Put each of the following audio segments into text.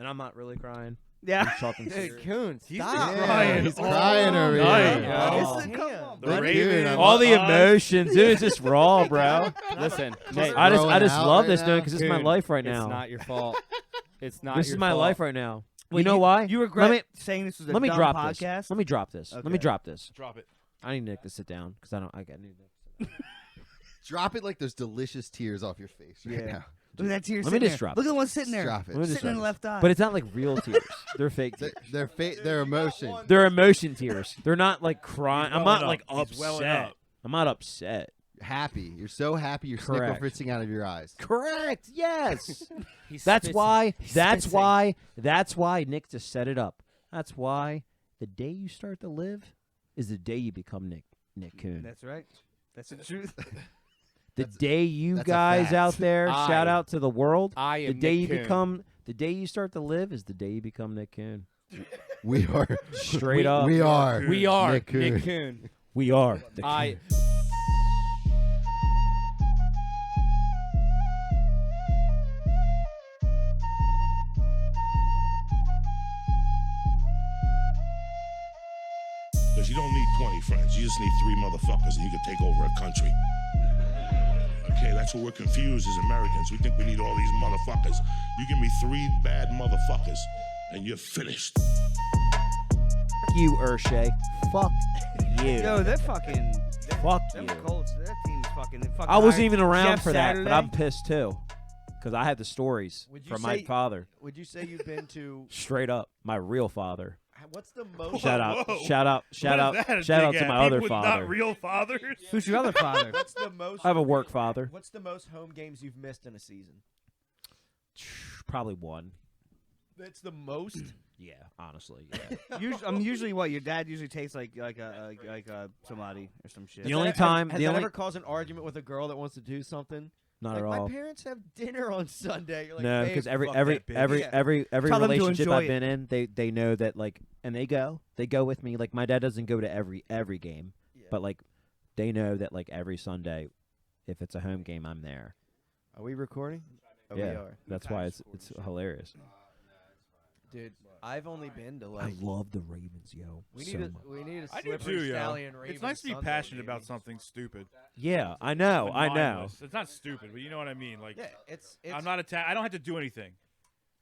And I'm not really crying. Yeah. I'm talking serious. Kuhn, He's stop. crying. He's crying over here. The Raven. All the emotions, dude. It's just raw, bro. Listen, I just love this, dude, because this is my Kuhn, life right now. It's not your fault. It's not. This is my life right now. Wait, you know why? You regret saying this was a let me dumb drop podcast? this. Let me drop this. Okay. Let me drop this. Drop it. I need Nick to sit down because I need Nick. Drop it like there's delicious tears off your face right now. Look at that tear Let me sitting just there. drop Look it. at the one sitting there. Drop it. Let me just Sitting in drop the it. left eye. But it's not like real tears. They're fake tears. They're emotion. They're emotion tears. They're not like crying. I'm not like He's welling upset. up. I'm not upset. Happy. You're so happy you're Correct. snicker-fritzing out of your eyes. Correct. Yes. He's That's spitting. why. He's That's spitting. why Nick just set it up. That's why the day you start to live is the day you become Nick Kuhn. That's right. That's the truth. The day you that's a guys fact. out there shout out to the world. I am The day Nick you Kuhn. become. The day you start to live is the day you become Nick Kuhn. We are. Straight up. We are. We are Nick Kuhn. Nick Kuhn. We are. The I. Kuhn. Because you don't need 20 friends. You just need 3 motherfuckers and you can take over a country. Okay, that's what we're confused as Americans. We think we need all these motherfuckers. You give me 3 bad motherfuckers and you're finished. Fuck you, Urshay. Fuck you. Yo, they're fucking. Fuck Them you. Colts, their team's fucking. I wasn't hired even around Jeff for that, Saturday. but I'm pissed too. Because I had the stories Would you from my say- father. Would you say you've been to? Straight up. My real father. What's the most? Shout out. Whoa. Shout out. Shout out. What is that, Shout out big to ass? my People other with father. Not real fathers. Who's your other father? What's the most? I have a work father. What's the most home games you've missed in a season? Probably one. That's the most. Yeah, honestly. Yeah. Usually what your dad usually takes like somebody or some shit. The only time- Has the that only- ever caused an argument with a girl that wants to do something? Not Like, at all. my parents have dinner on Sunday. You're like, No, babe, because every fuck every that bitch. every Yeah. every every Tell them to relationship enjoy I've been in, they know that like, and they go with me. Like my dad doesn't go to every game, Yeah. but like they know that like every Sunday, if it's a home game, I'm there. Are we recording? Oh, yeah, we are. that's why it's hilarious. Dude, I've only been to I like. love the Ravens, yo. We so need much. we need a I do slippery too, yo. stallion. Ravens It's nice to be Sunday, passionate baby. about something stupid. Yeah, I know, And I know. mindless. It's not stupid, but you know what I mean. Like, Yeah, it's I'm not I don't have to do anything.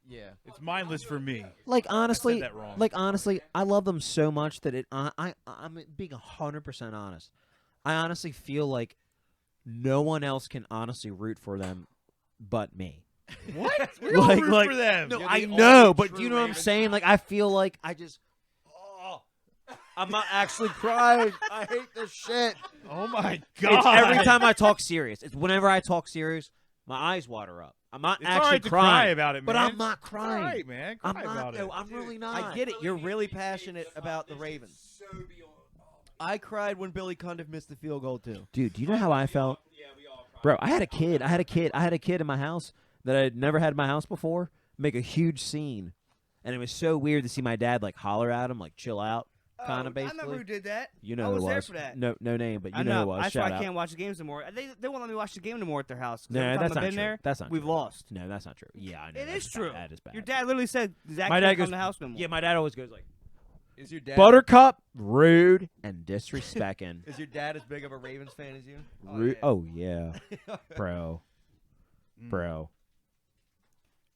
yeah. It's mindless for me. Like honestly, that wrong. I love them so much that I'm being 100% honest. I honestly feel like no one else can honestly root for them but me. What? We don't Like- root like- for them. No, You're I the know, only but true do you know what I'm Ravens saying? fan. Like I feel like I'm not actually crying. I hate this shit. Oh my It's god! every time I talk serious. It's whenever I talk serious, my eyes water up. I'm not It's actually all right to crying cry about it, but man. I'm not It's crying. all right, man. Cry I'm not. about No, it. I'm really not. I get it. You're really passionate about the Ravens. I cried when Billy Cundiff missed the field goal too. Dude, do you know how I felt? Bro, I had a kid in my house that I had never had in my house before make a huge scene. And it was so weird to see my dad like holler at him, like chill out, kind of I basically. remember who did that. You know I who was it there was. for that. No name, but you I know who it know. was. That's Shout why I out. can't watch the games anymore. They won't let me watch the game anymore at their house. 'Cause No, every time that's I've not been true. there, That's not we've true. lost. No, that's not true. Yeah, I know. It that's is bad. true. That is bad. Your dad literally said Zach My can't dad come goes, to the house anymore. Yeah, my dad always goes like, Is your dad Buttercup, rude, and disrespecting. Is your dad as big of a Ravens fan as you? Rude. Oh yeah, bro,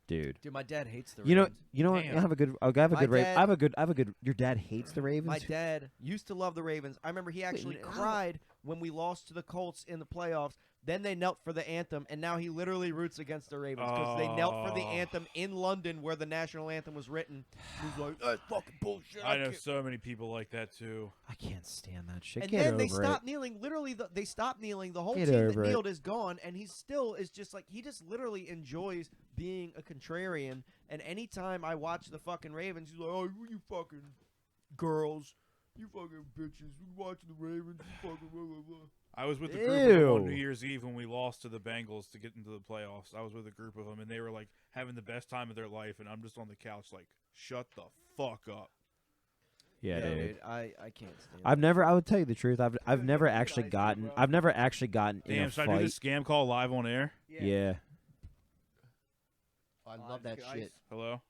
dude. Dude, my dad hates the You know, Ravens. you know what? Damn. I have a good. I have a My good. dad- I have a good. Your dad hates the Ravens. My dad used to love the Ravens. I remember he actually no. cried when we lost to the Colts in the playoffs. Then they knelt for the anthem, and now he literally roots against the Ravens because they knelt for the Oh. anthem in London where the national anthem was written. He's like, that's fucking bullshit. I know can't." so many people like that too. I can't stand that shit. And Get then over they it. stopped kneeling. Literally, they stopped kneeling. The whole Get team that over it. kneeled is gone, and he still is just like he just literally enjoys being a contrarian. And anytime I watch the fucking Ravens, he's like, "Oh, you fucking girls, you fucking bitches, you watching the Ravens, you fucking blah blah blah." I was with a group of them on Ew. New Year's Eve when we lost to the Bengals to get into the playoffs. I was with a group of them, and they were like having the best time of their life, and I'm just on the couch like, shut the fuck up. Yeah, dude. I can't stand. I've never. I would tell you the truth. I've never actually gotten. I've never actually gotten in Damn, a should I fight. do this scam call live on air? Yeah. I love that shit. Hello?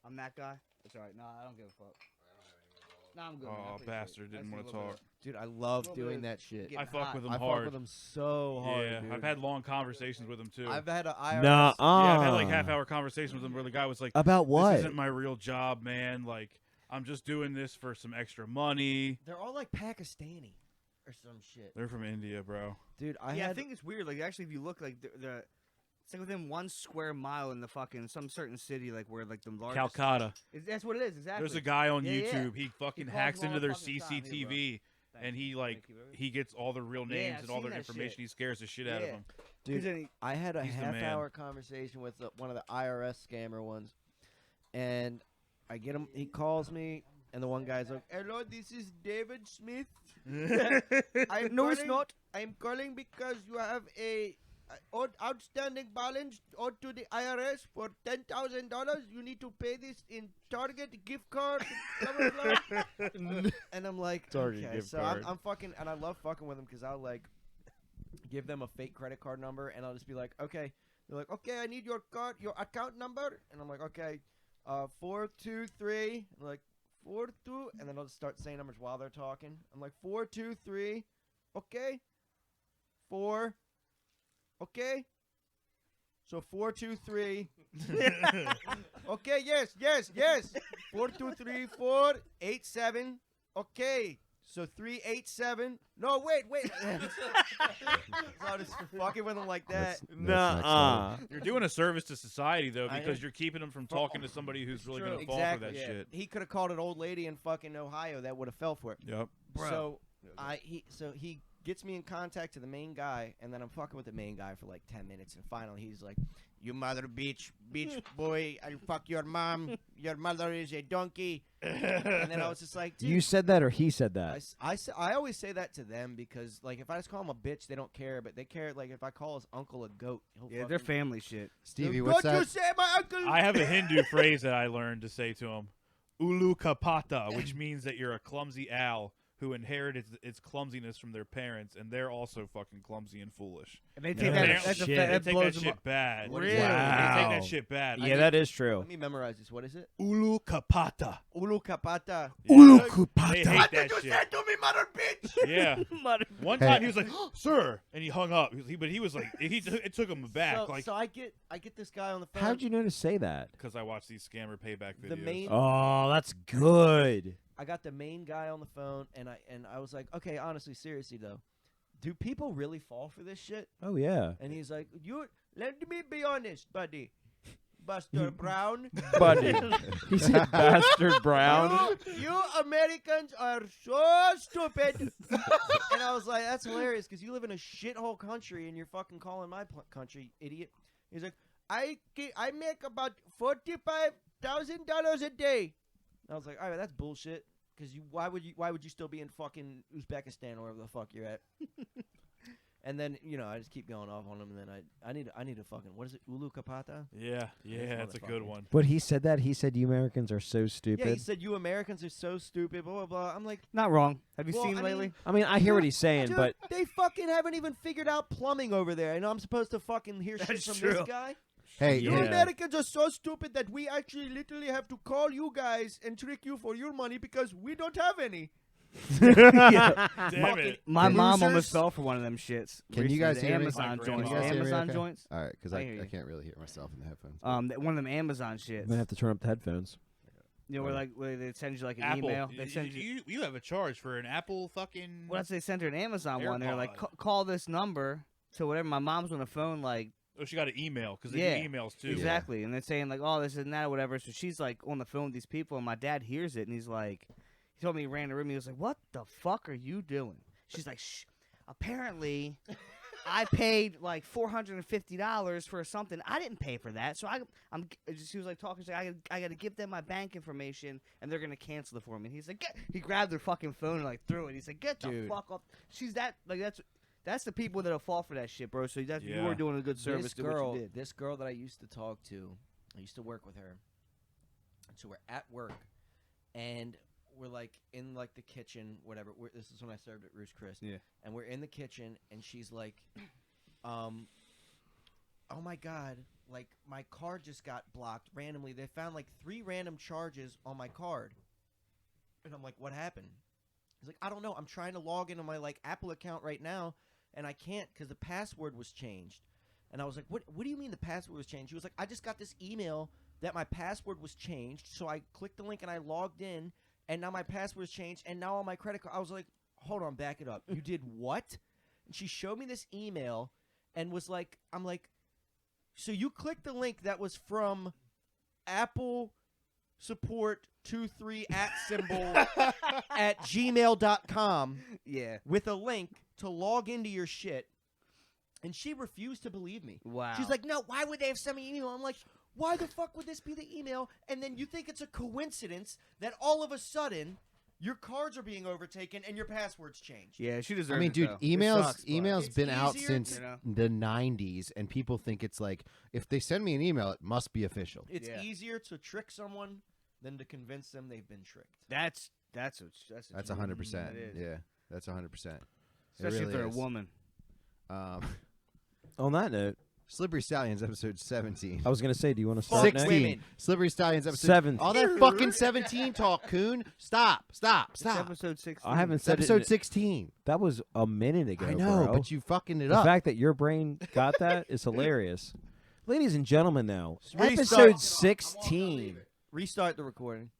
I'm that guy. That's all right. No, I don't give a fuck. No, I'm good. man. I Oh, appreciate it. bastard! I Didn't just want need to a little talk. Dude, I love Little doing bit that shit. getting I fuck hot. with him I hard. fuck with them so hard, Yeah, dude. I've had long conversations with him too. I've had an IRS. Nuh-uh. Yeah, I've had like half-hour conversations with him where the guy was like, About what? This isn't my real job, man. Like, I'm just doing this for some extra money." They're all like Pakistani or some shit. They're from India, bro. Dude, I think it's weird. Like, actually, if you look, like, it's like within 1 square mile in the fucking some certain city, like where like the largest. Calcutta. That's what it is exactly. There's a guy on Yeah, yeah. YouTube. He fucking calls hacks them all into the their fucking time. Here, CCTV, Thank and you. he like Thank you, baby. he gets all the real Yeah, names I've and all seen their that information. shit. He scares the shit out of Yeah. them. Dude, I had a He's the man. half-hour conversation with one of the IRS scammer ones, and I get him. He calls me, and the one guy's like, "Hello, this is David Smith. I'm No, it's calling- not. I'm calling because you have a outstanding balance owed to the IRS for $10,000. You need to pay this in Target gift card." Blah, blah, blah. And I'm like, Target okay, gift so card. I'm fucking, and I love fucking with them because I'll like give them a fake credit card number, and I'll just be like, okay. They're like, okay, I need your account number, and I'm like, okay, 423. I'm like 42, and then I'll just start saying numbers while they're talking. I'm like 423, okay, 4, okay, so 423. Okay, yes. 423 487. Okay, so 387. No, wait. So I just fucking with them like that. Nuh-uh. You're doing a service to society though, I because am. you're keeping them from talking to somebody who's really gonna fall Exactly. for that shit. He could have called an old lady in fucking Ohio that would have fell for it. Yep. So he gets me in contact to the main guy, and then I'm fucking with the main guy for like 10 minutes, and finally he's like, "You mother bitch boy, I'll fuck your mom. Your mother is a donkey." And then I was just like, dude, You said that or he said that? I always say that to them because like if I just call him a bitch, they don't care, but they care like if I call his uncle a goat, he'll Yeah, fucking, they're family shit. Stevie, "Don't what's you that? say my uncle?" I have a Hindu phrase that I learned to say to him, "Ulu kapata," which means that you're a clumsy owl who inherited its clumsiness from their parents, and they're also fucking clumsy and foolish. And they No take that. shit. They They take blows that them up. shit bad. What is They it? take Wow. that shit bad. Yeah, that is true. Let me memorize this. What is it? Ulu kapata. Ulu kapata. Ulu They kupata. hate that shit. to me, mother bitch? Yeah. Mother- One Hey. time he was like, "Sir," and he hung up. But he was like, it took him aback, So, like, so I get this guy on the phone. How'd you know to say that? because I watched these scammer payback videos. The main Oh, that's good. I got the main guy on the phone, and I was like, okay, honestly, seriously though, do people really fall for this shit? Oh, yeah. And he's like, let me be honest, buddy, Buster Brown. Buddy. He said Bastard Brown. You Americans are so stupid. And I was like, that's hilarious because you live in a shithole country and you're fucking calling my country idiot. He's like, I make about $45,000 a day. I was like, all right, that's bullshit. Because why would you still be in fucking Uzbekistan or wherever the fuck you're at? And then I just keep going off on him, and then I need a fucking, what is it, Ulu Kapata? Yeah, that's a good motherfucker. one. But he said that. He said you Americans are so Yeah, he stupid. said you Americans are so stupid, blah blah blah. I'm like, Not wrong. Have you Well, seen I lately? mean- I mean, I hear what he's saying, dude, but they fucking haven't even figured out plumbing over there, and I'm supposed to fucking hear shit That's from true. this guy. Hey, You Yeah. Americans are so stupid that we actually literally have to call you guys and trick you for your money because we don't have any. Damn it. My mom almost losers. fell for one of them shits. Can you recently, guys the hear me? Amazon My joints. grandma. Can you guys hear me Amazon okay? joints. All right, because I I hear you. can't really hear myself in the headphones. One of them Amazon shits. I'm gonna have to turn up the headphones. You know, where they send you like an Apple. email. They send you. You have a charge for an Apple fucking. Well, that's they sent her an Amazon one. They're like, AirPod. call this number to whatever. My mom's on the phone, like, Oh, she got an email because they Yeah. do emails too. exactly, and they're saying like, oh, this and that or whatever. So she's like on the phone with these people, and my dad hears it, and he's like, he told me he ran the room. He was like, what the fuck are you doing? She's like, shh. Apparently, I paid like $450 for something. I didn't pay for that. So she was like talking. She's like, I got to give them my bank information, and they're gonna cancel it for me. And he's like, he grabbed her fucking phone and like threw it. He's like, get the Dude. fuck up. She's that like that's the people that'll fall for that shit, bro. So you Yeah. were doing a good service to what you did. This girl that I used to talk to, I used to work with her. And so we're at work, and we're like in like the kitchen, whatever. This is when I served at Roost Chris. Yeah. And we're in the kitchen, and she's like, "Oh my God, like my card just got blocked randomly. They found like 3 random charges on my card. And I'm like, what happened? He's like, I don't know. I'm trying to log into my like Apple account right now, and I can't because the password was changed. And I was like, what do you mean the password was changed? He was like, I just got this email that my password was changed. So I clicked the link and I logged in, and now my password is changed, and now on my credit card. I was like, hold on, back it up. You did what? And she showed me this email and was like, I'm like, so you clicked the link that was from Apple support 23 at gmail.com Yeah. with a link to log into your shit. And she refused to believe me. Wow. She's like, no, why would they have sent me an email? I'm like, why the fuck would this be the email? And then you think it's a coincidence that all of a sudden your cards are being overtaken and your password's changed. Yeah, she deserves I mean, it, dude, though. emails It's been out easier since to- You know? the 90s, and people think it's like, if they send me an email, it must be official. It's Yeah. easier to trick someone than to convince them they've been tricked. That's a That's truth. 100%. That is. Yeah, that's 100%. Especially really if they're is. a woman. On that note, Slippery Stallions, episode 17. I was gonna say, do you want to start 16. next? women. Slippery Stallions, episode 17. All that fucking 17 talk, Kuhn. Stop. It's Stop. episode 16. I haven't It's said episode it. 16. That was a minute ago. I know, bro. but you fucking it The up. fact that your brain got that is hilarious. Ladies and gentlemen, now Restart. episode 16. Restart the recording.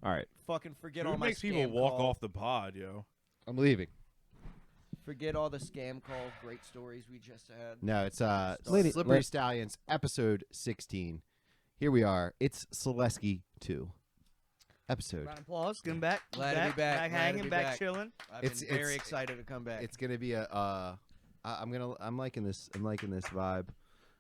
All right. Fucking forget Who all my makes people scam walk call. off the pod, yo? I'm leaving. Forget all the scam call, great stories we just had. No, it's Lady- Slippery let- Stallions, episode 16. Here we are. It's Solesky 2 episode. Round of applause. Getting back. Glad to be back. Back Glad to hanging. be Back back. chilling. I've It's- been very it's- excited to come back. It's gonna be a. I'm liking this. I'm liking this vibe.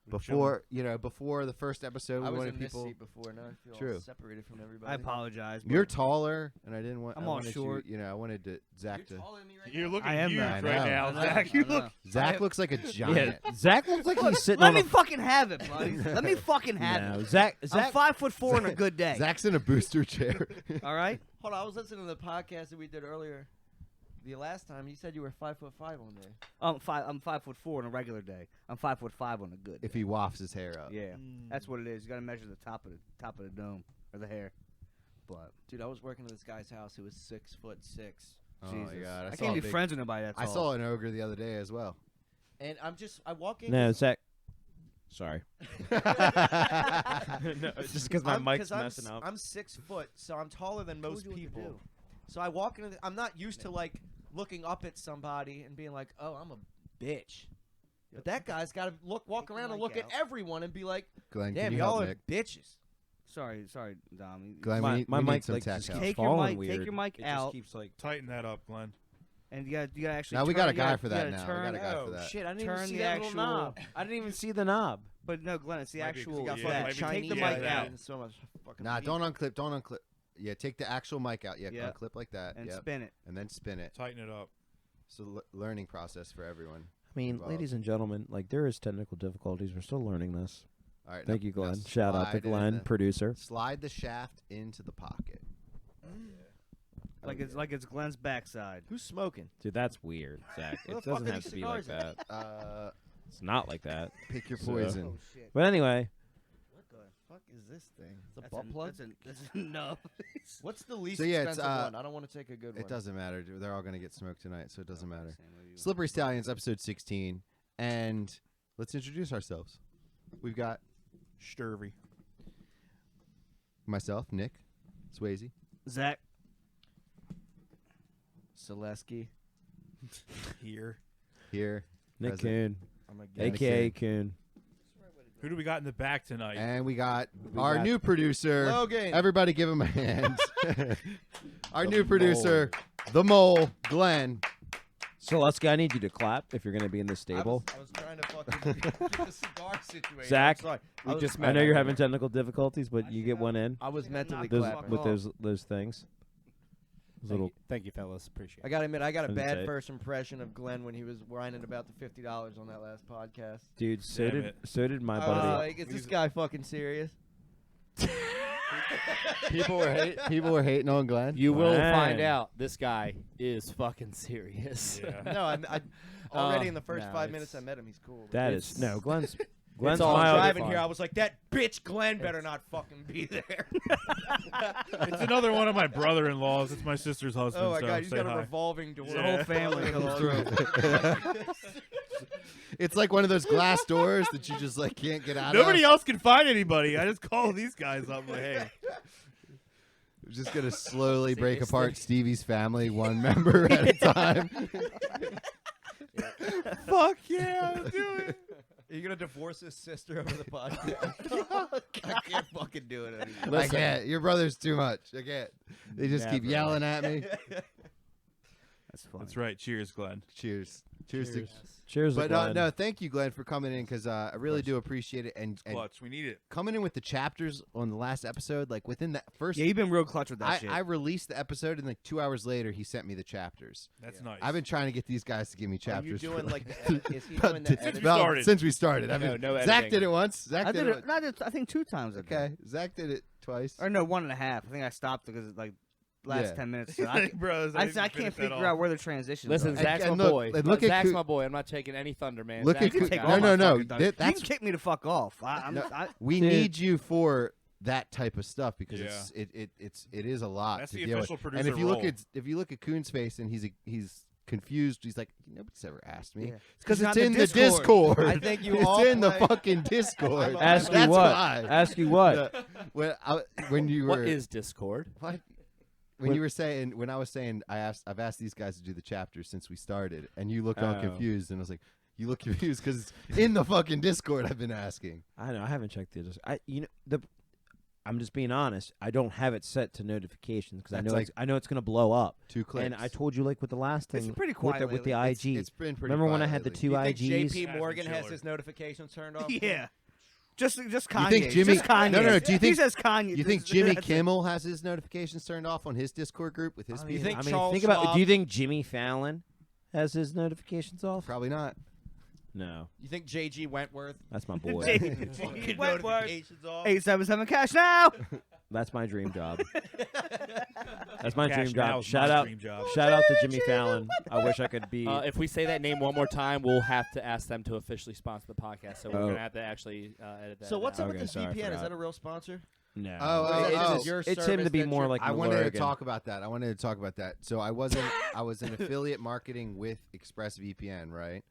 We're Before before the first episode, I we was wanted in this people. seat before. Now I feel all True. separated from everybody. I apologize. but You're taller, and I didn't want. I'm I all wanted short. I wanted to Zach to. You're taller than me right You're now. looking I am huge that. right I now, know. Zach. You look. Zach looks like a giant. Yeah, Zach looks like he's sitting Let on me a. fucking have it, buddy. Let me fucking have No, it. Zach. I'm 5'4" on a good day. Zach's in a booster chair. All right. Hold on, I was listening to the podcast that we did earlier. The last time you said you were 5'5" on there. I'm 5'4" on a regular day. I'm 5'5" on a good. if day. he wafts his hair up. Yeah, that's what it is. You got to measure the top of the dome or the hair. But Dude, I was working at this guy's house who was 6'6", Oh Jesus, my god! I saw can't a be big- friends with nobody that's I tall. saw an ogre the other day as well. and I walk in. No, Zach. Sorry. No, it's just because my mic's messing up. I'm 6 foot, so I'm taller than Told most you what to people. do. So I walk into. I'm not used to like looking up at somebody and being like, "Oh, I'm a bitch." But that guy's got to walk Take the around and mic look at out. everyone and be like, Glenn, "Damn, can you y'all help are Nick? bitches." Sorry, Dom. Glenn, my we need, my we need mic some like tech just help. keeps Take your falling mic- weird. take your mic it out. Just keeps like. Tighten that up, Glenn. And you got actually. Now we turn- got a you guy gotta- for you that gotta now. We Turn, got a guy for that. Oh, shit! I didn't Turn even see the that little actual- knob. I didn't even see the knob. But no, Glenn, it's the Might be 'cause actual. you got Got Yeah, fucking maybe take the Chinese mic guy out and so much fucking Nah, meat. don't unclip. Don't unclip. Yeah, take the actual mic out. Yeah, Yep. unclip like that. and Yep. spin it. And then spin it. Tighten it up. It's a learning process for everyone. I mean, Involved. ladies and gentlemen, like there is technical difficulties. We're still learning this. All right. Thank now- you, now Glenn. Shout out to slide Glenn, in producer. Slide the shaft into the pocket. Like it's Glenn's backside. Who's smoking? Dude, that's weird, Zach. Where It the fuck doesn't are have these to be like cigars that. It's not like that. Pick your So- poison. Oh shit. But anyway, What the fuck is this thing? It's a That's butt plug. That's no. What's the least So, yeah, it's, expensive one? I don't want to take a good one. It doesn't matter. Dude. They're all going to get smoked tonight, so it doesn't matter. Same with you. Slippery Stallions, episode 16. And let's introduce ourselves. We've got Sturvy. myself, Nick, Swayze. Zach. Solesky. Here. Here. Nick Present. Kuhn, I'm a a.k.a. Kuhn. Who do we got in the back tonight? And we got We our got- new producer. Logan. Everybody give him a hand. Our new producer, the mole, Glenn. So, Lesky, I need you to clap if you're going to be in the I stable. was trying to fucking get the cigar situation. Zach, I'm sorry. we I was, I know you're having technical difficulties, but you get one in. I was mentally Those, clapping. with those things. Those little. Thank you, fellas. Appreciate I gotta admit, I got a Didn't say bad it. first impression of Glenn when he was whining about the $50 on that last podcast. Dude, so Damn did it. so did my I was buddy. like, is this guy fucking serious? People were hating on Glenn. You will Wow. find out this guy is fucking serious. Yeah. No, I already in the first no, 5 minutes I it's- met him, he's cool. That is It's- no Glenn's. Glen's all my good driving fun. here, I was like, that bitch Glen better not fucking be there. It's another one of my brother-in-laws. It's my sister's husband. Oh my so god, he's say got a hi. revolving door. The whole family comes through. It's like one of those glass doors that you just like can't get out Nobody of. else can find anybody. I just call these guys up. Like, hey, We're just gonna slowly break apart Stevie's family one member at a time. fuck yeah, do it. Are you gonna divorce his sister over the podcast? I can't fucking do it anymore. I can't. Your brother's too much. I can't. They just keep Never. yelling at me. That's funny. That's right. Cheers, Glenn. Cheers. Cheers. To, Cheers, but Glenn. no, thank you, Glenn, for coming in because I really do appreciate it. And Clutch. We need it. coming in with the chapters on the last episode, like within that first, Yeah, you've been real clutch with that shit. I released the episode and like 2 hours later he sent me the chapters. That's nice. I've been trying to get these guys to give me Are chapters. you for, doing like is he about doing t- the Since edit? we started. since we started. I No, mean, no Zach editing. did it once. Zach I did did it. it. I think 2 times. I did. Okay, Zach did it twice. Or no, 1.5. I think I stopped because it's like last Yeah. 10 minutes. So I Bros, I can't figure out where the transitions Listen, are. Zach's and my look- boy. and look at Zach's Ku- my boy. I'm not taking any thunder, man. Look Zach at You is Ku- can take the no, all guy. my no, fucking thunder. that- that's- You can kick me the fuck off. We Dude. need you for that type of stuff because Yeah. it is a lot That's to the deal with. official And producer if you look role. at Kuhn's face and he's confused, he's like, nobody's ever asked me. Yeah. It's because He's it's not in the the Discord. I think you it's all in the play- fucking Discord. Ask you That's what? why. Ask you what? When you were What is Discord? what? When you were saying, when I was saying, I've asked these guys to do the chapters since we started, and you looked all Oh. confused, and I was like, you look confused because it's in the fucking Discord. I've been asking. I know. I haven't checked the. I'm just being honest. I don't have it set to notifications because That's I know it's gonna blow up. 2 clicks. And I told you like with the last thing It's pretty with quiet the lately. IG. It's been pretty Remember when I quiet had the lately. 2 You think IGs? JP Has Morgan been has chiller. his notifications turned off? Yeah. Just Kanye. You think Jimmy? Just Kanye. No. Do you He think? says Kanye. You think Jimmy That's it. Kimmel has his notifications turned off on his Discord group with his You people? think I mean, Charles think about. Schwab- Do you think Jimmy Fallon has his notifications off? Probably not. No, You think JG Wentworth? that's my boy. Fucking Wentworth. notifications off? 877 cash now. That's my dream job. That's my Cash dream now job. is Shout my out, dream job. shout out to Jimmy Fallon. I wish I could be. If we say that name one more time, we'll have to ask them to officially sponsor the podcast. So we're Oh. going to have to actually edit that. So what's up Okay, with this sorry, I VPN? Is forgot. that a real sponsor? no. Oh, Is your it's him to service be that more you're- like. I an wanted to Oregon. talk about that. So I was in affiliate marketing with ExpressVPN, right?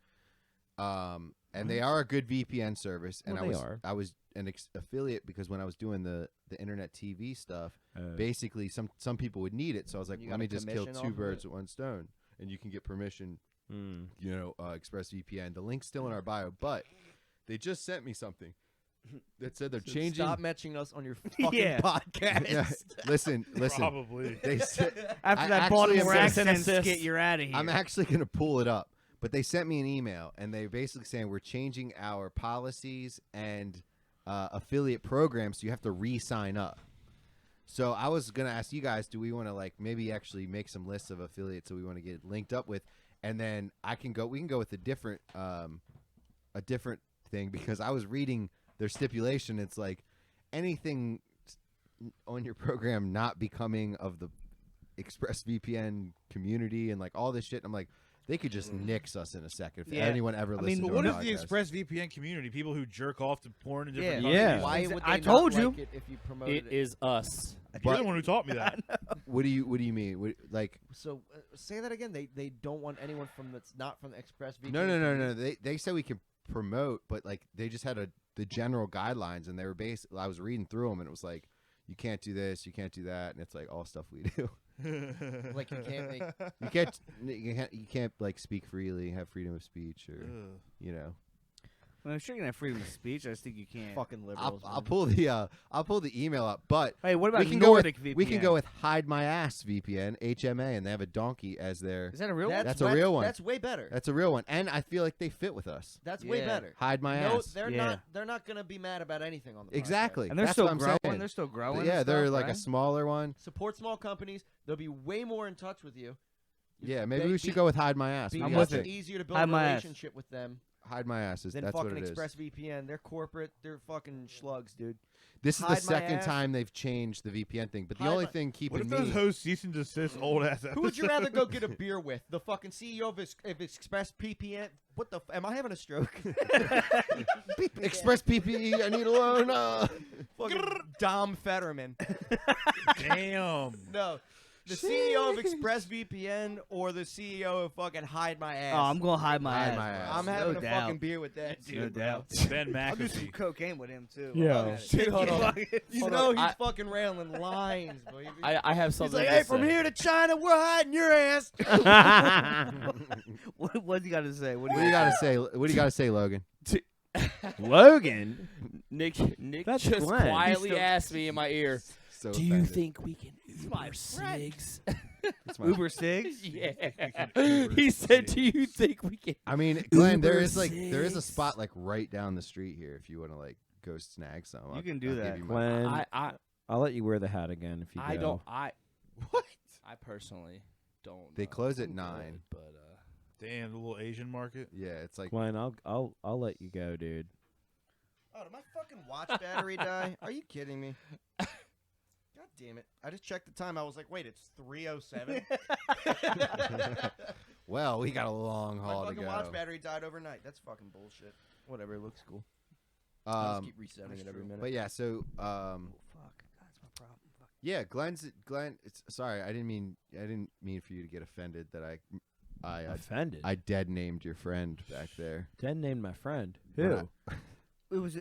And they are a good VPN service. And Well, they are. I was an affiliate because when I was doing the internet TV stuff, basically some people would need it. So I was like, You let got me a just kill commission 2 off of birds it? with one stone, and you can get permission. Mm. ExpressVPN. The link's still in our bio, but they just sent me something that said they're changing. Stop mentioning us on your fucking Yeah. podcast. Yeah, listen. Probably. They said, After I that actually Baltimore am- accent assist. skit, you're out of here. I'm actually going to pull it up, but they sent me an email, and they basically saying we're changing our policies and affiliate programs, so you have to re-sign up. So I was going to ask you guys, do we want to like maybe actually make some lists of affiliates that we want to get linked up with, and then we can go with a different thing because I was reading their stipulation. It's like anything on your program not becoming of the ExpressVPN community and like all this shit. I'm like, they could just nix us in a second if Yeah. anyone ever I mean, listened What to is our the podcast. ExpressVPN community? People who jerk off to porn in different Yeah. Yeah. countries? Why would they I not told you. like it if you promoted It is us. You're the one who taught me that. What do you mean? Like, So say that again. They don't want anyone from that's not from the ExpressVPN. no. They said we can promote, but like they just had the general guidelines, and they were I was reading through them, and it was like, you can't do this, you can't do that, and it's like all stuff we do. Like you can't make. You can't like speak freely, have freedom of speech, or you know. Well, I'm sure you can have freedom of speech. I just think you can't. Fucking liberals. I'll man. pull the email up, but Hey, what about we can go with Nordic VPN? we can go with Hide My Ass VPN HMA, and they have a donkey as their. Is that a real one? That's a real one. That's way better. That's a real one, and I feel like they fit with us. That's way Yeah. better. Hide My No, Ass. they're Yeah. not. They're not gonna be mad about anything on the podcast. Exactly. And they're That's still what I'm growing. saying. They're still growing. Yeah, and they're stuff, like right? a smaller one. Support small companies. They'll be way more in touch with you. Yeah, maybe They we should be- go with Hide My Ass. Be What do I'm you much guys with think? easier to build Hide a my ass. relationship with them. Hide my asses. Then That's what fucking it is. ExpressVPN. They're corporate. They're fucking slugs, dude. This is the Hide my second ass. time they've changed the VPN thing. But the Hide only my- thing What keeping if me. those hosts cease and desist old ass episodes? Who would you rather go get a beer with? The fucking CEO of ExpressVPN? What the? Am I having a stroke? Express PPE. I need a loan. Fucking Dom Fetterman. Damn. No. The CEO of ExpressVPN or the CEO of fucking Hide My Ass? Oh, I'm gonna hide my Hide ass. my ass. I'm No having a doubt. fucking beer with that dude. No doubt. Ben I'll do some McAfee. cocaine with him too. Yo. Dude, hold on. You Hold know on, he's I- fucking railing lines, baby. I have He's something like, to hey, from say. here to China, we're hiding your ass. What do you got to say? What do you gotta say? What do you gotta say, Logan? Logan. Nick That's just Glen. quietly He's so- asked me in my ear, So "Do you offended. think we can my Uber friend. Sigs?" It's my- Uber Sigs? Yeah. He said, "Do you think we can?" I mean, Glenn, there Uber is a Six. spot like right down the street here if you want to like go snag some. You can do that. Glenn, I I'll let you wear the hat again if you I go. don't. I What? I personally don't. They close at I'm 9. good, but Damn, the little Asian market. Yeah, it's like Glenn, I'll let you go, dude. Oh, did my fucking watch battery die? Are you kidding me? God damn it. I just checked the time. I was like, wait, it's 3:07? well, we got a long My haul to fucking go. watch battery died overnight. That's fucking bullshit. Whatever, it looks cool. I just keep resetting it every minute. But yeah, so fuck. That's my problem. Fuck. yeah, Glenn. It's sorry, I didn't mean for you to get offended that I Offended. dead named your friend back there. Dead named my friend. When Who? It was.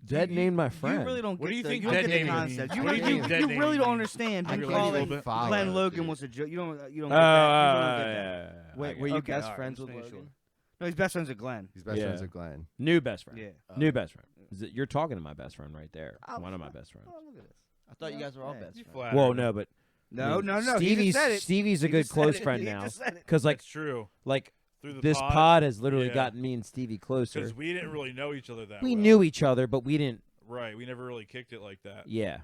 Dead named my friend. You really don't What get do you the, think you don't dead get the naming concept. means? You What really, do you you, think dead you naming really don't means? understand. I You can't calling even follow, Glenn Logan dude. was a joke. You don't Oh, get that. You don't get that. Wait, were you Okay, best all right, friends I'm with just making Logan? No, he's best friends with Glenn. He's best Yeah. friends with Glenn. New best friend. Yeah. New best friend. You're talking to my best friend right there. Oh, One of my best friends. Oh, look at this. I thought you guys were all Hey, best You friends. flatter. Well, no, but No, I mean, no, no. He Stevie's just said it. Stevie's a He good just close said it. friend He now. just said it. Because That's true. like Through the this pod has literally yeah. gotten me and Stevie closer. Because we didn't really know each other that We well. knew each other, but we didn't. Right. We never really kicked it like that. Yeah.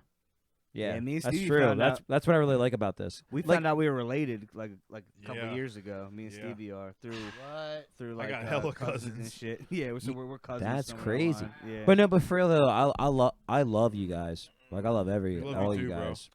Yeah, Yeah, me and that's Stevie true. found That's out- that's what I really like about this. We Like- found out we were related like a couple Yeah. years ago. Me and Yeah. Stevie are through What? through I like got hella and cousins. shit. Yeah, so we're cousins. That's somewhere crazy. along. Yeah. But no, but for real though, I love you guys. Like I love We love all you you too, bro. guys.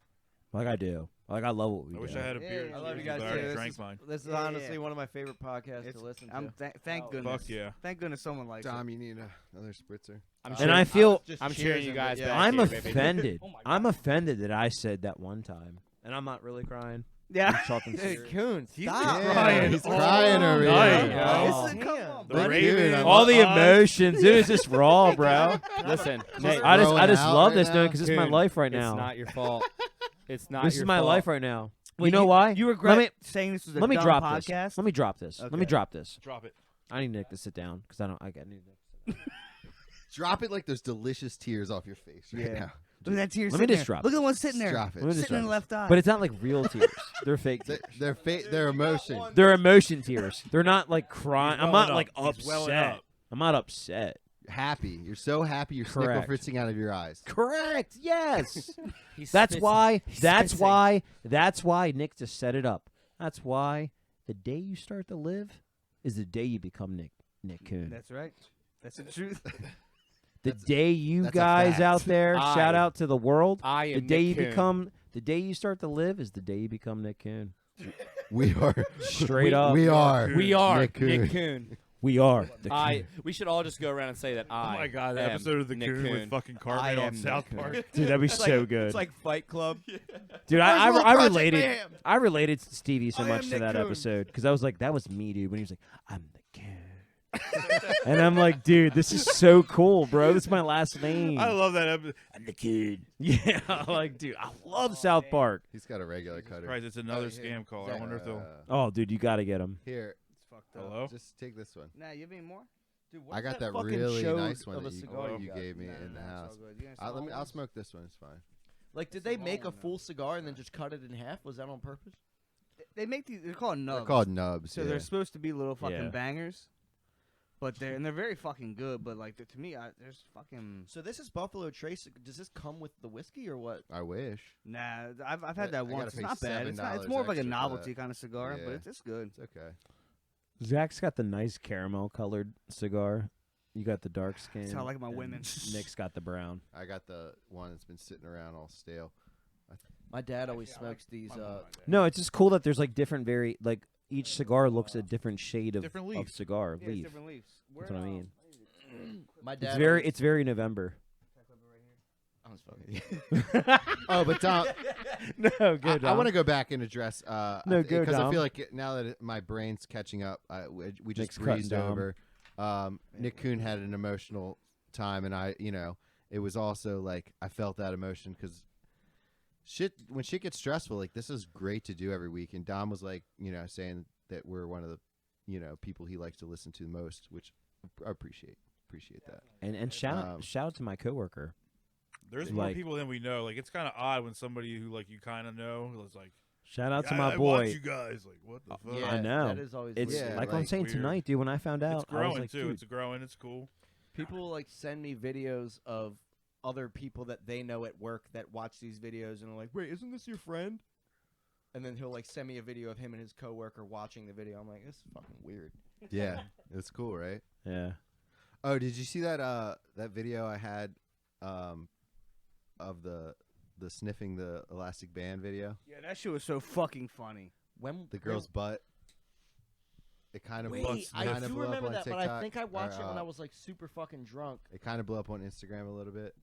Like I do. Like I love what we I do. wish I had a Yeah, beer. yeah, I love you yeah. guys but I too. already This drank is, mine. this is Yeah, honestly yeah. one of my favorite podcasts It's- to listen I'm to. thank Oh, goodness. Fuck yeah. Thank goodness someone likes it. Dom, you need another spritzer. I'm And I feel I'm cheering you guys back. I'm here, baby. offended. Oh my I'm offended that I said that one time, and I'm not really crying. Yeah. I'm talking Dude, serious. Kuhn, He's stop. crying. He's Oh, crying over nice. here. Oh. Listen, come on, The bro. But Raven. dude, I All the eyes. emotions, dude, is just raw, bro. Listen, I Nate, just Growing love out this, right dude, now. because it's my Kuhn, life right it's now. not your fault. It's not This your is my fault. life right now. Wait, You know why? You regret Let me saying this was a let me dumb drop podcast? this. Let me drop this. Let me Okay. drop this. Drop it. I need Nick to sit down because I need Nick. To sit down. Drop it like there's delicious tears off your face right Yeah. now. Look at that tear Let me sitting just there. drop Look it. at the one sitting Just there. drop it. Let me just Sitting in drop the left eye. But it's not like real tears. They're fake tears. They're emotion. They're emotion tears. They're not like crying. He's I'm welling not like up. He's welling upset. up. I'm not upset. Happy. You're so happy. You're snickle Correct. fritzing out of your eyes. Correct. Yes. He's That's spitting. why. He's That's spitting. why Nick just set it up. That's why the day you start to live is the day you become Nick Kuhn. That's right. That's the truth. The day you that's a guys fact. out there, shout out to the world. I am The day Nick you Kuhn. become, the day you start to live is the day you become Nick Kuhn. We are. Straight up. We are. We are Nick Kuhn. Nick Kuhn. We are. The I. We should all just go around and say that Oh I. my god, the am episode of the Nick Coon with Kuhn. fucking I Cartman am on South Nick Park. Dude, that'd be so good. It's like Fight Club. Dude, First I World Project related. Mayhem. I related to Stevie so I much am to Nick that Kuhn. episode because I was like, that was me, dude. When he was like, I'm the Kuhn, and I'm like, dude, this is so cool, bro. This is my last name. I love that episode. I'm the kid. Yeah, like, dude, I love South Park. He's got a regular cutter. Christ, it's another Oh, here. scam call. I wonder if they'll. Oh, dude, you gotta get him. Here, It's fucked up. Hello? just take this one. Nah, you have any more? Dude, I got that fucking really chode nice one of that a you, cigar you got? gave me Nah, in the nah, it's house. all good. You gonna smoke I'll one? smoke this one. It's fine. Like, did It's they a make a long full one. cigar and then just cut it in half? Was that on purpose? They make these. They're called nubs. They're called nubs. So yeah. they're supposed to be little fucking Yeah. bangers, but they're very fucking good. But like to me, there's fucking So this is Buffalo Trace. Does this come with the whiskey or what? I wish. nah. I've I had that gotta once. It's pay not bad. It's $7 more of like a extra for novelty that. kind of cigar, Yeah. but it's good. It's okay. Zach's got the nice caramel colored cigar. You got the dark skin. That's how I like my and women. Nick's got the brown. I got the one that's been sitting around all stale. My dad always smokes these. No, it's just cool that there's like different like each cigar looks a different shade of Different of leaf. cigar Yeah, leaf. different leaves. That's what I mean. My dad. It's very November. I was fucking. Oh, but Dom, No, good. I want to go back and address No, go, because I Dom. feel like now that my brain's catching up, we just Nick's cutting breezed Dom. over. Nick Kuhn had an emotional time, and it was also like I felt that emotion because when shit gets stressful, like this is great to do every week. And Dom was like, saying that we're one of the, people he likes to listen to the most, which I appreciate that. And shout out to my coworker. There's more Like- people than we know. Like it's kind of odd when somebody who like you kind of know is like, Shout out to I my watch boy. you guys. Like what the fuck? Yeah, I know. That is always It's weird. Yeah, like I'm like, saying weird. tonight, dude. When I found out, It's growing I was like, too. dude, It's growing. It's cool. People like send me videos of other people that they know at work that watch these videos and are like, "Wait, isn't this your friend?" And then he'll like send me a video of him and his coworker watching the video. I'm like, "This is fucking weird." Yeah, it's cool, right? yeah. Oh, did you see that video I had of the sniffing the elastic band video? Yeah, that shit was so fucking funny. When The girl's butt. It kind of Wait, kind I of do blew up remember on that, TikTok. but I think I watched or, it when I was like super fucking drunk. It kind of blew up on Instagram a little bit.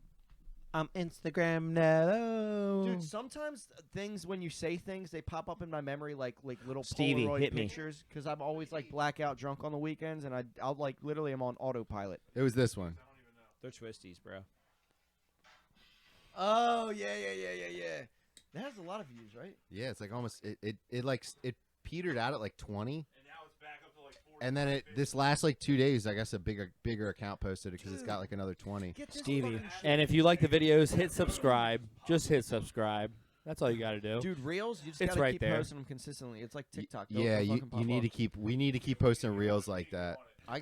I'm Instagram now. Dude, sometimes things when you say things, they pop up in my memory like little Stevie, Polaroid hit me. pictures because I'm always like blackout drunk on the weekends, and I'll like literally I'm on autopilot. It was this one. They're twisties, bro. Oh yeah. That has a lot of views, right? Yeah, it's like almost it petered out at like 20, And now it's back up to like 40. and then this last like 2 days, I guess a bigger account posted it because it's got like another 20. Get this Stevie. fucking shit. And if you like the videos, hit subscribe. Just hit subscribe. That's all you got to do. Dude, reels, you just It's gotta right keep there. posting them consistently. It's like TikTok. They'll- Yeah, they'll you fucking pop need up. to we need to keep posting reels like that. I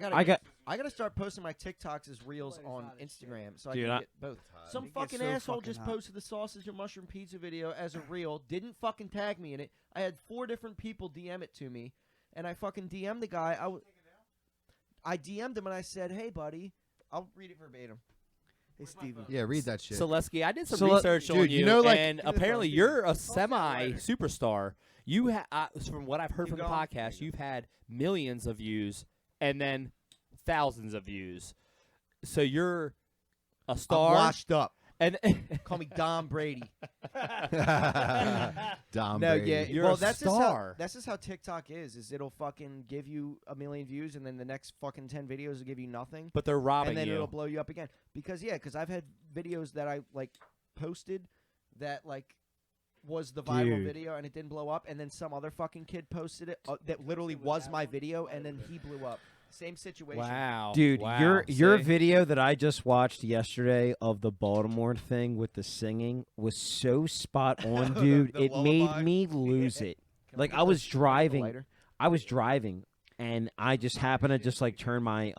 I gotta start posting my TikToks as reels on Instagram so I Dude, can I- get both. Some It gets fucking so asshole fucking just hot. posted the sausage and mushroom pizza video as a reel, didn't fucking tag me in it. I had 4 different people DM it to me, and I fucking DM'd the guy. I DM'd him and I said, "Hey, buddy," I'll read it verbatim. Hey, Steven. Yeah, read that shit. Solesky, I did some Sole- research on Dude, you, you know, like- and apparently you're a semi-superstar. You from what I've heard Keep from the going. podcast, you've had millions of views and then thousands of views. So you're a I'm star. washed up. And Call me Dom Brady. Dom No, Brady. yeah. You're well, a that's star. just how TikTok is it'll fucking give you 1 million views, and then the next fucking 10 videos will give you nothing. but they're robbing And then you. it'll blow you up again because I've had videos that I like posted that like was the viral Dude. video and it didn't blow up, and then some other fucking kid posted it that literally was my video, and then he blew up. Same situation. Wow, Dude, wow. your See? video that I just watched yesterday of the Baltimore thing with the singing was so spot on, dude. the It lullaby. made me lose it. Can Like get I was the driving, lighter? and I just happened to just like turn my It's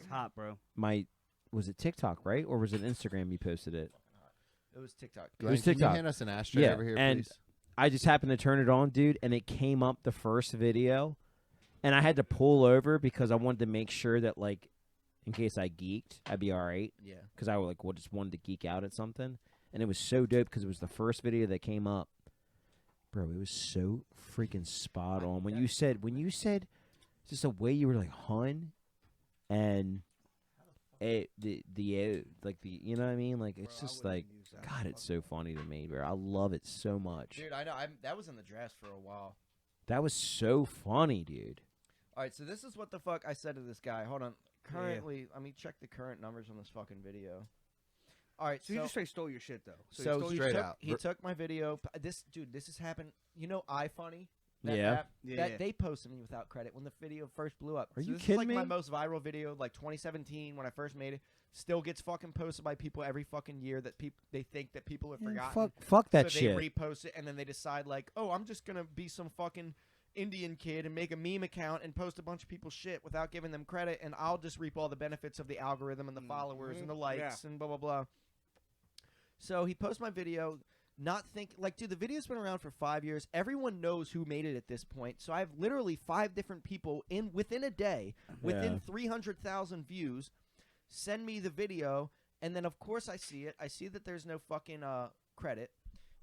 hot, bro. my was it TikTok, right? Or was it Instagram you posted it? It was TikTok. Glenn, was can you TikTok. hand us an ashtray Yeah, over here, and please? I just happened to turn it on, dude, and it came up the first video, and I had to pull over because I wanted to make sure that, like, in case I geeked, I'd be all right. Yeah. Because I just wanted to geek out at something, and it was so dope because it was the first video that came up. Bro, it was so freaking spot on. When you said just the way you were like, hun, and you know what I mean? Like, it's just like, God, it's so funny to me, bro. I love it so much. Dude, I know. That was in the draft for a while. That was so funny, dude. All right, so this is what the fuck I said to this guy. Hold on. Currently, let me check the current numbers on this fucking video. All right, So, you just straight stole your shit, though. so he he straight took, out. he took my video. This has happened. You know, iFunny. Yeah. app? Yeah. They posted me without credit when the video first blew up. Are So you this kidding is like me? my most viral video, like 2017 when I first made it. Still gets fucking posted by people every fucking year that they think that people have forgotten. Fuck that so shit. they repost it and then they decide like, oh, I'm just gonna be some fucking Indian kid and make a meme account and post a bunch of people's shit without giving them credit, and I'll just reap all the benefits of the algorithm and the followers and the likes and blah blah blah. So he posts my video. not think like, dude, the video's been around for 5 years. Everyone knows who made it at this point. So I have literally 5 different people within a day, within 300,000 views, send me the video, and then of course I see it. I see that there's no fucking credit,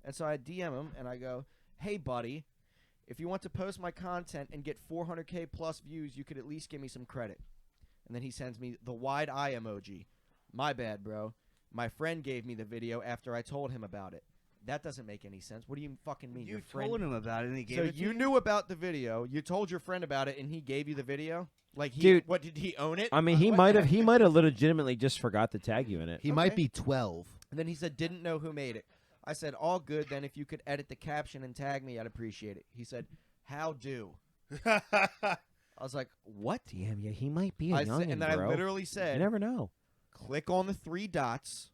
and so I DM him and I go, "Hey, buddy, if you want to post my content and get 400K plus views, you could at least give me some credit." And then he sends me the wide eye emoji. My bad, bro. My friend gave me the video after I told him about it. That doesn't make any sense. What do you fucking mean? You Your friend told him about it, and he gave so it to you knew about the video. You told your friend about it, and he gave you the video. Like, Dude, what did he own it? I mean, he What might the have. He might have legitimately just forgot to tag you in it. He might be 12. And then he said, didn't know who made it. I said, all good. Then if you could edit the caption and tag me, I'd appreciate it. He said, how do? I was like, what? Damn, yeah, he might be a youngin', and then bro. I literally said, You never know. click on the 3 dots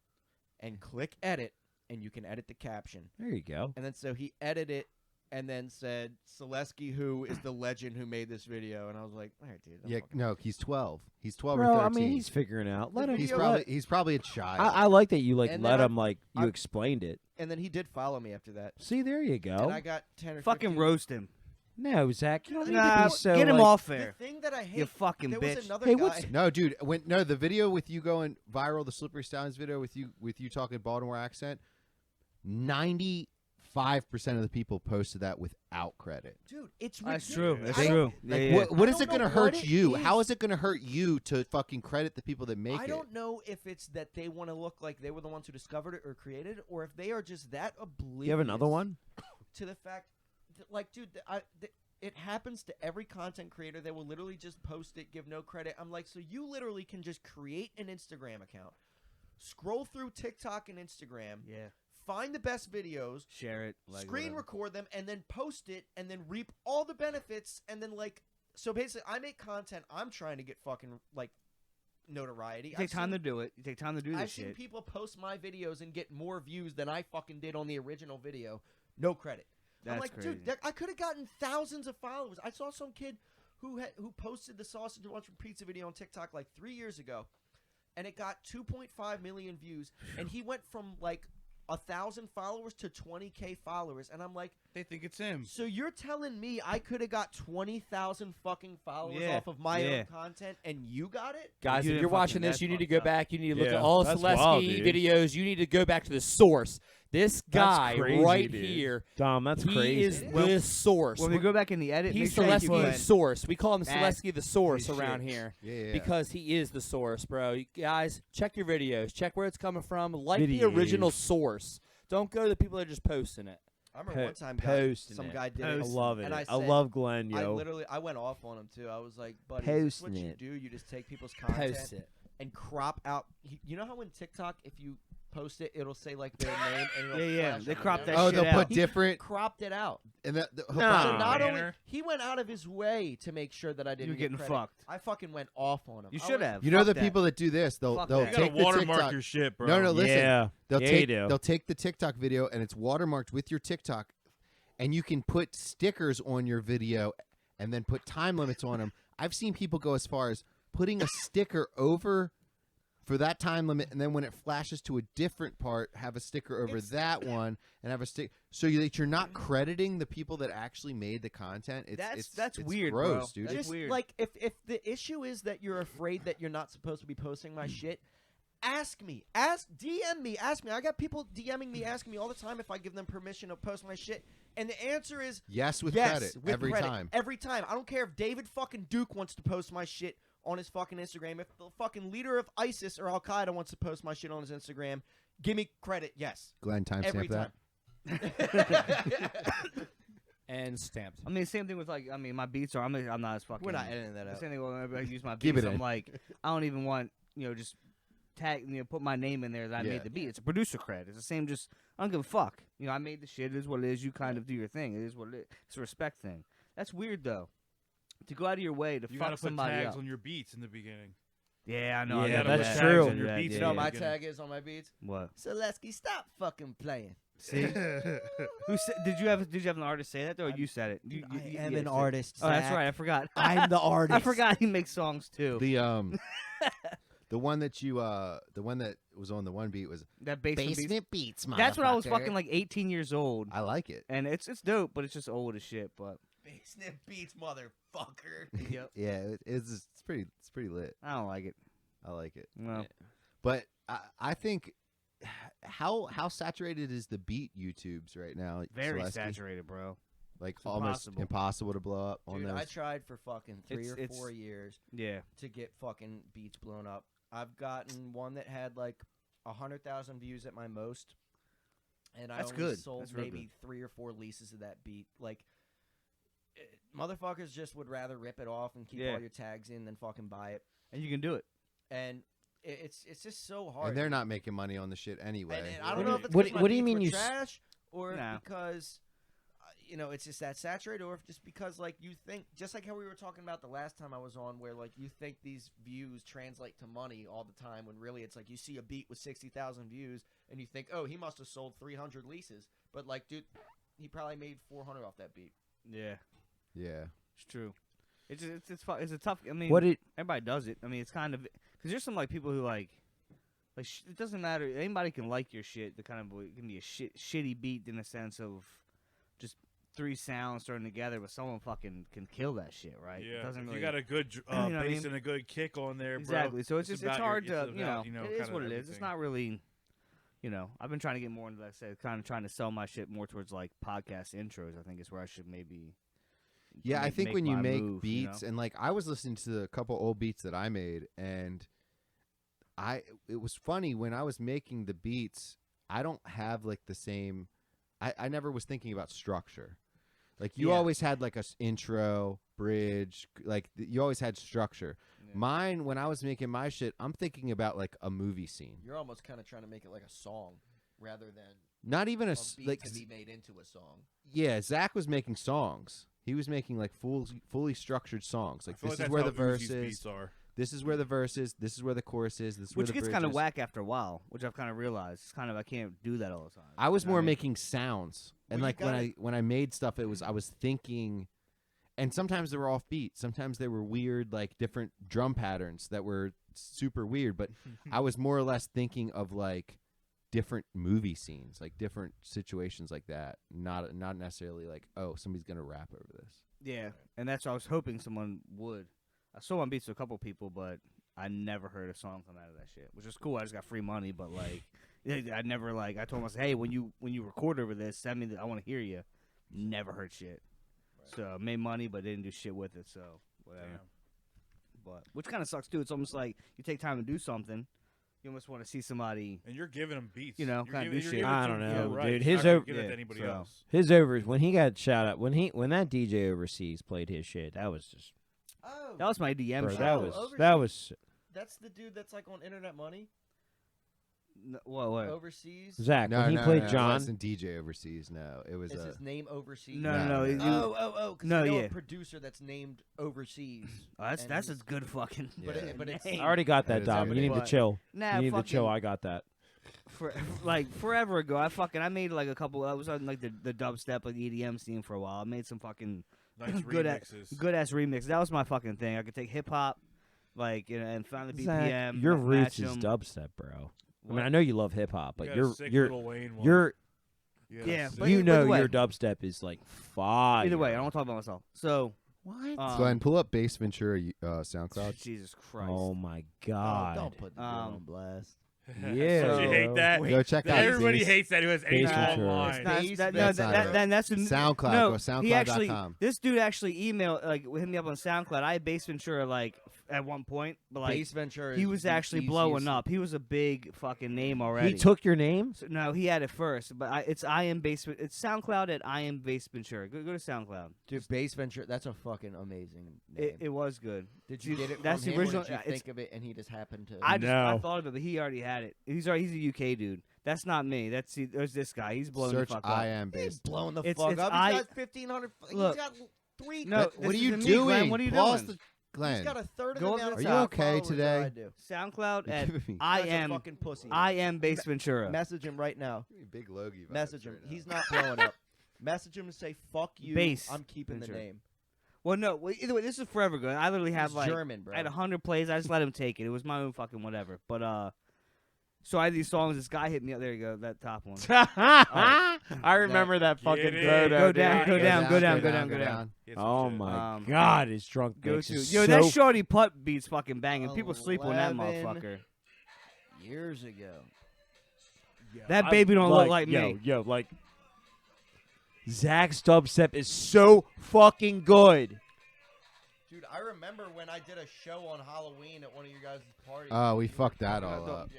and click edit, and you can edit the caption. There you go. And then so he edited it and then said, Solesky, who is the legend who made this video. And I was like, all right, dude. Yeah, no, he's 12. He's 12 Bro, or 13. I mean, he's figuring out. Let him. he's video- probably a child. I like that you And let then him you I- explained it. And then he did follow me after that. See, there you go. And I got 10 or Fucking 15. roast him. No, Zach, you don't need to Nah, be so. get him like, off The there. thing that I hate, You fucking there bitch. was another Hey, guy. what's- No, dude. The video with you going viral, the Slippery Stallions video with you talking Baltimore accent, 95% of the people posted that without credit. Dude, it's That's ridiculous. true. That's I don't- true. Yeah, Like, yeah. what I is don't it going to know what hurt it you? is. How is it going to hurt you to fucking credit the people that make I it? don't know if it's that they want to look like they were the ones who discovered it or created it, or if they are just that oblivious. You have another one? To the fact, that, like, dude, it happens to every content creator. They will literally just post it, give no credit. I'm like, so you literally can just create an Instagram account, scroll through TikTok and Instagram, Yeah. find the best videos, Share it. Like, screen whatever. record them, and then post it, and then reap all the benefits, and then like, so basically, I make content. I'm trying to get fucking like notoriety. You take time to do it. You take time to do this I've seen shit. people post my videos and get more views than I fucking did on the original video. No credit. I'm That's like, crazy. dude, I could have gotten thousands of followers. I saw some kid who posted the sausage lunch from pizza video on TikTok like 3 years ago, and it got 2.5 million views, and he went from like 1,000 followers to 20K followers, and I'm like, They think it's him. so you're telling me I could have got 20,000 fucking followers Yeah, off of my yeah. own content, and you got it? Guys, You if didn't you're watching fucking- this, that's you need to fucked go up. back. You need to look Yeah, at all that's wild, Solesky dude. videos. You need to go back to the source. This That's guy crazy, right dude. here, Dom, that's he crazy. is It the is. source. When we go back in the edit, He's make sure you Solesky the put- source. We call him That's Solesky the source his around shit. here Yeah. because he is the source, bro. You guys, check your videos. Check where it's coming from. Like the original Videos. source. Don't go to the people that are just posting it. I remember one time posting some it. guy did I it. love it. And I I said- love Glen, yo. I went off on him too. I was like, buddy, is this what Posting you it. do? You just take people's content Post it. and crop out. You know how in TikTok, if you post it, it'll say like their name and it'll Yeah, flash they on crop there? that Oh, shit they'll out. put He different. cropped it out. And that, No. So not only Banner. he went out of his way to make sure that I didn't You're get getting credit. fucked. I fucking went off on him. You I should was- have. You know Fuck the that. people that do this? They'll Fuck they'll that. You gotta take the watermark TikTok. your shit, bro. No, listen. Yeah. They'll Yeah, take you do. they'll take the TikTok video and it's watermarked with your TikTok, and you can put stickers on your video and then put time limits on them. I've seen people go as far as putting a sticker over for that time limit, and then when it flashes to a different part, have a sticker over that one, and have a stick so that you're not crediting the people that actually made the content. That's it's weird, gross, bro. dude. That's Just weird. like if the issue is that you're afraid that you're not supposed to be posting my shit, ask me. DM me. Ask me. I got people DMing me asking me all the time if I give them permission to post my shit. And the answer is Yes, with yes, credit with every credit. time. Every time. I don't care if David fucking Duke wants to post my shit on his fucking Instagram. If the fucking leader of ISIS or Al Qaeda wants to post my shit on his Instagram, give me credit. Yes. Glenn, Every timestamp that. time. And stamped. I mean, same thing with like, I mean, my beats are. I'm not as fucking. We're not editing that The out. same thing whenever I use my Keep beats. it I'm in. like, I don't even want just tag put my name in there that I Yeah. made the beat. It's a producer credit. It's the same. Just I don't give a fuck. I made the shit. It is what it is. You kind of do your thing. It is what it is. It's a respect thing. That's weird though. To go out of your way to You fuck gotta put somebody tags up. on your beats in the beginning. Yeah, I know. I Yeah, gotta that's do that. true. I gotta do Your that, beats yeah, You know yeah. what my beginning. tag is on my beats? What? Solesky, stop fucking playing. See? Who said? Did you have an artist say that though, or you said it? You I am yeah, an so- artist. Oh, that's Zach. right. I forgot. I'm the artist. I forgot he makes songs too. The The one that was on the one beat was That basement Beats. That's when I was motherfucker. fucking like 18 years old, I like it. and it's dope, but it's just old as shit. But Basement Beats, motherfucker. yep, Yeah, it's pretty lit. I don't like it. I like it. No, But I think how saturated is the beat YouTubes right now? very Solesky? saturated, bro. Like It's almost impossible. impossible to blow up on Dude, those. I tried for fucking 3 or It's- 4 years Yeah, to get fucking beats blown up. I've gotten one that had like 100,000 views at my most, and I That's only good. sold That's real maybe 3 or 4 leases of that beat. Like, motherfuckers just would rather rip it off and keep Yeah. all your tags in than fucking buy it. and you can do it. And it's just so hard. and they're not making money on the shit anyway. And I don't know if it's What- 'cause my what do you beats mean were you trash or Nah. because it's just that saturated, or if just because like you think, just like how we were talking about the last time I was on, where like you think these views translate to money all the time, when really it's like you see a beat with 60,000 views and you think, oh, he must have sold 300 leases, but like, dude, he probably made 400 off that beat. Yeah, Yeah. it's true. It's just, it's a tough. I mean, What it? everybody does it. I mean, it's kind of because there's some like people who like it doesn't matter. Anybody can like your shit. The kind of it can be a shitty beat in the sense of just 3 sounds thrown together, but someone fucking can kill that shit, right? It Yeah, doesn't if really, you got a good You know what I bass mean? and a good kick on there, exactly. bro. So it's just it's about your- hard it's to about, it is kinda what it is. It's everything. not really. I've been trying to get more into, like I said, kind of trying to sell my shit more towards like podcast intros. I think is where I should maybe. Yeah, I think when you my make move, beats, and like I was listening to a couple old beats that I made, and it was funny when I was making the beats. I don't have like the same. I never was thinking about structure. Like you Yeah. always had like a intro, bridge, like you always had structure. Yeah. Mine, when I was making my shit, I'm thinking about like a movie scene, You're almost kind of trying to make it like a song rather than not even a a beat like. to be made into a song. Yeah, Zach was making songs. He was making like fully structured songs. Like I feel this like is that's where how the verse Uzi's is. beats are. This is where the verse is. This is where the chorus is. This is which where the gets bridge kind of is. whack after a while, which I've kind of realized. It's kind of I can't do that all the time. I was You know more what I mean? making sounds, and Well, you like gotta- when I made stuff, I was thinking, and sometimes they were off beat. Sometimes they were weird, like different drum patterns that were super weird. But I was more or less thinking of like different movie scenes, like different situations like that. Not necessarily like, oh, somebody's gonna rap over this. Yeah, and that's what I was hoping someone would. I sold my beats to a couple people, but I never heard a song come out of that shit, which is cool. I just got free money, but like, I never like. I told them, I said, hey, when you record over this, send me. I want to hear you. Never heard shit. So made money, but didn't do shit with it. So whatever. Damn. But which kind of sucks too. It's almost like you take time to do something, you almost want to see somebody. And you're giving him beats. You know, You're kinda giving- do you're shit. giving I it don't to know, him, right. dude. You're His not gonna over- give it to Yeah, anybody so- else. His overs when he got shout out when that DJ overseas played his shit. That was just Oh, That was my DM bro. shit. That Oh, was overseas. that was that's the dude that's like on Internet Money What? overseas. Zach No, when he no, played no, John. It wasn't DJ overseas. No, it was Is his name overseas? No, No, no. no. Oh, because No, you know yeah. a producer that's named overseas. Oh, that's and that's a he's- good fucking. But, Yeah. but it's I already got That that, is Dom. You need to but- chill. Nah, You need to fucking, chill. I got that. like forever ago, I made like a couple. I was on like the dubstep, like EDM scene for a while. I made some fucking Nice good remixes. ass remix. That was my fucking thing. I could take hip hop, like and find the Zach, BPM. your match roots is 'em. dubstep, bro. I What? mean, I know you love hip hop, but You got a sick you're Lil Wayne one. you're You got a Yeah, sick- but you either know way- your dubstep is like fire. Either way, I don't want to talk about myself. So What? Glenn, pull up Bass Ventura SoundCloud. Jesus Christ. Oh my Oh, god. don't put the dude on blast. Yeah, Don't you hate bro. that? Go check out Everybody Bass- hates that who has anything Ventura. online. It's not- Bass that- no, That's that- not that- it. then that's a SoundCloud. No, Go he actually, SoundCloud.com. this dude actually emailed, like, hit me up on SoundCloud. I had Bass Ventura, like, at one point, but, like, Bass Ventura. he is was the actually easiest- blowing up. He was a big fucking name already. He took your name? So, no, he had it first, but it's I am Bass. It's SoundCloud at I am Bass Ventura. Go to SoundCloud. Dude, Bass Ventura. That's a fucking amazing name. It was good. Did you get it? That's from the him, or original- Did you it's- think of it, and he just happened to. I No. thought of it, but he already had it. He's a UK dude. That's not me. There's this guy. He's blowing Search the fuck I up. am He's Bass. blowing the It's- fuck it's up. I- He's got 1,500. Look. He's got 3. No, What this are you isn't me, doing? Glenn. What are you Pause doing? the- He's Glenn, got a third of Go the over amount the of Are you top okay followers that today? I do. SoundCloud You're at giving me I That's a am fucking pussy. I am Bass Ventura. Message him right now. big Logie vibes Message him. right now. He's not blowing up. Message him and say, "Fuck you. Bass I'm keeping the Ventura. name." Well, no. Well, either way, this is forever good. I literally have It's like German, bro. I had 100 plays. I just let him take it. It was my own fucking whatever. But so I had these songs. This guy hit me up. There you go. That top one. I remember that fucking Get it. photo. Go down, dude. go down, go down, go down, go down. Get some Oh shit. my Um, God, his drunk Go bitch to is yo. so That shorty putt beats fucking banging. People sleep on that 11. motherfucker. Years ago. That baby don't look like me. Yo, like Zach's dubstep is so fucking good. Dude, I remember when I did a show on Halloween at one of your guys' parties. Oh, we fucked that all up.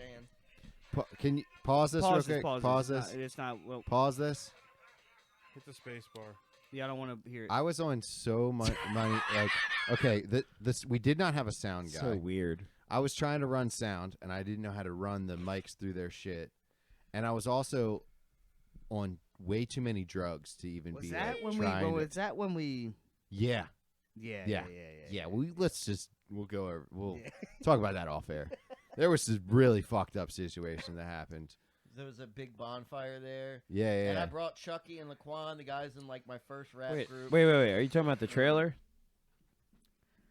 Can you pause this real quick? Pause this. It's not. Well, Pause this. Hit the space bar. yeah, I don't want to hear it. I was on so much money. Like, okay, this we did not have a sound guy. So weird. I was trying to run sound, and I didn't know how to run the mics through their shit. And I was also on way too many drugs to even was be that like, when trying we? to- Was that when we? Yeah, Yeah. we'll go over. We'll talk about that off air. There was this really fucked up situation that happened. There was a big bonfire there. Yeah, yeah. And I yeah. brought Chucky and Laquan, the guys in like my first rap Wait, group. wait. Are you talking about the trailer?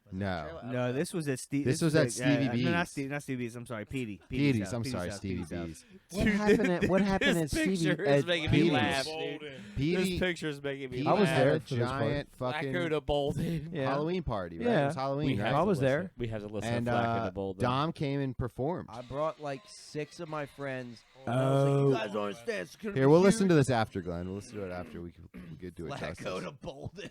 Was it No. a trailer? I don't No, know. this was at Steve. This was at Stevie No, not B's. Steve. Not Stevie B's. I'm sorry, Petey. Petey's. I'm sorry, Stevie B's. What happened at This Stevie? picture is at making Petey's. me laugh, dude. Bolden. This Petey. picture's making me Petey I was laugh. had there a for this part. giant fucking Flacco to Bolden. Yeah. Halloween party. Right? Yeah. It was Halloween. We right? have I to was listen- there. We have to listen And to Flacco to Bolden. Dom came and performed. I brought like 6 of my friends. Oh. And I was like, you guys don't understand. It's gonna Here, be we'll huge. listen to this after, Glenn. We'll listen to it after we could do it Flacco justice. to Bolden.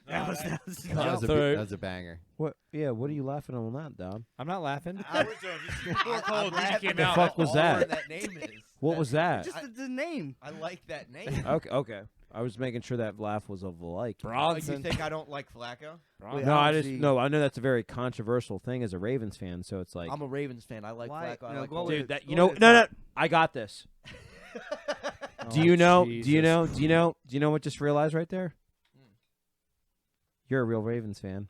That was That was, Through. that was a banger. What? Yeah. What are you laughing on that, Dom? I'm not laughing. I was just before Call of Duty came The out. fuck was All where that? that name is. What was that? just the name. I like that name. Okay. I was making sure that laugh was of like. Oh, you Bronson. think I don't like Flacco? Wait, No, I obviously- just no. I know that's a very controversial thing as a Ravens fan. So it's like, I'm a Ravens fan. I like Why- Flacco. I no, like go Bolden. with dude, it. that Go you know, with it, no, Tom. I got this. Oh, Do you know? Do you Jesus. know? Do you know? Do you know what just realized right there? You're a real Ravens fan.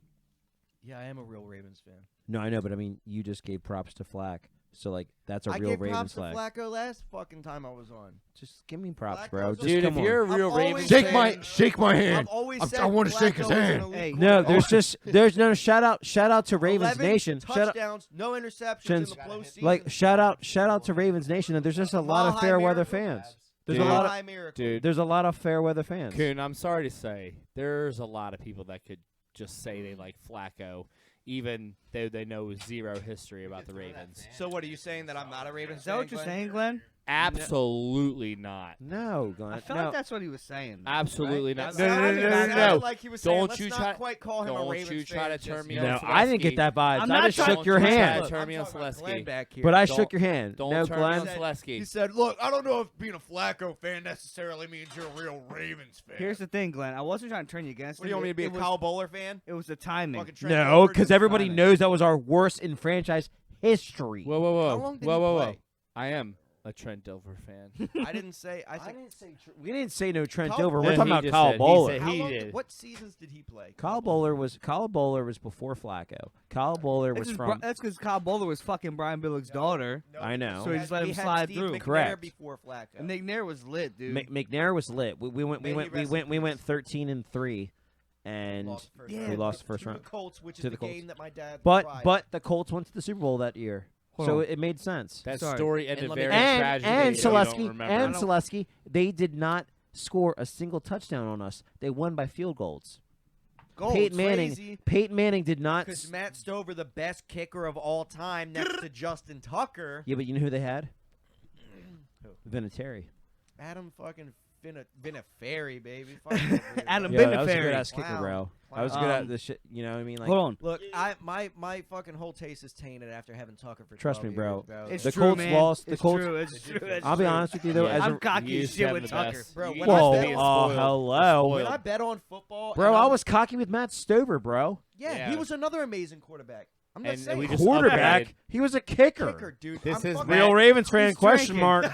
Yeah, I am a real Ravens fan. No, I know, but I mean, you just gave props to Flack, so like that's a I real gave Ravens props to flag. Flacco last fucking time I was on. Just give me props, Flacco's bro. a- Just Dude, come if you're a on. real I've Ravens always Shake said- my shake my hand. I've always I said wanna shake his Flacco was an hand. elite Hey, No, quarterback. there's no shout out to Ravens 11 Nation. Shout out, touchdowns, no interceptions in the Shins- postseason. like shout out to Ravens Nation. There's just a lot of Mile-high fair weather miracle. fans. There's Dude. a lot of High miracle. Dude. there's a lot of fair weather fans. Kuhn, I'm sorry to say, there's a lot of people that could just say they like Flacco, even though they know zero history about the Ravens. So what are you saying that I'm not a Ravens Is that fan? what you're Glenn? saying, Glenn? Absolutely not. No, Glenn. I feel no. like that's what he was saying. Absolutely That not. No, no, sounded- no, that no, sounded no. Like he was saying, Don't let's you not try- quite call him a don't Ravens you try fan to turn just me yet. No, on I didn't get Solesky. that vibe. I'm I not just trying- shook your Don't you try hand. to turn I'm me on talking about Glenn Solesky. back here. But I Don't- shook your hand. Don't No, turn me on Glenn. He Solesky. said, "Look, I don't know if being a Flacco fan necessarily means you're a real Ravens fan." Here's the thing, Glenn. I wasn't trying to turn you against what do you want me to be, a was, Kyle Bowler fan? It was the timing. Fucking Trent No, Dilfer because just everybody signing. knows that was our worst in franchise history. Whoa, whoa, whoa. How long did whoa, he whoa, whoa. play? I am a Trent Dilfer fan. I didn't say. I think. We didn't say no Trent Kyle- Dilfer. Yeah, We're talking he about just Kyle said- he Bowler. said- How he long, did. What seasons did he play? Kyle Bowler was before Flacco. Kyle Bowler was from. That's because Kyle Bowler was fucking Brian Billick's daughter, No, I know. So he just let him slide Steve through. McNair Correct. Before Flacco. and McNair was lit, dude. McNair was lit. We went May he rest in we went peace. 13-3, and Lost the first Yeah, round. we lost the first to round. The Colts, which To is the the Colts. game that my dad. But cried. the Colts went to the Super Bowl that year, Hold so on. it made sense. That Sorry. story ended And let me- very and tragically. and if you don't Solesky remember. and Solesky, they did not score a single touchdown on us. They won by field goals. Goals, Peyton Manning did not. Because Matt Stover, the best kicker of all time, next to Justin Tucker. Yeah, but you know who they had? Vinatieri. Adam fucking Vinatieri, baby. Fuck over here, Adam bro. Yeah, that was a good Vinatieri. ass kicker, Wow. bro. I was good at the shit. You know what I mean? Like, Hold on. Look, my fucking whole taste is tainted after having Tucker for Trust 12 me, bro. years, It's The true, Colts man. lost. The It's Colts. True. It's true. It's I'll be true. honest with you though. Yeah. As I'm a, cocky You as used to shit have with the Tucker. best. Bro, You when used I whoa, to bet be on- spoiled. hello, When Spoiled. I bet on football, bro. and I I'm- was cocky with Matt Stover, bro. Yeah, Yeah. he was another amazing quarterback. I'm not And saying we just Quarterback. upgraded. He was a kicker. kicker, dude. This I'm is fucking- Real Ravens fan? He's Question drinking. mark.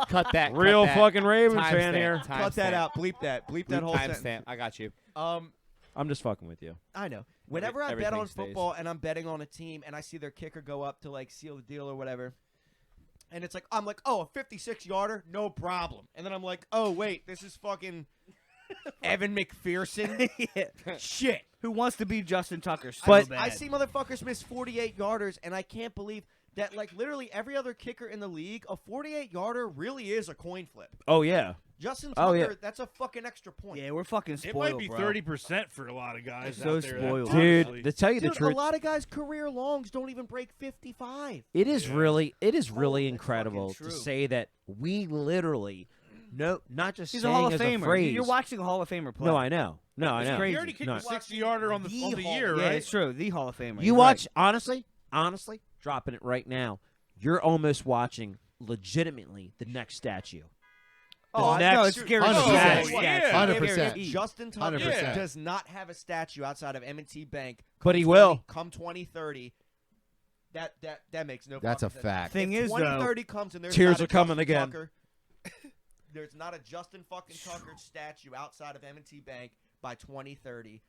Cut that. Real cut that. fucking Ravens Timestamp, fan here. Cut that out. Bleep that. Bleep that whole sentence. Timestamp. I got you. I'm just fucking with you. I know. Whenever I bet everything on stays. football and I'm betting on a team and I see their kicker go up to like seal the deal or whatever, and it's like I'm like, oh, a 56-yarder, no problem. And then I'm like, oh wait, this is fucking Evan McPherson. Yeah. Shit. Who wants to be Justin Tucker so But- bad? I see motherfuckers miss 48-yarders, and I can't believe that, like, literally every other kicker in the league, a 48-yarder really is a coin flip. Oh yeah. Justin Oh, Tucker, yeah. that's a fucking extra point. Yeah, we're fucking It spoiled, might be bro. 30% for a lot of guys We're out so there. spoiled. Dude, honestly- to tell you Dude, the truth, a lot of guys' career longs don't even break 55. it is really that's incredible fucking to true. say that we literally not just He's saying a Hall of as a Famer. phrase. You're watching a Hall of Famer play. No, I know. No, I It's know. crazy. He already kicked No. a 60-yarder on the The year, Yeah, right? it's true. The Hall of Famer. You You're watch right. honestly, dropping it right now. You're almost watching legitimately the next statue. Oh, next- no, it's guaranteed. 100%. Yeah. 100%. Justin Tucker 100%. does not have a statue outside of M&T Bank. But he 20 will. Come 2030. That makes no That's a fucking sense. fact. Thing If is, though, 2030 comes and there's Tears not a are coming Justin again. Tucker, there's not a Justin fucking Tucker statue outside of M&T Bank by 2030.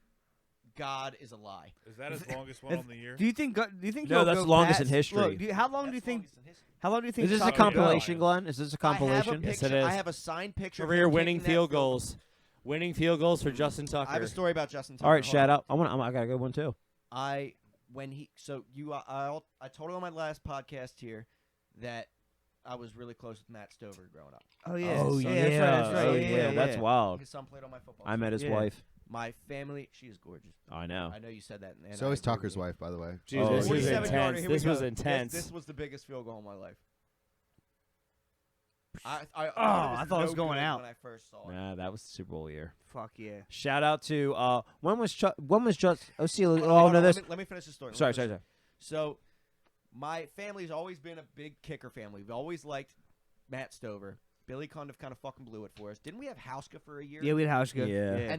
God is a lie. Is that his longest one on the year? do you think? Do you think? No, he'll that's go longest past- in history. Look, how long do you That's think? longest in history. How long do you think? Is this a Tucker will go? compilation, Glenn? Is this a compilation? I have a Yes, picture. it is. I have a signed picture. of Career him winning kicking that field goals. Winning field goals for Justin Tucker. I have a story about Justin Tucker. All right, Hold shout on. out. I got a good one too. I told you on my last podcast here that I was really close with Matt Stover growing up. Oh yeah. Oh yeah. yeah. That's right. That's right. Oh yeah, yeah. That's wild. His son played on my football. I team. met his Yeah. wife. My family. She is gorgeous. I know. I know you said that. And So I is agree with Tucker's you. wife, by the way. Dude, Oh, this was 47 yarder, intense. here we This was go. intense. This was the biggest field goal of my life. I thought it was going out. when I first saw it. Nah, that was the Super Bowl year. Fuck yeah. Shout out to when was just Hold oh on, no let this me finish the story. Let me sorry finish sorry sorry So, my family's always been a big kicker family. We've always liked Matt Stover. Billy Cundiff kind of fucking blew it for us. Didn't we have Hauska for a year? Yeah, we had Hauska. Yeah.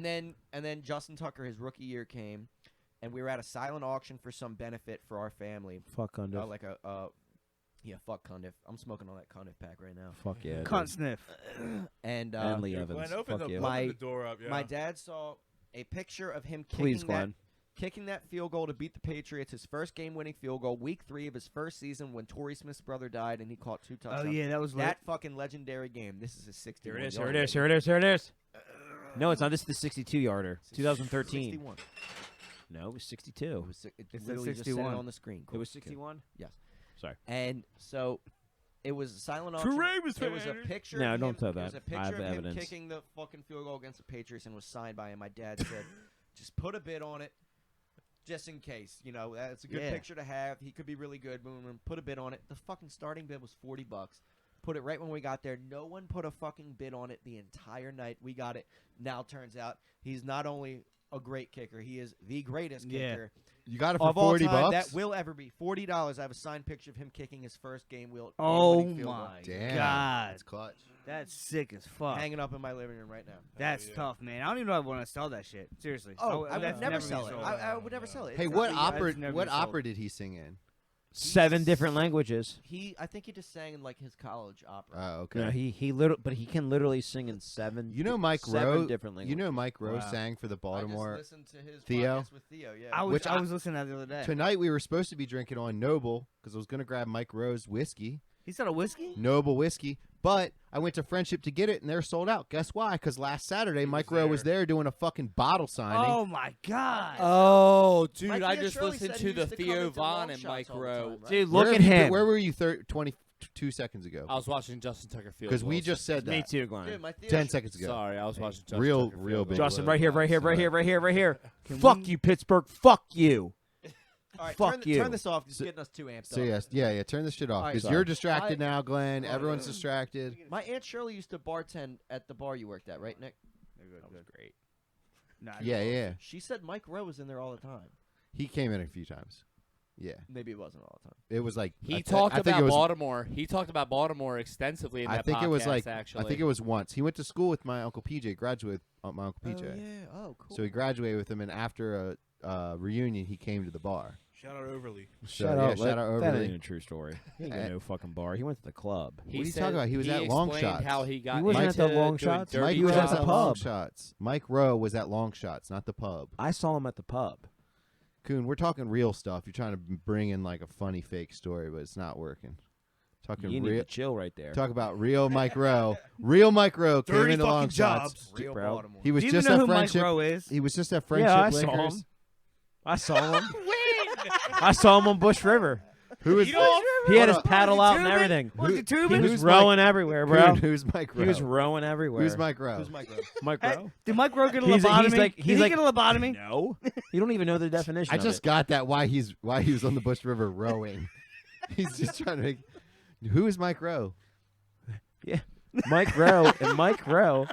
And then Justin Tucker, his rookie year came, and we were at a silent auction for some benefit for our family. fuck under Like fuck Cundiff. I'm smoking on that Cundiff pack right now. fuck yeah Cunt dude. sniff. And and Lee Yo, Evans Glenn, open fuck the, you. My- open the door up. Yeah. my dad saw a picture of him Please Glenn kicking that field goal to beat the Patriots, his first game-winning field goal, week 3 of his first season when Torrey Smith's brother died and he caught 2 Oh touchdowns. yeah, that was That fucking legendary game. This is a 60. here it is here it is no it's not this is the 62 yarder 2013 61. no it was 62 It was It said literally just said it 61. on the screen. it Cool. was Okay. 61 Yes. sorry And so it was a silent auction. Ravens There was a fans. picture. No, of don't him, tell there was that. a I have picture of him evidence. kicking the fucking field goal against the Patriots and was signed by him. My dad said, "Just put a bid on it, just in case. You know, that's a good Yeah. picture to have. He could be really good. Boom, boom, put a bid on it. The fucking starting bid was $40. Put it right when we got there. No one put a fucking bid on it the entire night. We got it. Now turns out he's not only a great kicker, he is the greatest Yeah. kicker You got it for of all 40 time bucks? that will ever be. $40. I have a signed picture of him kicking his first game-winning Oh field goal. my Damn. god, That's clutch. that's sick as fuck. Hanging up in my living room right now. That's yeah. tough, man. I don't even know if I want to sell that shit. Seriously. I would that's never be sell it. sold. I would never sell it. Hey, It's what not- opera? it's never What been sold. opera did he sing in? 7 different languages I think he just sang in like his college opera. Oh, okay. no he literally but he can literally sing in 7 You know Mike 7 Rowe. different languages You know Mike Rowe Wow. sang for the Baltimore. I just listened to his Theo? podcast with Theo. Yeah. I was Which I was listening to that the other day. Tonight we were supposed to be drinking on Noble because I was going to grab Mike Rowe's whiskey, He said a whiskey? Noble whiskey, but I went to Friendship to get it and they're sold out. Guess why? Because last Saturday Mike Rowe was there doing a fucking bottle signing. Oh my god. Oh, dude, Mikey I and just Shirley listened said to he the used to come Theo into Vaughn long and shots Mike all the Rowe. time, right? dude Where look have at you been- him Where were you 22 seconds ago? I was watching Justin Tucker field Because we goals. just said me that too Glenn Dude, my Theo 10 seconds ago. Sorry, I was watching Justin Real- Tucker real field big goals. Justin blow. right here right here right here right here right here Can fuck we- you Pittsburgh fuck you All right, Fuck you. turn this off. It's getting us too amped So up. yes, yeah. Turn this shit off All right, because sorry. you're distracted I- now, Glenn. Oh, Everyone's yeah. distracted. My Aunt Shirley used to bartend at the bar you worked at, right, Nick? That was great. Nah, Yeah, yeah. She said Mike Rowe was in there all the time. He came in a few times. Yeah, Maybe it wasn't all the time. it was like He I talked think about it was, Baltimore. He talked about Baltimore extensively in I that think it was podcast, like actually. I think it was once. He went to school with my uncle PJ. Graduated with my uncle PJ. Oh yeah. Oh cool. So he graduated with him, and after a reunion, he came to the bar. Shout out Overly. Shout yeah, out shout out that Overly. ain't a true story he ain't got no fucking bar he went to the club What are you said- talking about? He was at Long explained Shots. How he got He wasn't into at the Long doing Shots? dirty Mike Mike was was at at the the Long pub. Shots. Mike Rowe was at Long Shots, not the pub. I saw him at the pub Kuhn, we're talking real stuff. You're trying to bring in like a funny fake story, but it's not working. Talking You need real. to chill right there. Talk about real Mike Rowe. Real Mike Rowe came Dirty in the long fucking shots. jobs. Real bro. Baltimore. He was Do you just even know at who Mike friendship. Rowe is? He was just at friendship Yeah, I saw Lakers. him. I saw him. I saw him on Bush River. Who is You know, He had his Hold on. paddle out and Tubing? everything. Was he He tubing? was Who's rowing everywhere, bro. Kuhn, who's Mike Rowe? He was rowing everywhere. Who's Mike Rowe? Who's Mike Rowe? Mike Hey, Rowe? did Mike Rowe get a He's lobotomy? like- Did he's he like- get a lobotomy? No. You don't even know the definition I of just it. got that why he was on the Bush River rowing. He's just trying to make. Who is Mike Rowe? Mike Rowe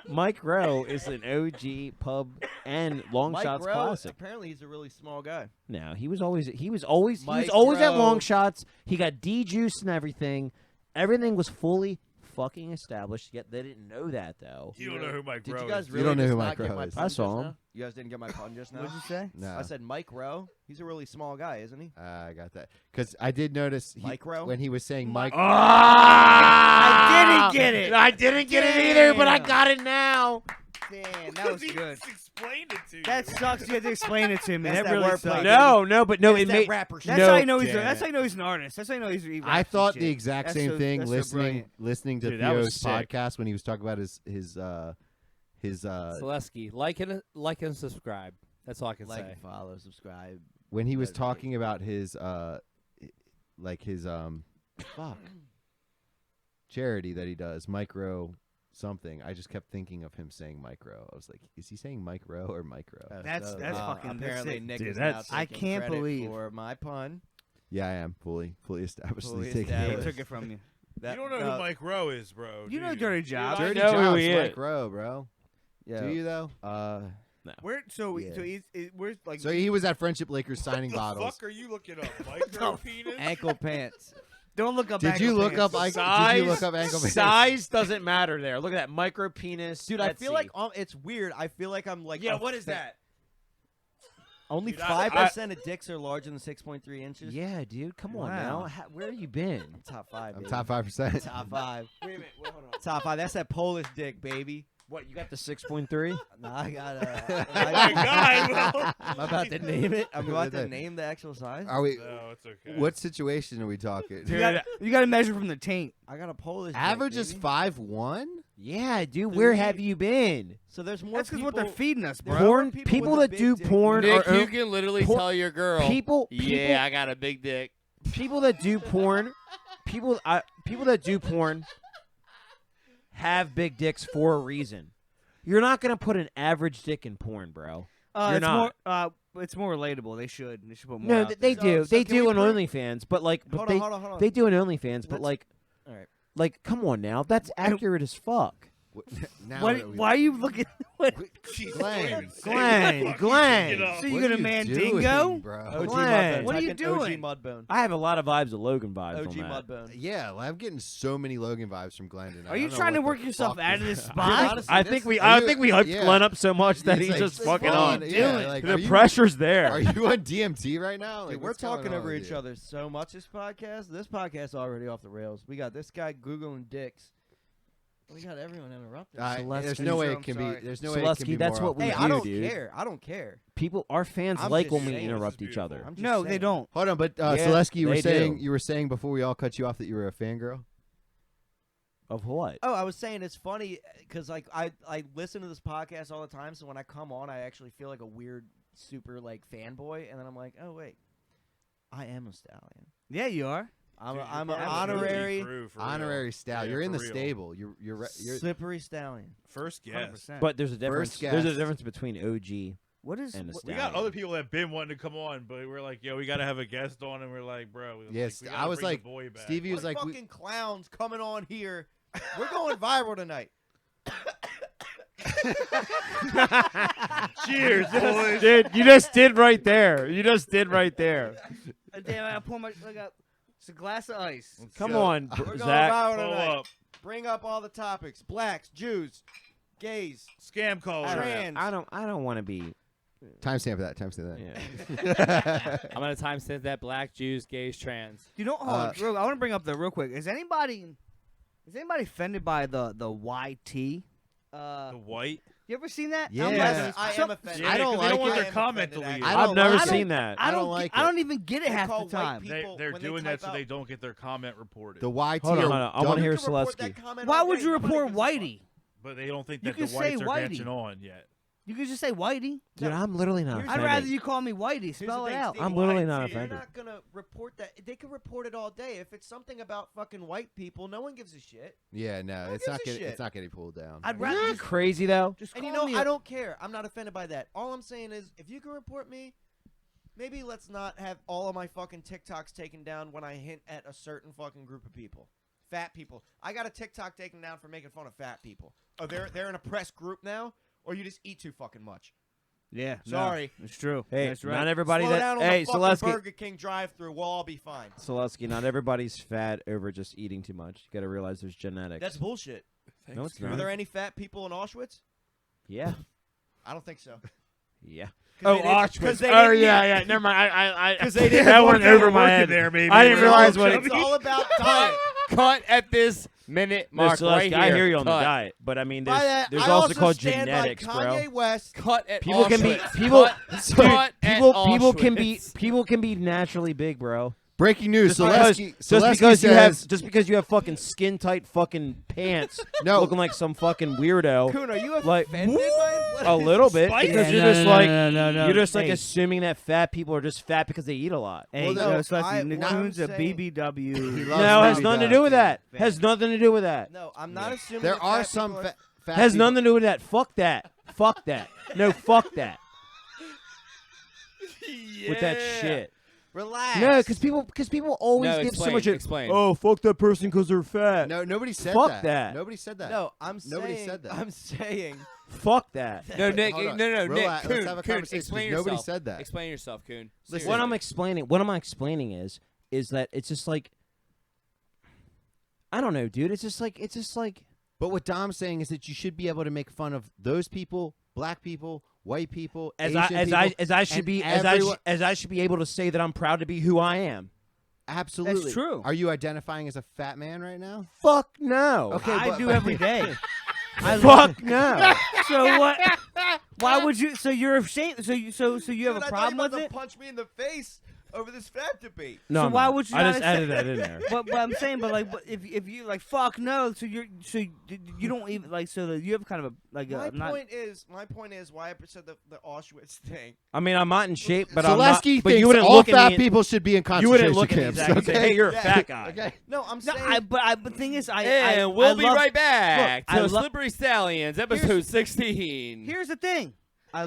Mike Rowe is an OG pub and long Mike shots Rowe, classic. apparently he's a really small guy. No, he was always Mike at Rowe. long shots. He got D juice and everything. Everything was fully fucking established. Yet they didn't know that though. You don't know who Mike Did Rowe you guys is. really don't know just who not Mike get Rowe my is. pun I just saw him. now? You guys didn't get my pun just now? What'd you say? No, I said Mike Rowe. He's a really small guy, isn't he? I got that because I did notice Mike Rowe? when he was saying Mike. I didn't get it. I didn't get it either, but I Damn. got it now. Damn, that was He good. just explained it to you. That sucks. You had to explain it to me. That's That that really wordplay, sucks. baby. No, but no, That's it that made rapper shit. That's No, how you know he's. damn That's it. how you know he's an artist. That's how you know he's. he I raps thought and the shit. exact That's same so- thing that's so listening brilliant. to Dude, that was Theo's sick. podcast when he was talking about his Solesky, like and subscribe. That's all I can say. Like, follow, subscribe. when he was That's great. talking about his fuck charity that he does, Micro something. I just kept thinking of him saying Micro. I was like, is he saying Micro or Micro? That's fucking. That's apparently sick. Nick Dude, is that's- now I taking can't credit believe- for my pun. Yeah, I am fully established. Fully He's taking Yeah, he it. established. took it from you. That, You don't know who Mike Rowe is, bro. You do know Dirty Jobs. Dirty know who Jobs, he is. Mike Rowe, bro. Yeah. Do you though? Where? So Yeah. where's like? So he was at Friendship Lakers signing What the bottles. fuck are you looking up? Micro penis? Ankle pants. Don't look up. Did you ankle look up? pants. Did you look up ankle pants? Size doesn't matter there. Look at that micro penis. Dude, I feel Etsy. like it's weird. I feel like I'm like Yeah, a what is fa- that? Only Dude, I- 5% of dicks are larger than 6.3 inches. Yeah, dude. Come on Wow. now. Where have you been? Top 5. I'm baby. top 5%. Top 5. Wait a minute. Hold on. Top 5. That's that Polish dick, baby. What? You got the 6.3? Nah, I got My guy, bro. I'm about to name it. I'm about to That- name the actual size. Are we? No, it's okay. What situation are we talking? You got to measure from the taint. I got a Polish. Average dick, is baby. 5'1". Yeah, dude. Where have you been? So there's more That's because people. what they're feeding us, bro. There are Porn. people People with a that big do dick. porn Nick, are you can literally por- tell your girl. people. Yeah, I got a big dick. People that do porn. People that do porn have big dicks for a reason. You're not gonna put an average dick in porn, bro. You're it's not. more. It's more relatable. They should. They should put more. No, out they there. do. So They can do we on prove- OnlyFans, but like, but Hold they on, hold on, hold on. they do on OnlyFans, but Let's- like, All right. like, come on now, that's accurate as fuck. Now Why, what are we- why are you looking? What? Jesus, Glenn. don't even say Glenn, what. Glenn. Get up. So you What gonna are you mandingo? doing, bro? OG Glenn. Mudbone. What are you Type in doing? OG Mudbone. I have a lot of vibes of Logan vibes OG on that. Mudbone. Yeah, well, I'm getting so many Logan vibes from Glenn tonight. Are I you don't know trying to what work the yourself fuck out of is- this spot? Honestly, I this- think we Are you- hyped yeah. Glenn up so much that He's he's like, just fucking fun. on. Yeah, like, The are you- pressure's there. Are you on DMT right now? Like, Dude, we're what's going talking on over with each you? other so much this podcast. This podcast is already off the rails. We got this guy Googling dicks. We got everyone interrupted. There's Solesky. no way I'm it can sorry. be. There's no way it can Solesky, be that's more what we Hey, up. I do, don't dude. care. I don't care. People, our fans I'm like just when we saying, interrupt this is each other. beautiful. I'm just No, they saying. don't. Hold on, but Yeah, Solesky, you were they saying do. you were saying before we all cut you off that you were a fangirl. Of what? Oh, I was saying it's funny because like I listen to this podcast all the time. So when I come on, I actually feel like a weird, super like fanboy, and then I'm like, oh wait, I am a stallion. Yeah, you are. I'm Dude, I'm you're an part of the honorary crew, for real. Honorary stal. Yeah, You're in for the real. stable. You're slippery stallion. First guest. 100%. But there's a difference. There's a guest. difference between OG. What is? And a what- We stallion. got other people that have been wanting to come on, but we're like, yo, we got to have a guest on, and we're like, bro. Yes, we I gotta was bring the like, boy back. Stevie was What like, fucking clowns coming on here. We're going viral tonight. cheers, boys. Dude, you just did right there. You just did right there. Damn, I pour my. Look up. It's a glass of ice. Come go. on, We're going Zach. viral Pull tonight. up. Bring up all the topics: blacks, Jews, gays, Scam caller. trans. I don't want to be. timestamp that. Timestamp Yeah. that. I'm gonna timestamp that black, Jews, gays, trans. You know, hold on, I want to bring up the real quick. Is anybody offended by the YT? The white. You ever seen that? Yeah. I'm Yes, like, I am offended. Yeah, I don't 'cause they don't like want it. their I am comment offended, deleted. actually. I've never seen that. I I don't don't like I it. don't even get it They half call the white time. people They're when they doing that type so out- they don't get their comment reported. The YT Hold on, are hold on. I dumb. wanna hear You can report Solesky. that comment Why all would day. you Nobody report gives a fuck. Whitey? But they don't think You that the can say whites are Whitey. catching on yet. You can just say Whitey. Dude, I'm literally not Here's- I'd offended. rather you call me Whitey. Here's the Spell it thing, out. Steve, I'm literally white, not see, offended. They're not gonna report that. They can report it all day. If it's something about fucking white people, no one gives a shit. Yeah, no, Who it's gives not a getting shit? it's not getting pulled down. I'd Isn't rather that just, crazy though? just And call you know, me. I don't care. I'm not offended by that. All I'm saying is, if you can report me, maybe let's not have all of my fucking TikToks taken down when I hint at a certain fucking group of people. Fat people. I got a TikTok taken down for making fun of fat people. Oh, they're an oppressed group now, or you just eat too fucking much. Yeah, Sorry. no, it's true. Hey, That's right. not everybody Slow down that. on Hey, the fucking Solesky. Burger King drive-through. We'll all be fine. Solesky, not everybody's fat over just eating too much. You got to realize there's genetics. That's bullshit. No, it's Are not. there any fat people in Auschwitz? Yeah, I don't think so. yeah. Oh, Auschwitz. they Oh didn't yeah. Never mind. I 'Cause they didn't that work went out over my working head. there, maybe. I didn't They were realize all what. It's all about diet. Cut at this minute No, mark right Solesky, here. I hear you on the Cut. diet, but I mean, By that, there's I also called stand genetics, by bro. Kanye West. Cut at People can be Auschwitz. people. Cut at People can be naturally big, bro. Breaking news: Just Solesky because you have says fucking skin tight fucking pants, no. looking like some fucking weirdo. Kuhn, are you Like, offended by a little bit Spicy? because Yeah, you're just like no. you're just like Hey. assuming that fat people are just fat because they eat a lot. Hey, Well, no, no, Solesky, what Nick I'm Kuhn's a saying- BBW. He loves No, it has Bobby nothing to Dodd. do with that. Fan. Has nothing to do with that. No, I'm not assuming There that are fat some people are- fat Has people. nothing to do with that. Fuck that. Fuck that. No, fuck that. With that shit. Relax. No, because people always No, give so explain, much. explain. Oh, fuck that person because they're fat. No, nobody said Fuck that. that. Nobody said that. No, I'm saying. Nobody said that. I'm saying. Fuck that. No, Nick. Hold No, on. no, Relax. Nick. Let's Kuhn, have a Kuhn, conversation, explain 'cause yourself. nobody said that. Explain yourself, Kuhn. Listen. What I'm explaining is that it's just like I don't know, dude. It's just like But what Dom's saying is that you should be able to make fun of those people, black people, white people, as Asian people, I should and be everyone- as I should be able to say that I'm proud to be who I am. Absolutely. That's true. Are you identifying as a fat man right now? Fuck no. Okay, I but- do but- every day. Fuck no. So what? Why would you? So you're ashamed? So you have Dude, a I thought problem you were with about it? to punch me in the face over this fat debate. No, So I'm why not. would you I not just accept- added that in there. But I'm saying, but if you like fuck no, so you don't even like so that you have kind of a like My a not. point is why I said the Auschwitz thing. I mean, I'm not in shape, but I'm not. Solesky But you thinks wouldn't all look at fat me. people should be in You wouldn't concentration look at me camps. exactly and say, okay? "Hey, you're a Yeah. fat guy." Okay. No, I'm No, saying. but the thing is, And we'll be love- right back Look, I to lo- Slippery Stallions, episode 16. Here's the thing, I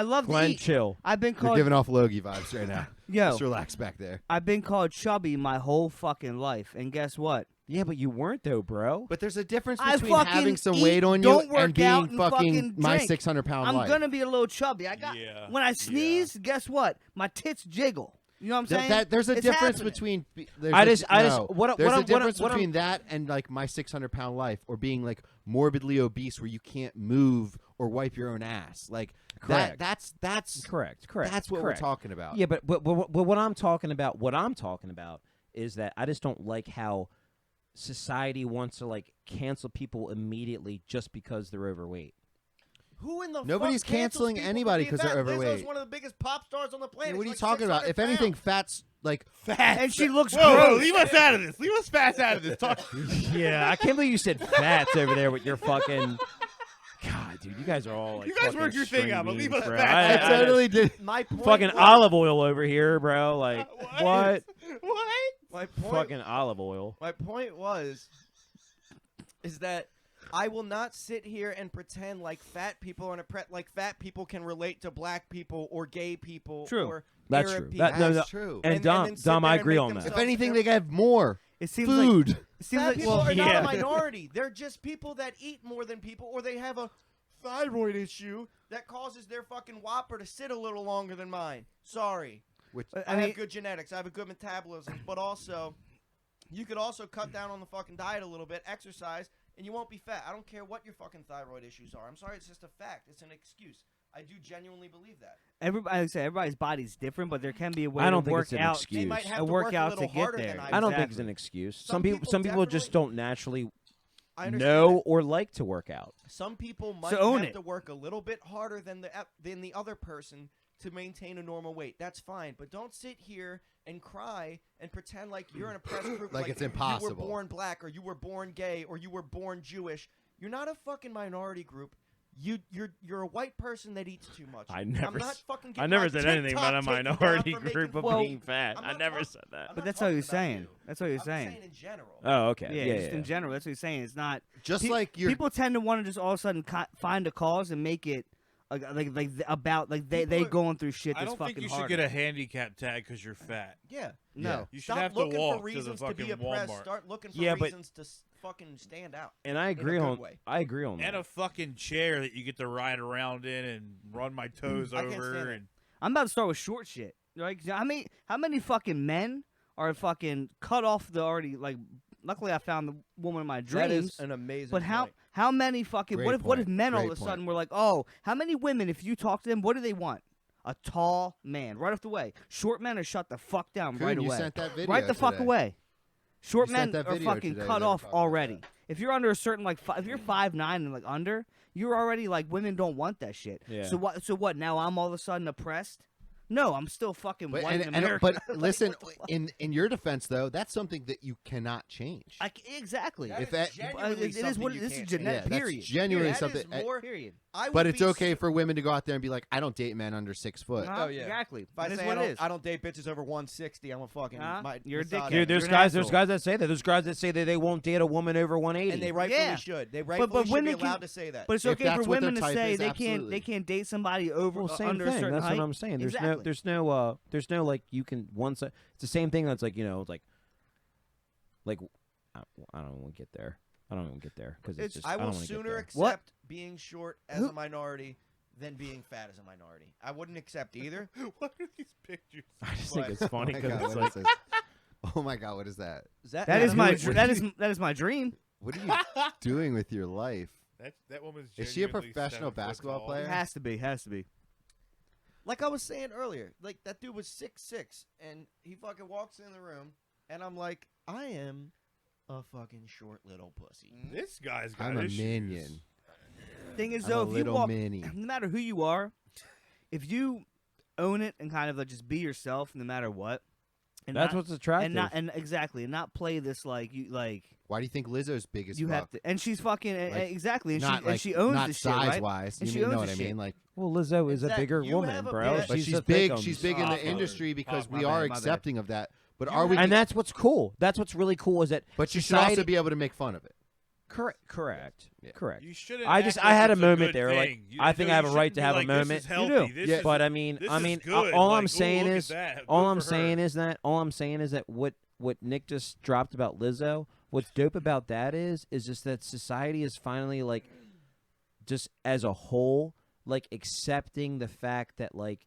love to Glen, eat. chill. I've been You're called giving off Logie vibes right now. yo. Just relax back there. I've been called chubby my whole fucking life, and guess what? Yeah, but you weren't though, bro. But there's a difference I between fucking having some eat, weight on you don't work and being out, and fucking my drink. 600-pound I'm life. gonna be a little chubby. I got Yeah. when I sneeze. Guess what? My tits jiggle. You know what I'm saying? There's a It's difference happening. between. There's There's a a difference difference between that and like my 600-pound life, or being like morbidly obese where you can't move or wipe your own ass. Like Correct. that's Correct. that's what correct. we're talking about. Yeah, but what I'm talking about is that I just don't like how society wants to like cancel people immediately just because they're overweight. Who in the Nobody's fuck cancels canceling people anybody for 'cause being they're fat? Lizzo's overweight. one of the biggest pop stars on the Yeah, planet. what are you She's talking about? 600 If anything, pounds. fat's like and she looks Whoa, gross. leave us out of this. Leave us fast out of this. Talk. Yeah, I can't believe you said fats over there with your fucking. God, dude, you guys are all like. You guys fucking work your thing string out, but leave beans, us bro. fats. I totally did. My point Fucking was, olive oil over here, bro. Like what? What? My point. Fucking olive oil. My point is that I will not sit here and pretend like fat people are like fat people can relate to black people or gay people True. or That's Arab true. people. That- no, That's true. And Dom, then sit Dom, there I and agree make on that. themselves- If anything, they have more It seems food. like it seems Fat like people well, are not yeah. a minority. They're just people that eat more than people, or they have a thyroid issue that causes their fucking whopper to sit a little longer than mine. Sorry. Which I have good genetics. I have a good metabolism, but also, you could also cut down on the fucking diet a little bit, exercise, and you won't be fat. I don't care what your fucking thyroid issues are. I'm sorry, it's just a fact. It's an excuse. I do genuinely believe that. everybody's body's different, but there can be a way I don't to think work it's an out. excuse. They might have A to work workout a little to get harder there. than I I don't think Exactly. it's an excuse. Some Some people people just definitely- don't naturally I understand know that. or like to work out. Some people might So own have it. to work a little bit harder than the other person to maintain a normal weight. That's fine, but don't sit here and cry and pretend like you're an oppressed group. Like it's You impossible. were born black, or you were born gay, or you were born Jewish. You're not a fucking minority group. You're a white person that eats too much. I never I'm not s- fucking I getting never my said anything about a TikTok taken down minority for making group of fun being fat. I'm I not never talking- said that. I'm But not that's what talking he's about saying. you. That's what he's I'm saying. saying in general. Oh, okay. Yeah, Yeah, just in general. That's what he's saying. It's not Just pe- like you're people tend to want to just all of a sudden find a cause and make it about they People are- going through shit I that's don't fucking think you should hard. get a handicap tag because you're fat. Yeah. No. You should Stop have to looking walk for to the reasons fucking be oppressed. Walmart. Start looking for Yeah, but- reasons to fucking stand out. And I a agree good on. way. I agree on And that. a fucking chair that you get to ride around in and run my toes I can't over. stand it. And I'm about to start with short shit. Like how many fucking men are fucking cut off the already like? Luckily, I found the woman of my dreams. That is an amazing. But point. how many fucking Great what if point. men all of Great a sudden point. were like, oh, how many women if you talk to them, what do they want? A tall man right off the way. Short men are shut the fuck down Kuhn, right you away. sent that video Right the fuck today. away. Short You men sent that are video fucking today cut that off talked about already. that. If you're under a certain if you're 5'9" and like under, you're already like women don't want that shit. Yeah. So what? So what? Now I'm all of a sudden oppressed. No, I'm still fucking But, white and, in America. but Like, listen, what the fuck? in your defense though, that's something that you cannot change. Exactly. That If is that- genuinely it is something what you this is can't genetic. change. Yeah, Period. that's genuinely That something. is more. Period. I would but it's be okay so- for women to go out there and be like, I don't date men under 6 foot. Uh-huh, Oh, yeah. Exactly. If I That is say what it is. I don't date bitches over 160, I'm a fucking. You're a misogyny. dickhead. Dude, there's You're an guys. asshole. There's guys that say that. There's guys that say that they won't date a woman over 180. And they rightfully Yeah. should. They rightfully should be women allowed can- to say that. But it's If okay that's for what their women to type say is, they absolutely. can't date somebody over Well, same under a thing. certain That's height. what I'm saying. Exactly. There's no like you can one side. It's the same thing. That's like like I don't want to get there. I don't even get there because it's just I don't will wanna get sooner there. accept What? being short as Who- a minority than being fat as a minority. I wouldn't accept either. what are these pictures? I just But- think it's funny Oh my because God, it's what like is this? Oh my God, what is that? That is my What that is my dream. What are you doing with your life? That woman's. Is she a genuinely professional 7 foot basketball tall. player? It has to be. Has to be. Like I was saying earlier, like that dude was 6'6", and he fucking walks in the room, and I'm like, I am a fucking short little pussy. This guy's got I'm a issues. minion. Thing is, I'm though, a if you little walk, mini. no matter who you are, if you own it and kind of like just be yourself, no matter what, and that's not, what's attractive. and not play this like you like Why do you think Lizzo's big as you fuck? have to, and she's fucking Like, exactly, and not she like, and she owns not the shit, size right? wise. And You she know owns what the I shit. mean? Like, well, Lizzo is a That bigger you woman, have a bro. bit- but she's she's a big. thickums. She's big in Oh, the fuck. industry because My we bad, are my bad. accepting of that. But You are we? have- And that's what's cool. That's what's really cool is that But you should society- also be able to make fun of it. Correct. Yeah. Correct. You shouldn't. I act just- like I had a it's moment good there, like, thing. I think I have a right shouldn't to be have a like, moment. This is You healthy. do. This Yeah. is, But I mean, this I is mean, good. all Like, I'm ooh, saying look at is, that. all Good I'm for saying her. is that what Nick just dropped about Lizzo. What's dope about that is just that society is finally like, just as a whole, like accepting the fact that like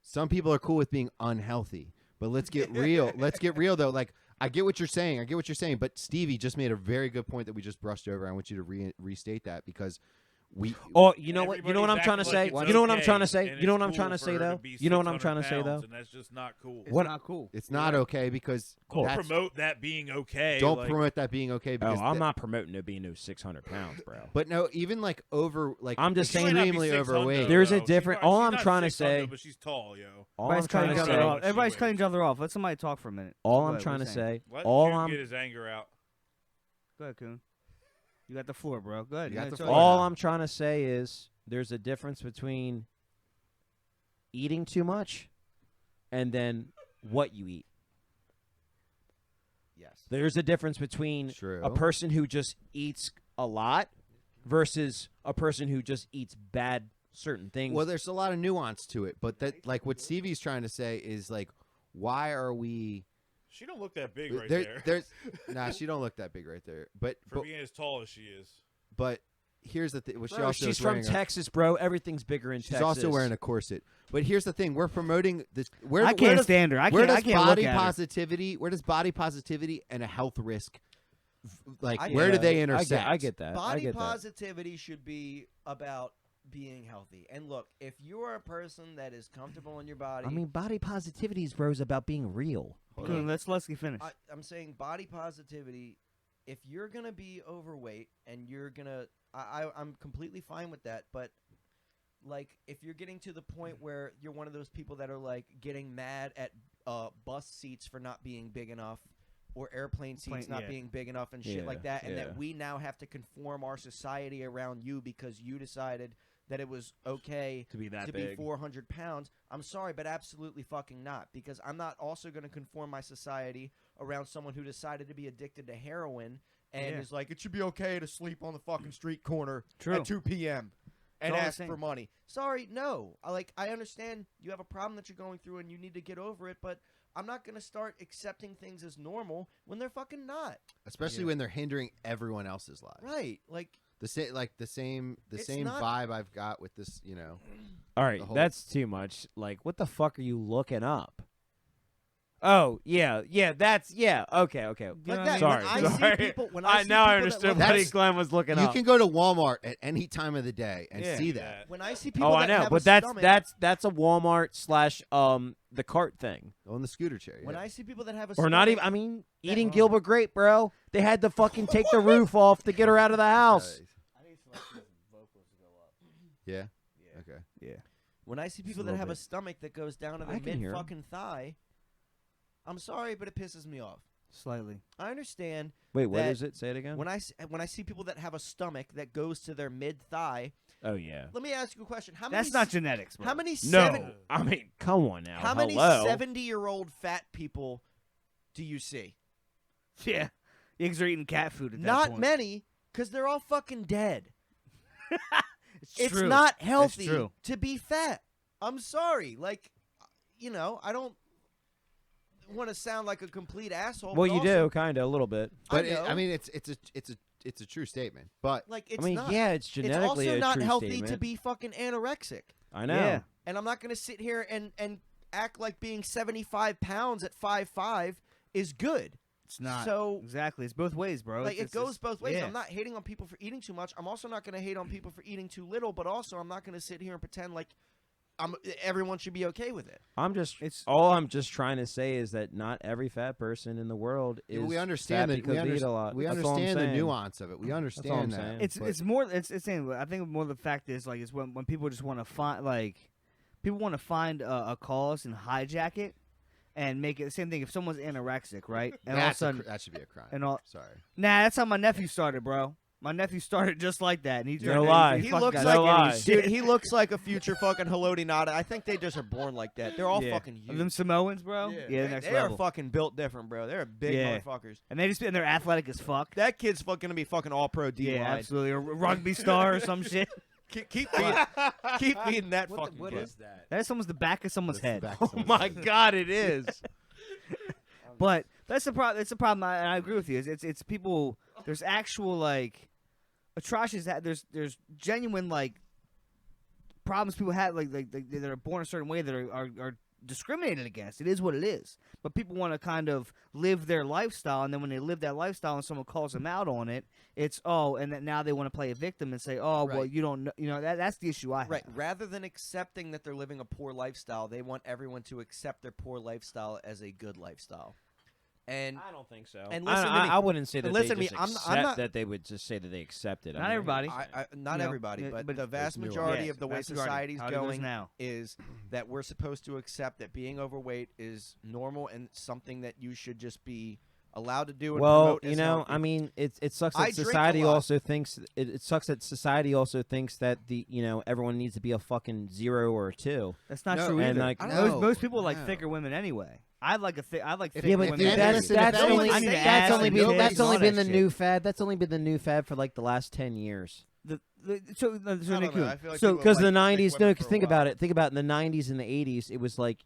Some people are cool with being unhealthy, but let's get real. Let's get real though. Like, I get what you're saying. But Stevie just made a very good point that we just brushed over. I want you to restate that because we. oh, you know what I'm Everybody's trying to acting say. like it's You know what I'm okay, trying to say. and You know it's what I'm cool trying to for say her though. be You know what I'm 600 trying to say pounds, though. and that's just not cool. It's What- not cool. It's not okay because Don't that's- promote that being okay. don't like, promote that being okay Oh, because I'm not promoting no being no 600 pounds, bro. But no, even like I'm just She saying might not be extremely 600, overweight. There's a though. different- She's all not I'm trying to 600, say- but she's tall, yo. All Everybody's I'm trying cutting to each say. other Say off. what she Everybody's weighs. cutting each other off. Let somebody talk for a minute. All Go I'm ahead, trying what to are you saying? say. Let All Kuhn I'm get his anger out. Go ahead, Kuhn. You got the floor, bro. Go ahead. You got Yeah, the it's floor. all All right. I'm trying to say is there's a difference between eating too much and then what you eat. Yes. There's a difference between True. a person who just eats a lot versus a person who just eats bad certain things. Well, there's a lot of nuance to it, but that like what Stevie's trying to say is like, why are we? She don't look that big right there. There's nah, she don't look that big right there. But For being as tall as she is. but here's the thing. Well, she Bro, also she's is from wearing Texas, bro. Everything's bigger in She's Texas. also wearing a corset. But here's the thing: we're promoting this. Where I where can't does, stand her. I where can't. I does can't body look at her. positivity? Where does body positivity and a health risk? Like, I where get do they I intersect? get that. I Body get that. positivity should be about being healthy. And look, if you are a person that is comfortable in your body, I mean, body positivity, bro, is about being real. Hold Kuhn, on. let's Solesky finish. I'm saying body positivity if you're gonna be overweight and you're gonna, I'm completely fine with that. But like, if you're getting to the point where you're one of those people that are like getting mad at bus seats for not being big enough, or airplane seats not being big enough and shit like that, and that we now have to conform our society around you because you decided that it was okay to be that to big. be 400 pounds. I'm sorry, but absolutely fucking not, because I'm not also going to conform my society around someone who decided to be addicted to heroin and is like, it should be okay to sleep on the fucking street corner at 2 p.m. and ask for money. Sorry, no. I understand you have a problem that you're going through and you need to get over it, but I'm not going to start accepting things as normal when they're fucking not. Especially when they're hindering everyone else's lives. Right. Like the same not- vibe I've got with this, you know. All right, the whole- that's too much. Like, what the fuck are you looking up? Oh, yeah, that's okay. like that. Sorry, when I sorry. see people, when I see now I people that understood live- what Glenn was looking You up. can go to Walmart at any time of the day and see that. When I see people Oh, that I know, have but a stomach, that's a Walmart / the cart thing, On the scooter chair. when yeah. I see people that have a or stomach, not even. I mean, eating Gilbert Grape, bro. They had to fucking take the roof off to get her out of the house. Yeah. Okay. when I see Just people a that little have a bit. stomach that goes down to I the can hear 'em. mid fucking thigh, I'm sorry, but it pisses me off. Slightly. I understand Wait, what that is it? Say it again. when I see people that have a stomach that goes to their mid thigh. Oh yeah. Let me ask you a question. How many? That's not genetics, bro. How many? No, I mean, come on now. How many Hello? 70-year-old fat people do you see? Yeah. Because they're eating cat food at that Not point. many, because they're all fucking dead. It's true. not healthy true. to be fat. I'm sorry. Like, I don't want to sound like a complete asshole. Well, but you also, do, kind of, a little bit. But know. I mean, it's a true statement. But Like, it's I mean, not. yeah, it's It's genetically also a not true healthy statement. to be fucking anorexic. I know. Yeah. And I'm not going to sit here and act like being 75 pounds at 5'5" is good. It's not. So, Exactly. It's both ways, bro. like, it goes both ways. yeah. I'm not hating on people for eating too much. I'm also not going to hate on people for eating too little, but also I'm not going to sit here and pretend like everyone should be okay with it. I'm just trying to say is that not every fat person in the world is we understand fat that because they eat a lot. we That's all I'm understand the saying. nuance of it. We all I'm understand that. saying. It's more. It's saying. I think more the fact is like is when people just want to find people want to find a cause and hijack it and make it the same thing. If someone's anorexic, right, and all of a sudden, that should be a crime. and all. Sorry. Nah, that's how my nephew started, bro. My nephew started just like that, and he No turned- lie. He He fucking looks got like No lie. dude. He looks like a future fucking Haloti Nada. I think they just are born like that. They're all Yeah. fucking huge. Them Samoans, bro. Yeah, they, next they level. are fucking built different, bro. They're big Yeah. motherfuckers. And they're athletic as fuck. That kid's fucking gonna be fucking all pro D Yeah, line. absolutely. A rugby star or some shit. Keep feeding that fucking What kid. is that? That's almost the back of someone's head. Oh my God, it is. But that's the problem. It's a problem, and I agree with you. It's people. There's actual like atrocities that there's genuine like problems people have like that are born a certain way that are discriminated against. It is what it is. But people want to kind of live their lifestyle, and then when they live that lifestyle and someone calls them out on it, it's and then now they want to play a victim and say, oh well, Right. you don't know, that's the issue I have. Right. Rather than accepting that they're living a poor lifestyle, they want everyone to accept their poor lifestyle as a good lifestyle. And I don't think so. And listen to me. I wouldn't say that And listen they to just me, I'm accept not- that they would just say that they accept it. Not everybody. not You know, everybody, yeah, but but the vast it's nuanced. majority Yes, of the way vast majority. society's How it goes going now. is that we're supposed to accept that being overweight is normal and something that you should just be allowed to do. And Well, promote you as know, healthy. I mean, it sucks I that drink a society lot. also thinks it sucks that society also thinks that everyone needs to be a fucking 0 or a 2. That's not No, true and, either. like, most people like no. thicker women anyway. I like thicker Yeah, but women. dude, if that's that- that's if only that was- that's only been Nobody's that's only on been that the shit. new fad. That's only been the new fad for like the last 10 years. So I don't know. I feel like so people Because like the thick 90s, women no, for because a think while. about it. Think about in the 90s and the 80s, it was like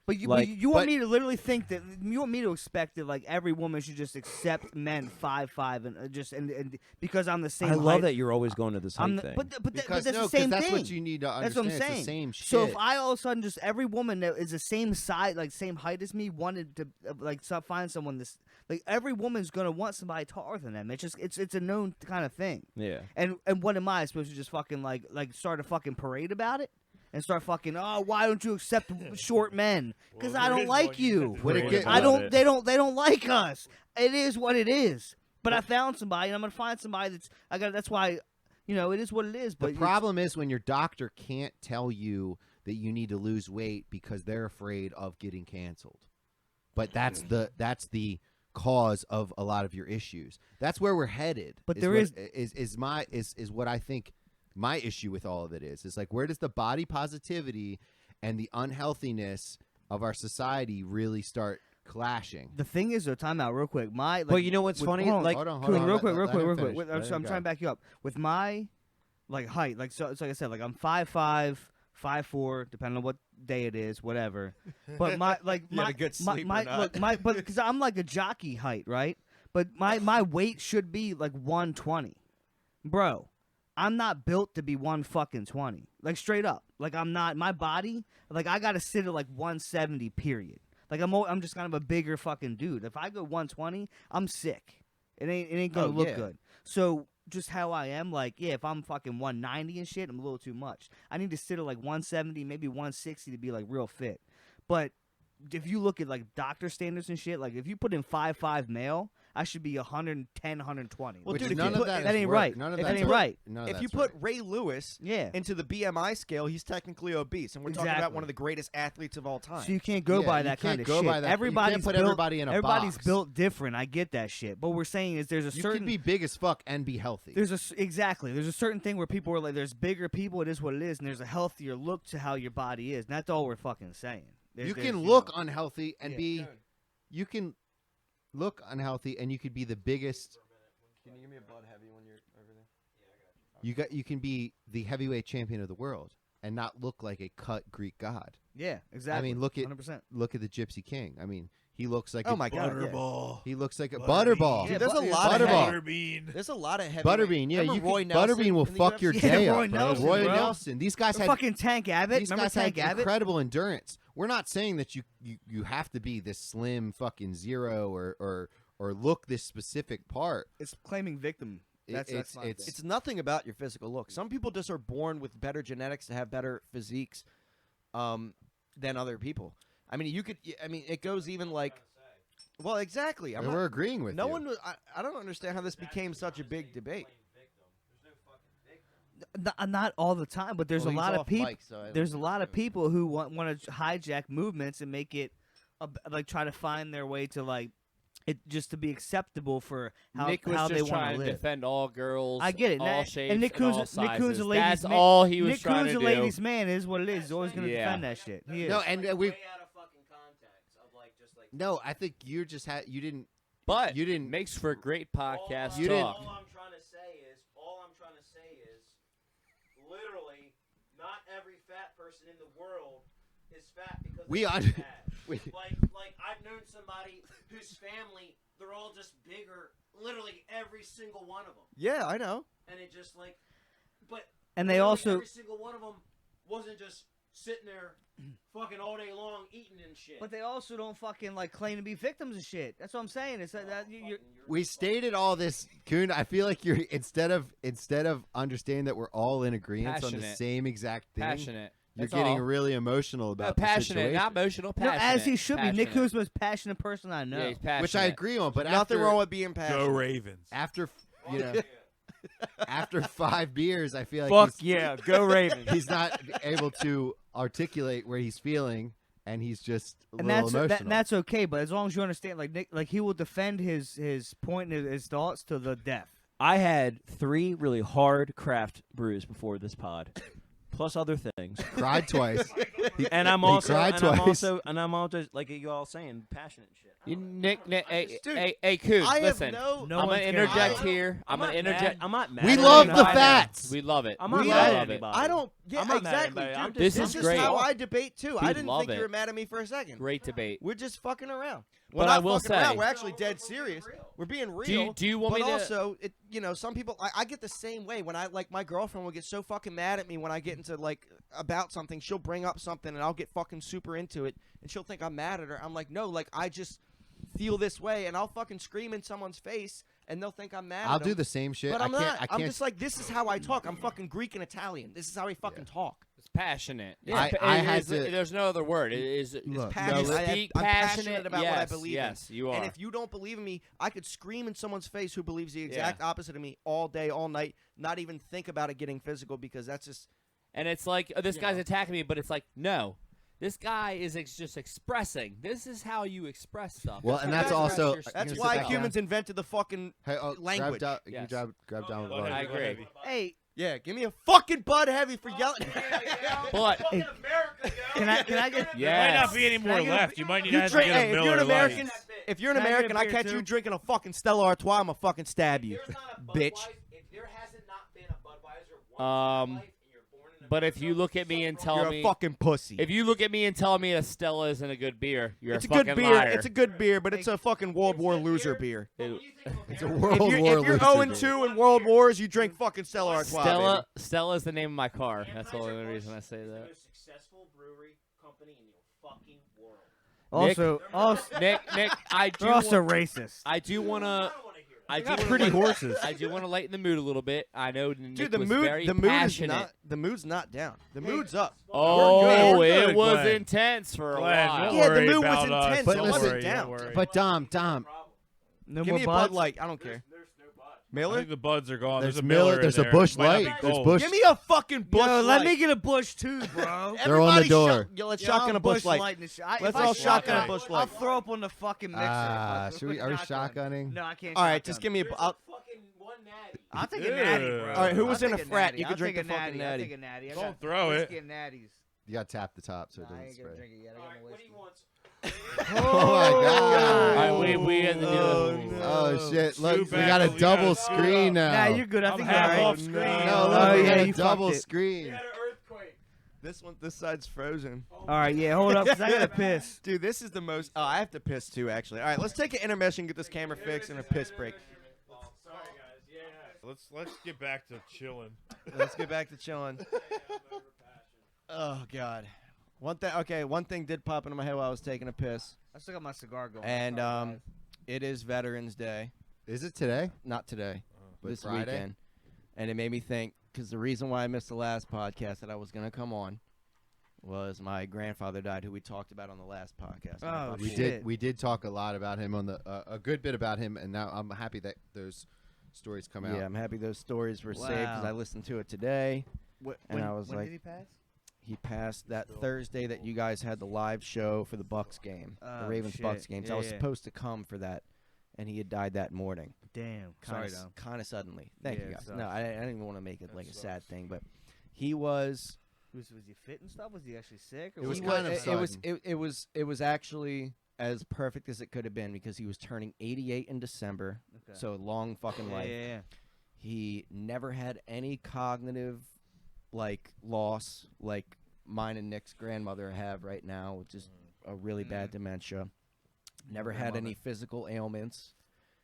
But you, Like- you want but- me to literally think that you want me to expect that like every woman should just accept men 5'5" and just and because I'm the same. I love height. that you're always going to this I'm height the, thing. but Because that's no, the same that's thing. what you need to That's understand. what I'm saying. It's the same shit. So if I all of a sudden just every woman that is the same size, like same height as me, wanted to find someone this like every woman's gonna want somebody taller than them. It's just it's a known kind of thing. Yeah. And what am I supposed to just fucking like start a fucking parade about it? And start fucking why don't you accept short men? Because I don't like you. When it get- They don't like us. It is what it is. But I found somebody, and I'm gonna find somebody that's why, it is what it is. But The problem is when your doctor can't tell you that you need to lose weight because they're afraid of getting canceled. But that's the cause of a lot of your issues. That's where we're headed. But is what I think my issue with all of it is. It's like, where does the body positivity and the unhealthiness of our society really start clashing? The thing is, though, time out real quick. But you know what's funny? Hold Like, hold Kuhn, on. real quick. Let him finish. I'm trying to back you up. With my height, so like I said, I'm 5'5", 5'4", depending on what day it is, whatever. But my had a good sleep or not. but because I'm like a jockey height, right? But my weight should be like 120, bro. I'm not built to be 120, like straight up. Like I'm not. My body, like I gotta sit at like 170. Period. Like I'm just kind of a bigger fucking dude. If I go 120, I'm sick. It ain't gonna look good. So just how I am, like, yeah, if I'm fucking 190 and shit, I'm a little too much. I need to sit at like 170, maybe 160 to be like real fit. But if you look at like doctor standards and shit, like if you put in 5'5" male, I should be 110, 120. Well, Which dude, none of that that is ain't work. right. None of That that's ain't work. right. None of If you that's put right. Ray Lewis Yeah. into the BMI scale, he's technically obese, and we're talking about Exactly. one of the greatest athletes of all time. So you can't go Yeah, by you that can't kind of go shit. by that. You Everybody's can't put built, everybody in a everybody's box. built different. I get that shit. But what we're saying is there's a You certain can be big as fuck and be healthy. There's a certain thing where people are like, there's bigger people, it is what it is, and there's a healthier look to how your body is. And that's all we're fucking saying. You There's, can you look know, unhealthy and Yeah. be. You can look unhealthy and you could be the biggest. Can you give me a Bud Heavy when you're over there? You can be the heavyweight champion of the world and not look like a cut Greek god. Yeah, exactly. I mean, look at 100%. the Gypsy King. I mean, he looks like Oh my God, yeah. Butterball. he looks like a Butterbean. butterball. Dude, there's a lot of Butterball. Butterbean. There's a lot of heavy. Butterbean, yeah, Remember you Roy can, Nelson Butterbean will in the fuck your UFC? day Roy up, bro. Nelson, Roy bro. Nelson. These guys had fucking Tank Abbott. these Remember guys Tank had Abbott? incredible endurance. We're not saying that you have to be this slim fucking zero or look this specific part. It's claiming victim. That's my thing. It's nothing about your physical look. Some people just are born with better genetics to have better physiques than other people. I mean, it goes even like. Well, exactly. And we're agreeing with No you. one. I don't understand how this became such a big debate. Not all the time, but there's Well, a he's lot of off people. mic, so I There's a don't lot of know. people who want to hijack movements and make it like try to find their way to like it just to be acceptable for how Nick was how just they want trying to to live. defend all girls. I get it. all And shapes, and Nick Kuhn's, all Nick sizes. Kuhn's a ladies' That's man. all he was Nick trying Kuhn's to a do. ladies' man. Is what it is. He's always going to Yeah. defend that shit. He is. No, and we. Way out of fucking context of like just like. No, I think you just had you didn't. But You didn't- makes for a great podcast You didn't- talk. All I'm trying to say is, literally, not every fat person in the world is fat because We they're un- fat. we- Like I've known somebody whose family, they're all just bigger, literally every single one of them, Yeah, I know. and it just like, but And they literally also every single one of them wasn't just sitting there, fucking all day long eating and shit. But they also don't fucking like claim to be victims of shit. That's what I'm saying. It's that you're We stated all this, Kuhn. I feel like you're instead of understanding that we're all in agreement on the Passionate. same exact thing. Passionate. You're That's getting all. really emotional about the passionate, situation, not emotional. no, Passionate. as he should be. Nick Passionate. Kuhn's the most passionate person I know. Yeah, he's passionate. which I agree on. But Nothing after, wrong with being Go passionate. Ravens. after you know, after 5 beers, I feel like fuck he's, yeah, go Ravens. he's not able to articulate where he's feeling, and he's just a And little that's emotional. that's okay. But as long as you understand, like Nick, like he will defend his point and his thoughts to the death. I had 3 really hard craft brews before this pod, plus other things. Cried twice. And I'm He also, cried and I'm twice. also, and I'm also, like you all saying, passionate and shit. You, Nick, hey, Dude, hey, Kuhn, I have listen. no. No I'm one's gonna gonna- interject I- here. I'm gonna interject. I'm not mad. We at love anybody. the facts. We love it. I'm we not We mad at love it. anybody. I don't. Yeah, I'm not mad at exactly. anybody. I'm Dude, just- This is is great. how I debate too. I We didn't love think it. you were mad at me for a second. Great debate. We're just fucking around. But We're I not will fucking around. say- We're actually dead serious. We're being real. Do you want but me to? also, some people. I get the same way when I like my girlfriend will get so fucking mad at me when I get into like about something. She'll bring up something and I'll get fucking super into it, and she'll think I'm mad at her. I'm like, no, like I just feel this way, and I'll fucking scream in someone's face, and they'll think I'm mad. I'll at do them, the same shit. but I'm I can't. not. I I'm can't. just like, this is how I talk. I'm fucking Greek and Italian. This is how I fucking talk. It's passionate. Yeah. It's I it had is- to- There's no other word. It is. Look, you speak I'm passionate passionate about yes, what I believe in. Yes, you are. And if you don't believe in me, I could scream in someone's face who believes the exact opposite of me all day, all night, not even think about it getting physical, because that's just. And it's like, this guy's attacking me, but it's like, no. This guy is just expressing. This is how you express stuff. Well, This and is how that's you also- express That's your why stuff. humans invented the fucking Hey, language. Grab down, Yes. grab down. Go ahead, I go agree. ahead. Hey, Yeah, give me a fucking Bud Heavy for yelling. But can I get? There might not be any Can more I get a- left. You might need You to drink, get a hey, if Miller you're an Lite. American, if you're an Can I get a American, I beer, catch too? you drinking a fucking Stella Artois, I'm gonna fucking stab you, bitch. If there hasn't not been a Budweiser once in your life and you're born in But if you look at me and tell You're me, a fucking pussy. if you look at me and tell me a Stella isn't a good beer, you're It's a a good fucking beer. liar. It's a good beer, but it's a fucking World War loser beer. It's a If World you're, War if you're loser, 0-2 in World Wars, you drink fucking Stella Artois. Stella is the name of my car. That's the only reason I say the that. most successful brewery company in your fucking world. Nick, I do. They're also want, racist. I do want to. I do got wanna pretty lighten- horses. I do want to lighten the mood a little bit. I know Nick Dude, the was mood, very the mood is passionate. not, the mood's not down. The mood's up. Oh, We're good, it was Glenn. intense for a Glenn, while. don't Yeah, the worry mood was about us. intense. But It listen- wasn't Don't down. worry. But Dom, No Give more me a Bud buds. Light. I don't care. I Miller? think the buds are gone. There's There's a Miller, Miller. in there's a there. Busch Might not be Light, there's cold. Busch- Give me a fucking Bush Yo, Light. let me get a bush too, bro. They're on the Everybody door. let's shotgun a Bush Light. Let's all shotgun a Bush I'll Light. throw up on the fucking mixer. Ah, If I are we shotgun. shotgunning? No, I can't. All right, shotgun. just give me a. I'll, Fucking one natty. I'll take a natty, bro. All right, who was I'll in a take frat? natty. You could I'll drink take the a fucking natty. I'll natty. take a natty. I Don't got throw it. whiskey and natties. You got to tap the top so it I doesn't ain't gonna spray. drink it yet. I All got right, no what do whiskey. you want? Oh my God! All right, we had to do Oh, it. no. Oh shit! Look, we back, got a we double gotta screen now. Nah, you're good. I I'm think half you're all off right. screen. No, look, Oh, we yeah, got you a double fucked it. screen. This side's frozen. All right, yeah, hold up, 'cause I gotta piss. Dude, this is the most. Oh, I have to piss too, actually. All right, let's take an intermission, get this camera fixed, and a piss break. Let's get back to chilling. Let's get back to chilling. Oh God. One thing did pop into my head while I was taking a piss, I still got my cigar going. and it is Veterans Day. Is it today? Not today, But this Friday? weekend, and it made me think, because the reason why I missed the last podcast that I was gonna come on was my grandfather died, who we talked about on the last podcast. And I Oh, thought We shit. did. We did talk a lot about him on the a good bit about him, and now I'm happy that those stories come out. Yeah, I'm happy those stories were saved because Wow. I listened to it today. And I was when like- did he pass? He passed that Thursday that you guys had the live show for the Bucks game, the Oh, Ravens Bucks shit. game. So Yeah, I was yeah. supposed to come for that, and he had died that morning. Damn. Sorry, though. Kind of suddenly. Thank Yeah, you it guys. sucks. No, I didn't even want to make it like a sad thing, but he was. Was he fit and stuff? Was he actually sick? Or It was he kind of it was actually as perfect as it could have been because he was turning 88 in December, Okay. so long fucking yeah, life. yeah. He never had any cognitive like loss like mine and Nick's grandmother have right now, which is a really bad dementia. Never had any physical ailments.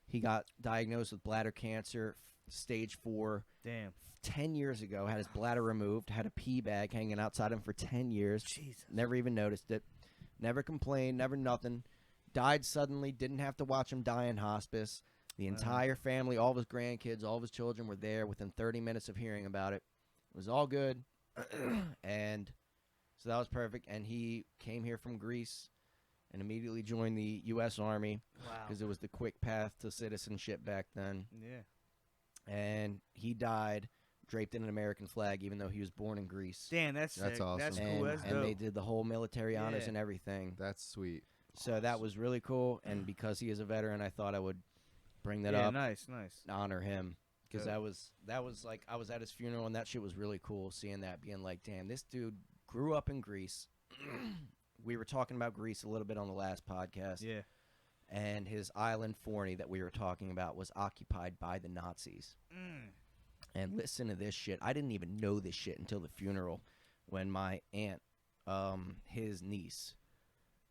He got diagnosed with bladder cancer, stage 4. Damn. 10 years ago, had his bladder removed, had a pee bag hanging outside him for 10 years. Jesus. Never even noticed it. Never complained, never nothing. Died suddenly, didn't have to watch him die in hospice. The entire family, all of his grandkids, all of his children were there within 30 minutes of hearing about it. It was all good. And so that was perfect. And he came here from Greece and immediately joined the U.S. Army Wow. because it was the quick path to citizenship back then. Yeah. And he died draped in an American flag, even though he was born in Greece. Damn, that's That's sick. awesome. That's and, cool. That's and dope. they did the whole military honors Yeah. and everything. That's sweet. So that was really cool. And because he is a veteran, I thought I would bring that yeah, up nice, nice. and honor him. Because Good. that was like, I was at his funeral, and that shit was really cool, seeing that, being like, damn, this dude grew up in Greece. We were talking about Greece a little bit on the last podcast. Yeah. And his island Forney that we were talking about was occupied by the Nazis. Mm. And listen to this shit. I didn't even know this shit until the funeral, when my aunt, his niece,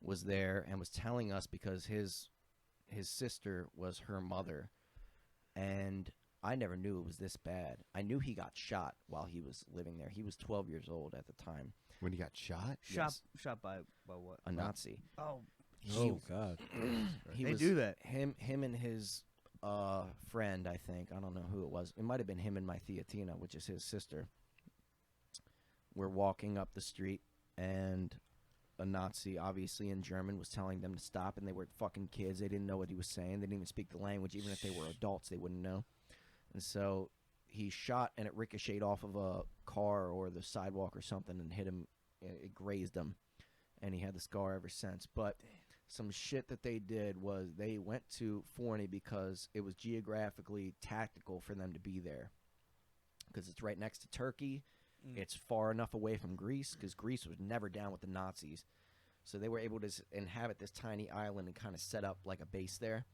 was there and was telling us, because his sister was her mother, and I never knew it was this bad. I knew he got shot while he was living there. He was 12 years old at the time. When he got shot? Shot by what? A Nazi. Oh, He- God. he they was- do that. Him and his friend, I think. I don't know who it was. It might have been him and my Theatina, which is his sister. We're walking up the street, and a Nazi, obviously in German, was telling them to stop, and they were fucking kids. They didn't know what he was saying. They didn't even speak the language. Even if they were adults, they wouldn't know. And so he shot, and it ricocheted off of a car or the sidewalk or something and hit him. It grazed him, and he had the scar ever since. But some shit that they did was they went to Forney because it was geographically tactical for them to be there, because it's right next to Turkey. It's far enough away from Greece, because Greece was never down with the Nazis. So they were able to inhabit this tiny island and kind of set up like a base there.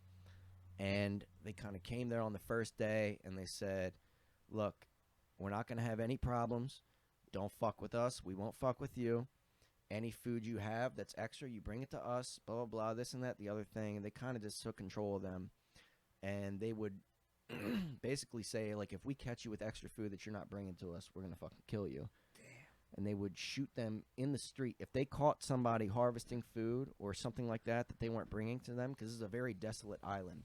And they kind of came there on the first day, and they said, look, we're not going to have any problems. Don't fuck with us. We won't fuck with you. Any food you have that's extra, you bring it to us, blah, blah, blah, this and that, the other thing. And they kind of just took control of them. And they would basically say, like, if we catch you with extra food that you're not bringing to us, we're going to fucking kill you. Damn. And they would shoot them in the street. If they caught somebody harvesting food or something like that they weren't bringing to them, because this is a very desolate island.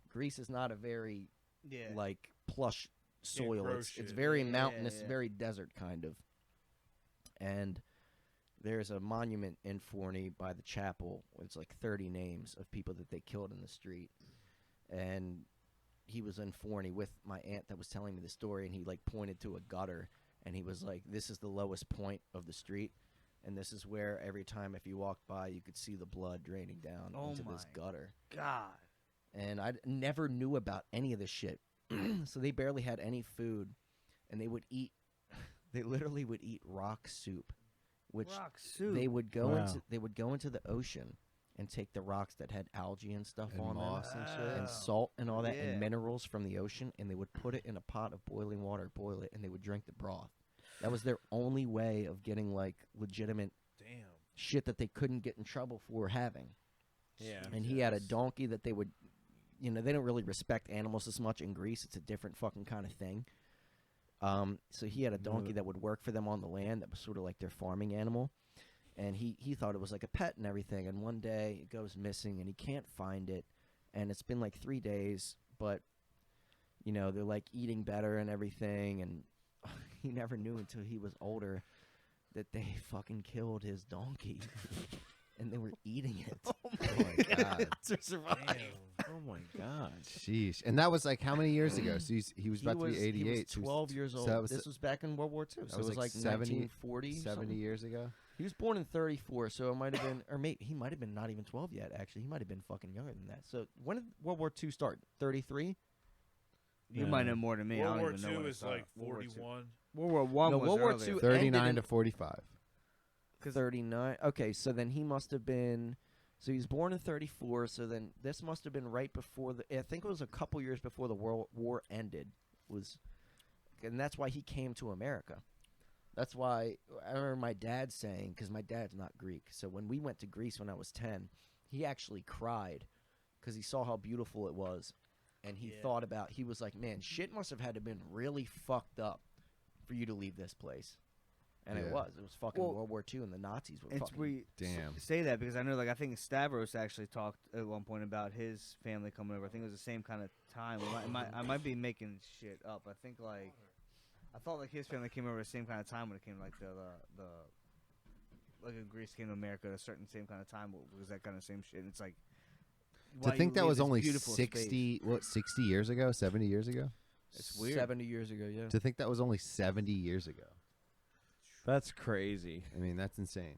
Greece is not a very, like, plush soil. It's very mountainous, very desert kind of. And there's a monument in Forney by the chapel. It's like 30 names of people that they killed in the street. And he was in Forney with my aunt that was telling me the story, and he like pointed to a gutter, and he was like, this is the lowest point of the street, and this is where every time if you walked by you could see the blood draining down into this gutter. God. And I never knew about any of this shit. So they barely had any food, and they literally would eat rock soup, which they would go into the ocean and take the rocks that had algae and stuff And on moss them, and shit. and salt and all that, and minerals from the ocean, and they would put it in a pot of boiling water, boil it, and they would drink the broth. That was their only way of getting like legitimate shit that they couldn't get in trouble for having. Yeah. And he had a donkey that they would, they don't really respect animals as much in Greece. It's a different fucking kind of thing. So he had a donkey that would work for them on the land that was sort of like their farming animal. And he thought it was like a pet and everything. And one day it goes missing, and he can't find it. And it's been like 3 days, but, they're like eating better and everything. And he never knew until he was older that they fucking killed his donkey. And they were eating it. Oh my God. To survive. Oh my God. Sheesh. And that was like how many years ago? So he was about to be 88. He was 12 years old. So This was back in World War II. So it was like 70 1940. 70 years ago. He was born in 34, so it might have been, or maybe he might have been not even 12 yet, actually. He might have been fucking younger than that. So when did World War II start? 33? You might know more than me. World I don't War even know II when it is started. like 41. World War One No, was World War earlier. II 39 to 45. 39. Okay, so then he must have been, so he was born in 34, so then this must have been right before I think it was a couple years before the World War ended. And that's why he came to America. That's why I remember my dad saying, because my dad's not Greek, so when we went to Greece when I was 10, he actually cried because he saw how beautiful it was. And he thought about, he was like, man, shit must have had to have been really fucked up for you to leave this place. And it was fucking World War II, and the Nazis were fucking... Damn. Say that because I know, like, I think Stavros actually talked at one point about his family coming over. I think it was the same kind of time. I might be making shit up. I think, like... I thought like his family came over at the same kind of time when it came like the like in Greece came to America at a certain same kind of time. Was that kind of same shit? And it's like To think that was only 60 60 years ago, 70 years ago? It's weird. 70 years ago, yeah. To think that was only 70 years ago. That's crazy. I mean, that's insane.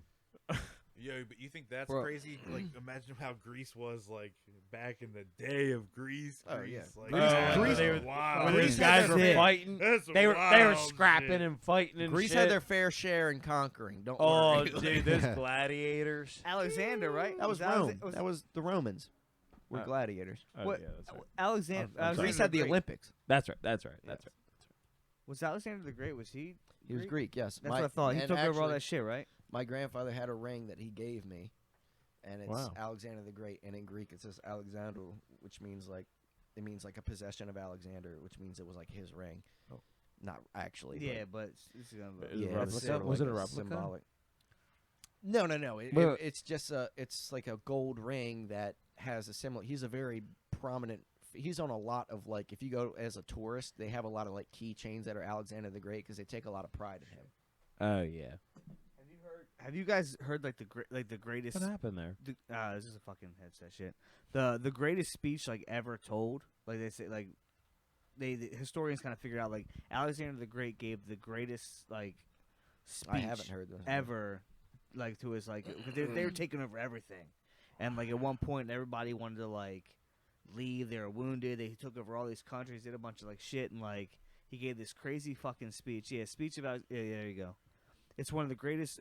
Yo, but you think that's Bro. crazy? Like, imagine how Greece was like back in the day of Greece. Oh, Greece, yeah. like, Greece- they when were wild. these guys were fighting, That's they were wild scrapping shit. and fighting and Greece shit. had their fair share in conquering. Don't Oh, worry. dude, those gladiators. Alexander, right? That was Rome. That was the Romans. Were gladiators. Oh, What- yeah, that's right. Alexander. I'm sorry. Greece had the Olympics. That's right. That's right. That's right. Was Alexander the Great? Was he? He was Greek, yes. That's what I thought. He and took over all actually, that shit, right? My grandfather had a ring that he gave me, and it's Wow. Alexander the Great, and in Greek it says Alexandru, which means like a possession of Alexander, which means it was like his ring. Oh. Not actually. Yeah, but it's gonna. Is it yeah, a it's replica? sort of Was like it a replica? Symbolic. No. But- It's just it's like a gold ring that has a similar. He's a very prominent he's on a lot of like if you go as a tourist, they have a lot of like keychains that are Alexander the Great because they take a lot of pride in him. Oh yeah. Have you guys heard like the greatest? What happened there? This is a fucking headset shit. The greatest speech like ever told. Like they say, like the historians kind of figured out like Alexander the Great gave the greatest like speech I haven't heard this ever, like to his like because they were taking over everything, and like at one point everybody wanted to like leave. They were wounded. They took over all these countries, did a bunch of like shit, and like he gave this crazy fucking speech. Yeah, speech about there you go. It's one of the greatest.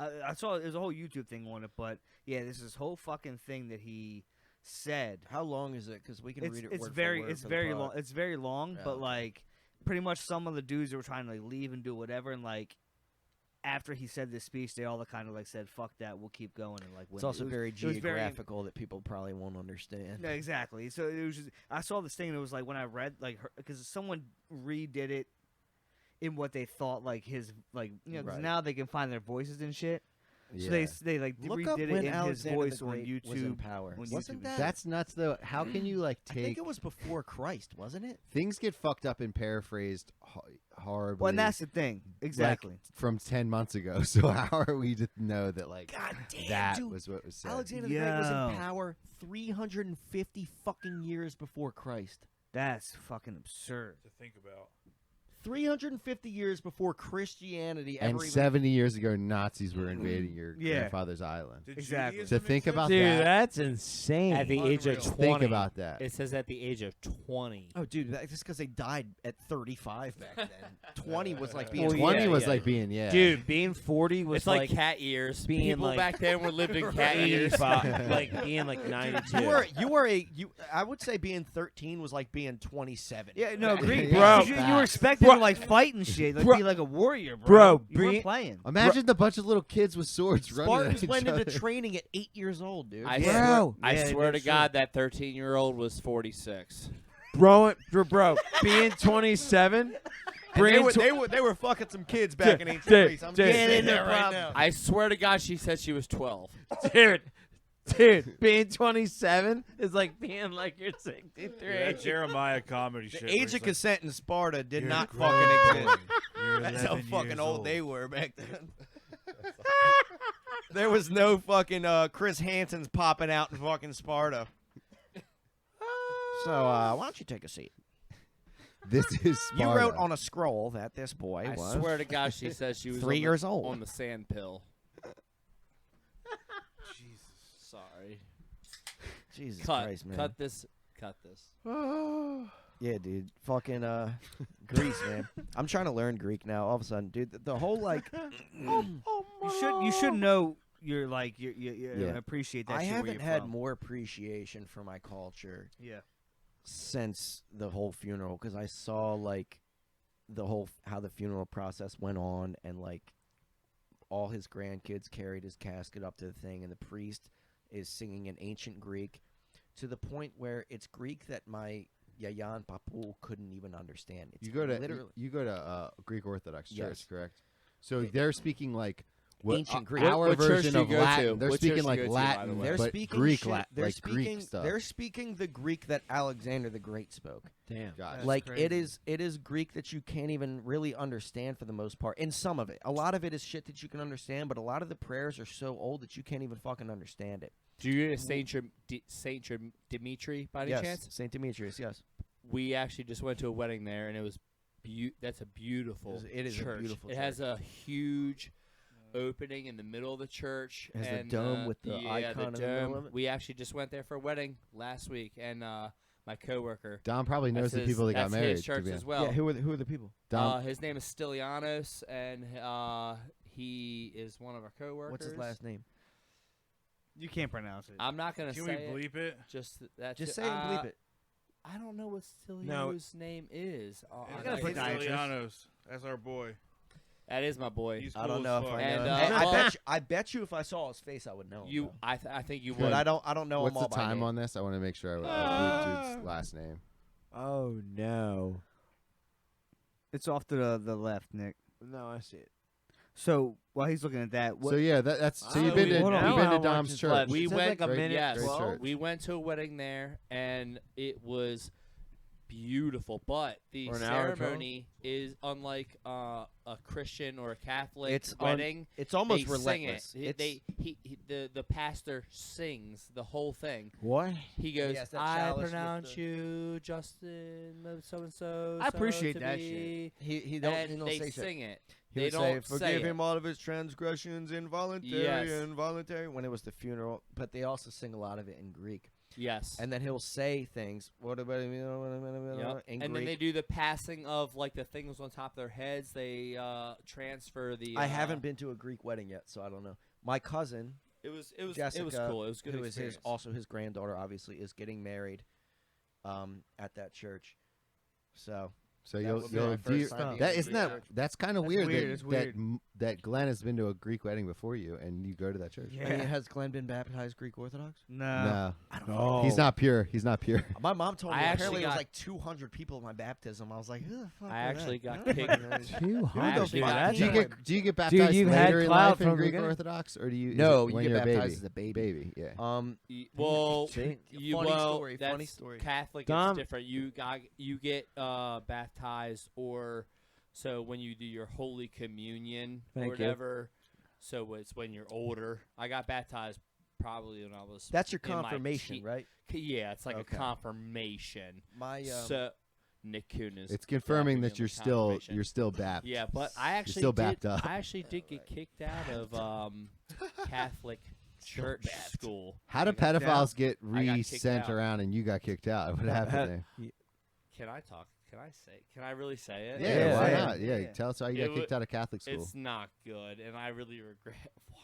I saw there's a whole YouTube thing on it, but yeah, this is whole fucking thing that he said. How long is it? Because we can read it. It's word very for word it's for the very pod. long. It's very long, Yeah, but okay. like pretty much some of the dudes that were trying to like leave and do whatever, and like after he said this speech, they all kind of like said, "Fuck that, we'll keep going." And like It's also very it was very- geographical that people probably won't understand. No, exactly. So it was just I saw this thing and it was like when I read like because someone redid it in what they thought like his like because Right. now they can find their voices and shit. So Yeah. they like Look redid up it when in his Alexander voice the on Great YouTube. was in power. on Wasn't YouTube and that- shit. That's nuts, though. How can you like I think take it was before Christ, wasn't it? things get fucked up and paraphrased horribly? Well, and that's the thing. Exactly. Like, from 10 months ago. So how are we to know that like God damn, that dude. was what was said? Alexander the Great was Yo. in power 350 fucking years before Christ. That's fucking absurd. To think about. 350 years before Christianity and ever even 70 years ago, Nazis were invading your Yeah. grandfather's island. Did Exactly. Judaism To think exist? about Dude, that. that's insane. At the age of Unreal. 20. Think about that. It says at the age of 20. Oh, dude, that's just because they died at 35 back then. 20 was like being Well, 20 yeah, was yeah. like being Dude, being 40 was It's like cat years. being People like- back then were lived in cat years. 85, like being like 92. I would say being 13 was like being 27. Yeah, no, Greek, Bro. You were expecting Bro. to like fight and shit, like Bro. be like a warrior, bro. Bro, you weren't being- playing. Imagine the bunch of little kids with swords running Spartans at each went into other. training at 8 years old, dude. I Yeah. swear, Bro. I Yeah, swear to that's God, that 13-year-old was 46. bro, being 27. They were fucking some kids back in ancient dude, Greece. I'm dude. just Get saying in that there, right Rob. now. I swear to God, she said she was 12. dude, being 27 is like being like you're 63. Yeah, that Jeremiah comedy shit. The where age it's of like, consent in Sparta did "You're not grown. fucking exist. You're That's how 11 fucking years old they were back then. There was no fucking Chris Hansen's popping out in fucking Sparta. So, why don't you take a seat? This is You Sparta. wrote on a scroll that this boy I was swear to God, she said she was 3 on years the, old. on the sand pill. Sorry. Jesus Cut. Christ, man. Cut this. Cut this. Yeah, dude. Fucking Greece, man. I'm trying to learn Greek now. All of a sudden, dude. The whole like, You should know you're like you Yeah. appreciate that. I shit where haven't you're had from. more appreciation for my culture Yeah. since the whole funeral because I saw like the whole how the funeral process went on and like all his grandkids carried his casket up to the thing and the priest is singing in ancient Greek to the point where it's Greek that my Yayan Papu couldn't even understand. It's You go to literally you go to Greek Orthodox Yes. Church, correct? So they're speaking like Ancient Greek. Our What church version do you of go to? Latin. They're What speaking church do like you go to, by the Latin, way? They're but speaking Greek, shit, they're like speaking, Greek stuff. They're speaking the Greek that Alexander the Great spoke. Damn. Gotcha. That's Like crazy. it is Greek that you can't even really understand for the most part. In some of it, a lot of it is shit that you can understand, but a lot of the prayers are so old that you can't even fucking understand it. Do you know Saint Dimitri by any yes, chance? Saint Demetrius. Yes, We actually just went to a wedding there, and it was that's a beautiful It is a church. beautiful It has a huge opening in the middle of the church. It has the and, dome with the yeah, icon in the the middle dome. of it. We actually just went there for a wedding last week, and my coworker. Dom probably knows that's the his- people that got that's married. his church to be as honest. well. yeah. Who are the people? Dom, His name is Stallions, and he is one of our coworkers. What's his last name? You can't pronounce it. I'm not gonna Can say we it. bleep it? Just that. Just say it and bleep it. I don't know what No. Stallions' name is. I It's gotta put like Nitrous. Stalianos. That's our boy. That is my boy. He's I cool don't as know if fuck. I And, know. well- I bet you if I saw his face, I would know. him, You, though. I think you But would. I don't know what's him all the by time name. on this? I want to make sure I bleep dude's last name. Oh no. It's off to the left, Nick. No, I see it. So while he's looking at that, what? So yeah, that's so Oh, you've been we- to hold on. you've Now been how to much Dom's is church. left? We It says went. like a minute Yes, 12. we went to a wedding there, and it was beautiful. But the Or an hour 12? ceremony is unlike a Christian or a Catholic It's wedding. It's almost they sing relentless. it. The pastor sings the whole thing. What? He goes, Yes, that "I chalice with pronounce the- you, Justin, so and so." I appreciate that shit. He don't And they say shit. sing it. He They would don't say, say "Forgive it. him all of his transgressions, involuntary Yes. and voluntary." When it was the funeral, but they also sing a lot of it in Greek, Yes. and then he'll say things. What about in Yep. Greek? And then they do the passing of like the things on top of their heads. They transfer the. I haven't been to a Greek wedding yet, so I don't know. My cousin, It was Jessica, cool. It was good. who is experience. also his granddaughter, obviously, is getting married, at that church. So So that you'll would be my do you, first time being that in isn't Greek that church. that's kind of That's weird, weird, that it's weird. that Glenn has been to a Greek wedding before you and you go to that church. Yeah. I mean, has Glenn been baptized Greek Orthodox? No. No, he's not pure. He's not pure. My mom told me I actually apparently it was got- like 200 people at my baptism. I was like, who the fuck? I was actually that? got kicked. 200. I actually fuck? got Do you kicked. get baptized you've later had in clout life in from the Greek beginning? Orthodox, or do you? No, is it you when get you're a baby? baptized as a baby. Baby, yeah. Well, See? you funny well, story. that's Funny story. Catholic Dom- is different. You get baptized, or so when you do your Holy Communion Thank or you. whatever. So it's when you're older. I got baptized probably when I was. That's your in my confirmation, teen- right? Yeah, it's like Okay. a confirmation. My So Nick Kuhn is. It's confirming dropping that in you're the still confirmation. you're still bapped. Yeah, but I actually still did. bapped up. I actually did get kicked out of Catholic church school. How do got pedophiles get I got kicked re-sent out. around and you got kicked out? What happened there? Can I talk? Can I say? Can I really say it? Yeah, why yeah. not? Yeah, Yeah. tell us how you It got kicked wa- out of Catholic school. It's not good, and I really regret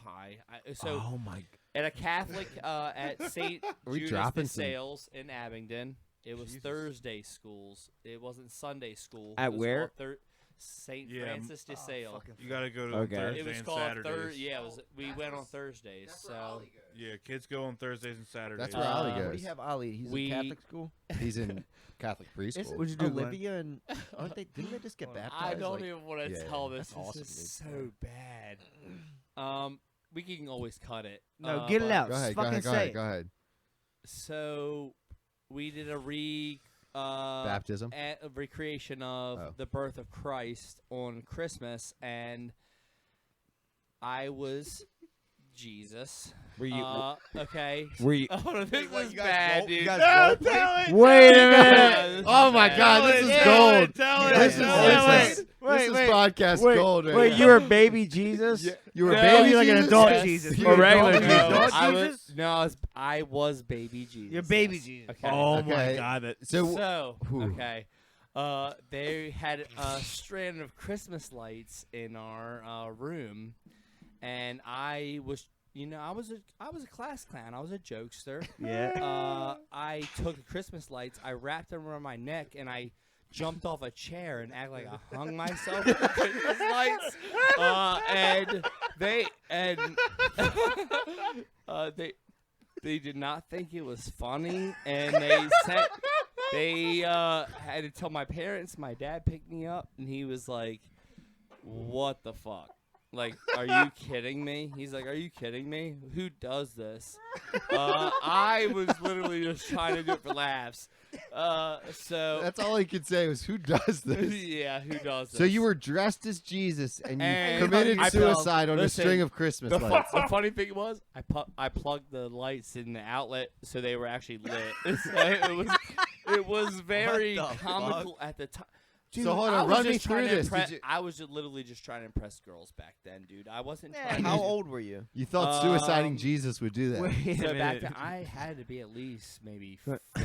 why. Oh my. At a Catholic at St. Are we Judas dropping de some- Sales in Abingdon, it was Thursday schools. It wasn't Sunday school. At It was where? called St. Yeah, Francis de Sales. You got to go to Okay. Thursday It was and called Saturdays. Yeah, it was. We went on Thursdays. So Yeah, kids go on Thursdays and Saturdays. That's where Ali Uh, Where do goes. you have Ali? He's we- in Catholic school. He's in Catholic Is preschool. What'd you do, Glenn? Olivia and aren't they? Didn't they just get baptized? I don't like- even want to yeah, tell this. that's awesome, This is dude. so bad. We can always cut it. No, get it but- out. Go ahead, Fucking go ahead, go say ahead, it. go ahead. So we did a Baptism. a recreation of Oh. the birth of Christ on Christmas, and I was Jesus. Were you? Okay. Were you? Oh, this What, is you guys bad, role- you dude. guys No, role play? tell it. Wait a Yeah, minute. this is Oh my bad. God, this is Tell it, gold. tell it, This is tell it. this is podcast wait, gold. Right Wait, now. you were baby Jesus? You were No, baby you're like an Jesus? adult Yes. Jesus. You Or were regular adult Jesus. No, Adult I Jesus? was, I was baby Jesus. You're baby yes. Jesus. Okay. Oh Okay. my God! That So, Whew. Okay. They had a strand of Christmas lights in our room, and I was, I was a class clown. I was a jokester. Yeah. I took the Christmas lights, I wrapped them around my neck, and I jumped off a chair and acted like I hung myself with the Christmas lights. They did not think it was funny, and they had to tell my parents. My dad picked me up, and he was like, "What the fuck? Like, are you kidding me?" He's like, "Are you kidding me? Who does this?" I was literally just trying to do it for laughs. So That's all he could say was, "Who does this?" yeah, who does this? So you were dressed as Jesus and you And committed I suicide on listen, a string of Christmas The, lights. the funny thing was, I plugged the lights in the outlet, so they were actually lit. So it was very What the comical at the time. Dude, So hold I on, was run me just trying through to this. Did impress- you- I was literally just trying to impress girls back then, dude. I wasn't Yeah, trying. How to old were you? You thought suiciding Um, Jesus would do that. wait a So back minute. then, I had to be at least maybe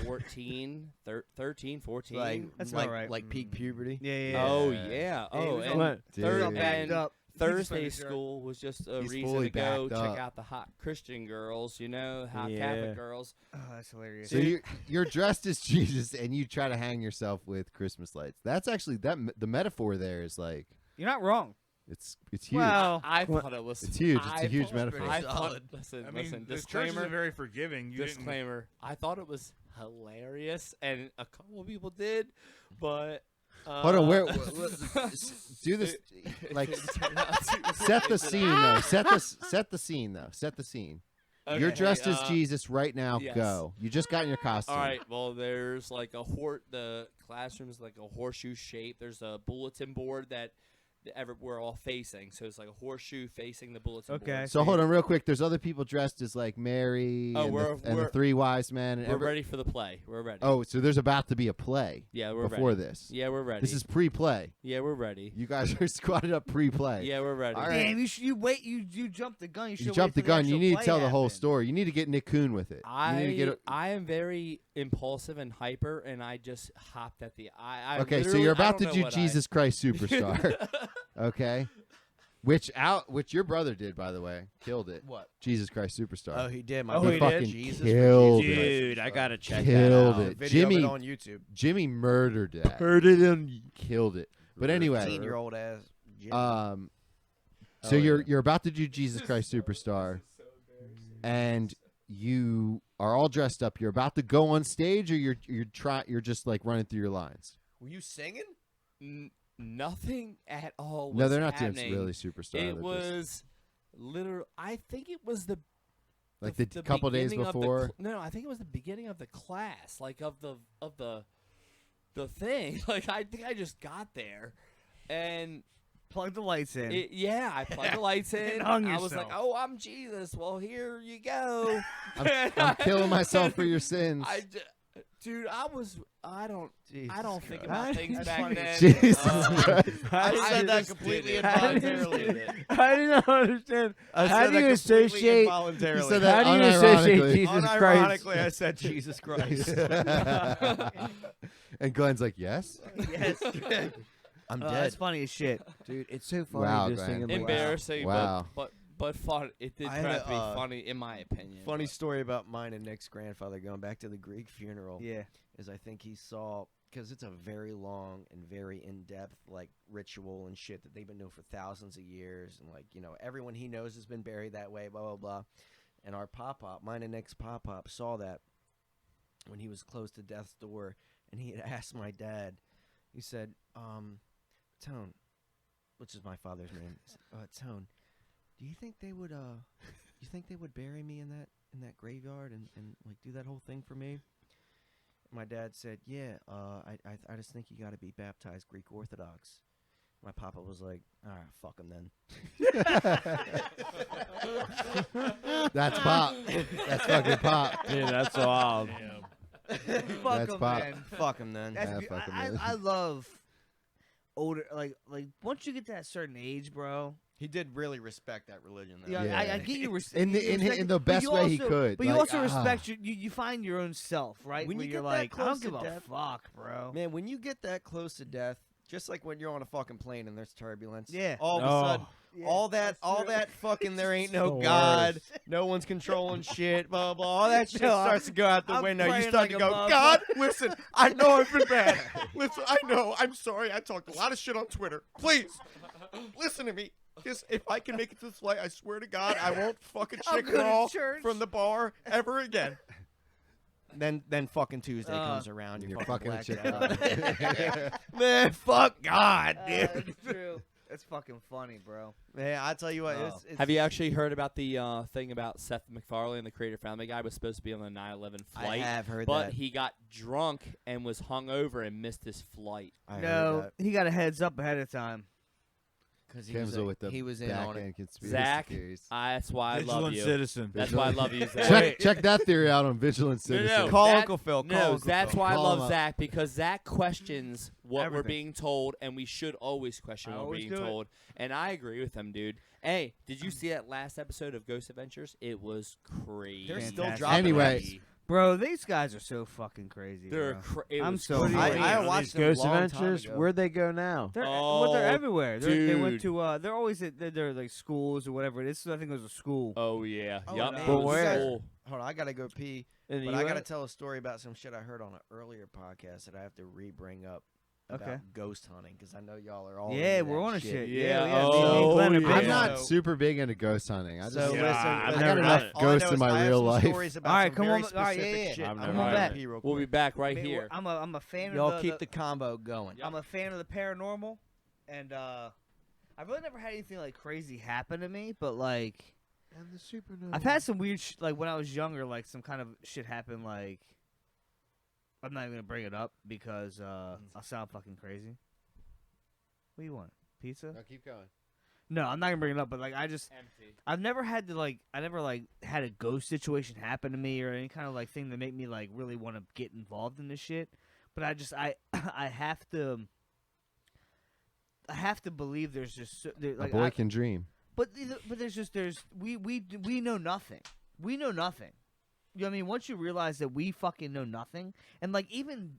14, 13, 14. Like That's like, about right. like peak puberty. Yeah. Oh Yeah. yeah. he Oh, was and What? third Dude. and Thursday He's funny, school was just a He's reason fully to go backed check up. out the hot Christian girls, hot Yeah. Catholic girls. Oh, that's hilarious. So you're dressed as Jesus and you try to hang yourself with Christmas lights. That's actually the metaphor there is like You're not wrong. it's huge. Well, I thought it was. It's huge. It's I a huge thought- metaphor. I thought. Solid. Listen, I mean, listen. the church Disclaimer. is very forgiving. You didn't. Disclaimer. I thought it was hilarious, and a couple of people did, but Hold on, where? Do this, like, set the scene though. Set the scene though. Set the scene. You're Okay, dressed as Jesus right now. yes. Go. You just got in your costume. All right. Well, there's like the classroom's like a horseshoe shape. There's a bulletin board that we're all facing. So it's like a horseshoe facing the bulletin Okay. board. So hold on, real quick. There's other people dressed as like Mary Oh, and the three wise men. And We're ready for the play. We're ready. Oh, so there's about to be a play. Yeah, we're before ready. this. Yeah, we're ready. This is pre-play. Yeah, we're ready. You guys are squatted up pre-play. Yeah, we're ready. All right. Damn, you wait. You jumped the gun. You should You jumped the gun. You need to tell the whole story. story. You need to get Nick Kuhn with it. You need to get I am very impulsive and hyper, and I just hopped at the. Okay, so you're about to do Jesus Christ Superstar. Okay, which your brother did, by the way, killed it. What? Jesus Christ Superstar. Oh, he did. My he brother fucking Jesus killed for Jesus it. Dude, I gotta check Killed that out. it. Video of Jimmy it on YouTube. Jimmy murdered that. Murdered him. Killed it. But anyway, 18-year-old ass. Jimmy. so you're about to do Jesus Christ Superstar, and you are all dressed up. You're about to go on stage, or you're just like running through your lines. Were you singing? Nothing at all. No, was they're not happening. doing really Superstar. It They're just, was literally. I think it was the couple days beginning of the before. no, I think it was the beginning of the class, like of the thing. Like I think I just got there, and Plug the lights in. I plugged the lights in. And hung I was like, yourself. "Oh, I'm Jesus." Well, here you go. I'm killing myself for your sins. Dude, I don't Jesus think Christ. about things That's back funny. then. Jesus Christ. I said that just completely did it. involuntarily. I do not understand. I How said do that you completely associate? involuntarily. You said that How do you associate unironically. Jesus Christ? Unironically, I said Jesus Christ. And Glenn's like, yes? yes. I'm That's funny as shit. Dude, it's so funny Wow, just Glenn. thinking like, Embarrassing, Wow. but fun. It did I turn had out to be a, funny, in my opinion. Funny but- story about mine and Nick's grandfather going back to the Greek funeral. Yeah. Is I think he saw, because it's a very long and very in-depth like ritual and shit that they've been doing for thousands of years, and like, you know, everyone he knows has been buried that way, blah blah blah. And our pop-pop, mine and Nick's pop-pop, saw that when he was close to death's door, and he had asked my dad. He said, Tone, which is my father's name, Tone, do you think they would bury me in that graveyard and like do that whole thing for me? My dad said, "Yeah, I just think you got to be baptized Greek Orthodox." My papa was like, "All right, fuck him then." That's pop. That's fucking pop. Dude, that's wild. Damn. Fuck That's 'em, pop. man. Fuck him then. That's Yeah, be- fuck 'em, I, man. I love older like once you get to that certain age, bro. He did really respect that religion. Though. Yeah, Yeah. I get you. In the- you in respect the it, but best you way he also- could, But you like, also respect you find your own self, right? When Where you you're get that like, I don't close give to a death- fuck, bro. Man, when you get that close to death, just like when you're on a fucking plane and there's turbulence, Yeah. all of a sudden, Yeah, all that's true. that fucking there ain't no the God, worst. no one's controlling shit, blah blah. All that shit No, starts to go out the I'm window. You praying start like to a go, motherfucker." God, listen, I know I've been bad. Listen, I know, I'm sorry. I talked a lot of shit on Twitter. Please, listen to me. Just if I can make it to this flight, I swear to God, I won't fucking I'm shit good at crawl church. from the bar ever again. Then fucking Tuesday comes around. You're fucking fucking a blacked chick. out. Man, fuck God, dude. That's true. That's fucking funny, bro. Man, I tell you what, Oh. it's Have you actually heard about the thing about Seth MacFarlane, the creator Family Guy, was supposed to be on the 9/11 I flight, have heard but that. he got drunk and was hungover and missed his flight. I heard No, that. he got a heads up ahead of time. 'Cause Kim's with the he was in on it. back-end conspiracy Zach, theories. That's why I love Vigilant you. citizen. That's why I love you, Zach. Check that theory out on Vigilant No, no, Citizen. no. Call That- Uncle Phil. Call No, Uncle that's Phil. why I Call love him up. Zach, because Zach questions what we're Everything. being told, and we should always question I what we're always being do it. told. And I agree with him, dude. Hey, did you see that last episode of Ghost Adventures? It was crazy. They're still Fantastic. dropping. Anyway. those. Bro, these guys are so fucking crazy. They're bro. it I'm was so crazy. happy. I These watched them a Ghost long time Adventures. ago. Where'd they go now? They're, Oh, well, they're everywhere. They went dude. to. They're always at. They're like schools or whatever. This I think it was a school. Oh yeah, Oh, yup. no. it But was where? cool. Hold on, I gotta go pee. In the But I gotta US? tell a story about some shit I heard on an earlier podcast that I have to re-bring up. about Okay. ghost hunting because I know y'all are all Yeah, into we're that on a shit. shit. Yeah, Me and oh, Glenn are yeah. big I'm on not it. super big into ghost hunting. I just So Yeah, listen, I've I never got done enough it. all I ghosts know in is my I have real some life. stories about All right, some come very on. All right, specific yeah. shit. I've I'm never gonna done it. repeat real We'll be quick. back right Me- here. I'm a fan Y'all of keep the combo going. I'm a fan of the paranormal, and I've really never had anything like crazy happen to me, but like And the supernova. I've had some weird like when I was younger, like some kind of shit happened. Like I'm not even gonna bring it up because I'll sound fucking crazy. What do you want? Pizza? No, keep going. No, I'm not gonna bring it up. But like Empty. I've never had to like I never like had a ghost situation happen to me or any kind of like thing that make me like really want to get involved in this shit. But I have to believe there's just like a boy can dream. But we know nothing. We know nothing. You know what I mean? Once you realize that we fucking know nothing, and like even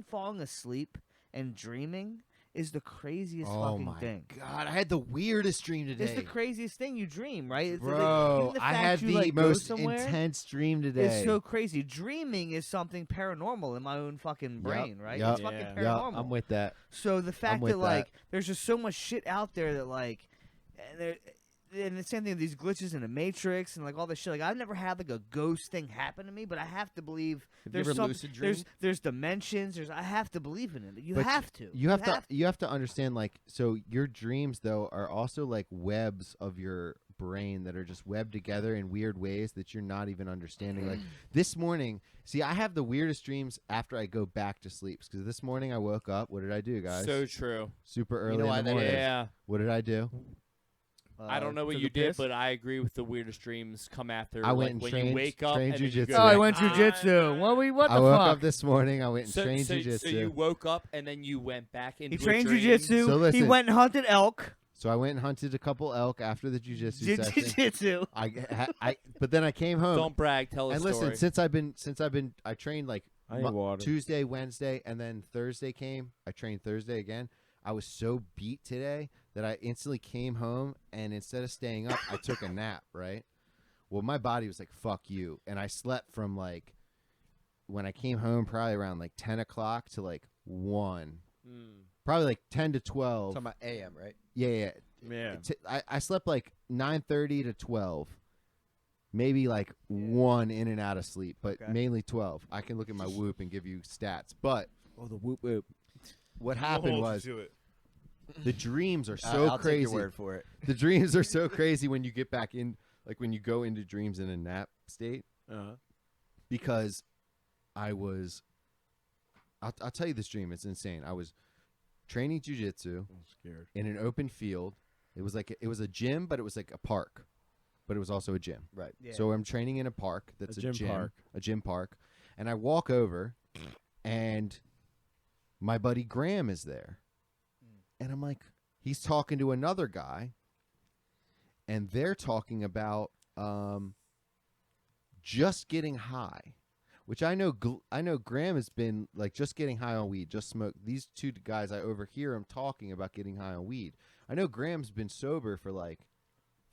falling asleep and dreaming is the craziest Oh fucking my thing. god, I had the weirdest dream today. It's the craziest thing you dream, right? It's Bro, even the I fact had you, the like, go most somewhere intense dream today. It's so crazy. Dreaming is something paranormal in my own fucking brain, right? Yup, It's fucking yeah. paranormal. I'm with that. So the fact with that like that. there's just so much shit out there that like, and the same thing with these glitches in the Matrix and like all this shit. Like I've never had like a ghost thing happen to me, but I have to believe Have you there's ever some lucid dreamed? there's dimensions. I have to believe in it. You But have to. You have to understand, like, so your dreams though are also like webs of your brain that are just webbed together in weird ways that you're not even understanding. Like this morning, see, I have the weirdest dreams after I go back to sleep. Because this morning I woke up. What did I do, guys? So true. Super early know why in the that morning. is? Yeah. What did I do? I don't know what took you a did, piss? but I agree with the weirdest dreams come after. I like, went and when trained- you wake up trained and then you jujitsu. go Oh, I back. went jujitsu. What I the woke fuck? up this morning. I went and trained so jujitsu. you woke up and then you went back into He trained a dream. jujitsu. So He listen. went and hunted elk. So I went and hunted a couple elk after the jujitsu session. Jujitsu. But then I came home. Don't brag. Tell a And story. listen, since I've been, I trained like I need water. Tuesday, Wednesday, and then Thursday came. I trained Thursday again. I was so beat today that I instantly came home, and instead of staying up, I took a nap, right? Well, my body was like, fuck you. And I slept from like, when I came home, probably around like 10 o'clock to like 1. Probably like 10 to 12. Talking about AM, right? Yeah. Yeah. I slept like 9:30 to 12. Maybe like 1 in and out of sleep, but Okay. mainly 12. I can look at my Whoop and give you stats. But Oh, the whoop whoop. what We'll happened hold you was to it. the dreams are so I'll crazy. take your word for it. The dreams are so crazy when you get back in, like when you go into dreams in a nap state. Because I was, I'll tell you this dream. It's insane. I was training jujitsu I'm scared. in an open field. It was a gym, but it was like a park, but it was also a gym. Right. Yeah. So I'm training in a park that's A a gym park. a gym park, and I walk over, and my buddy Graham is there, and I'm like, he's talking to another guy, and they're talking about just getting high, which I know Graham has been like just getting high on weed, just smoke. These two guys, I overhear him talking about getting high on weed. I know Graham's been sober for like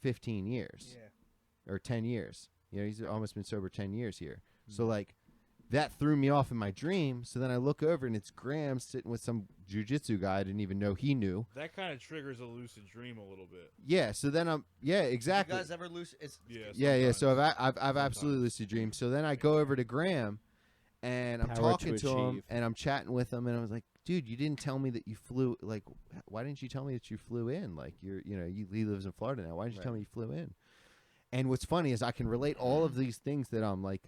15 years or 10 years. You know, he's almost been sober 10 years here. So like that threw me off in my dream. So then I look over and it's Graham sitting with some jujitsu guy I didn't even know he knew. That kind of triggers a lucid dream a little bit. Yeah. So then exactly. You guys ever lose? It's Yeah. So sometimes. I've absolutely lucid dreamed. So then I go over to Graham, and I'm Power talking to to him, achieve. and I'm chatting with him, and I was like, "Dude, you didn't tell me that you flew. Like, why didn't you tell me that you flew in? Like, he lives in Florida now. Why didn't you tell me you flew in?" And what's funny is I can relate all of these things that I'm like,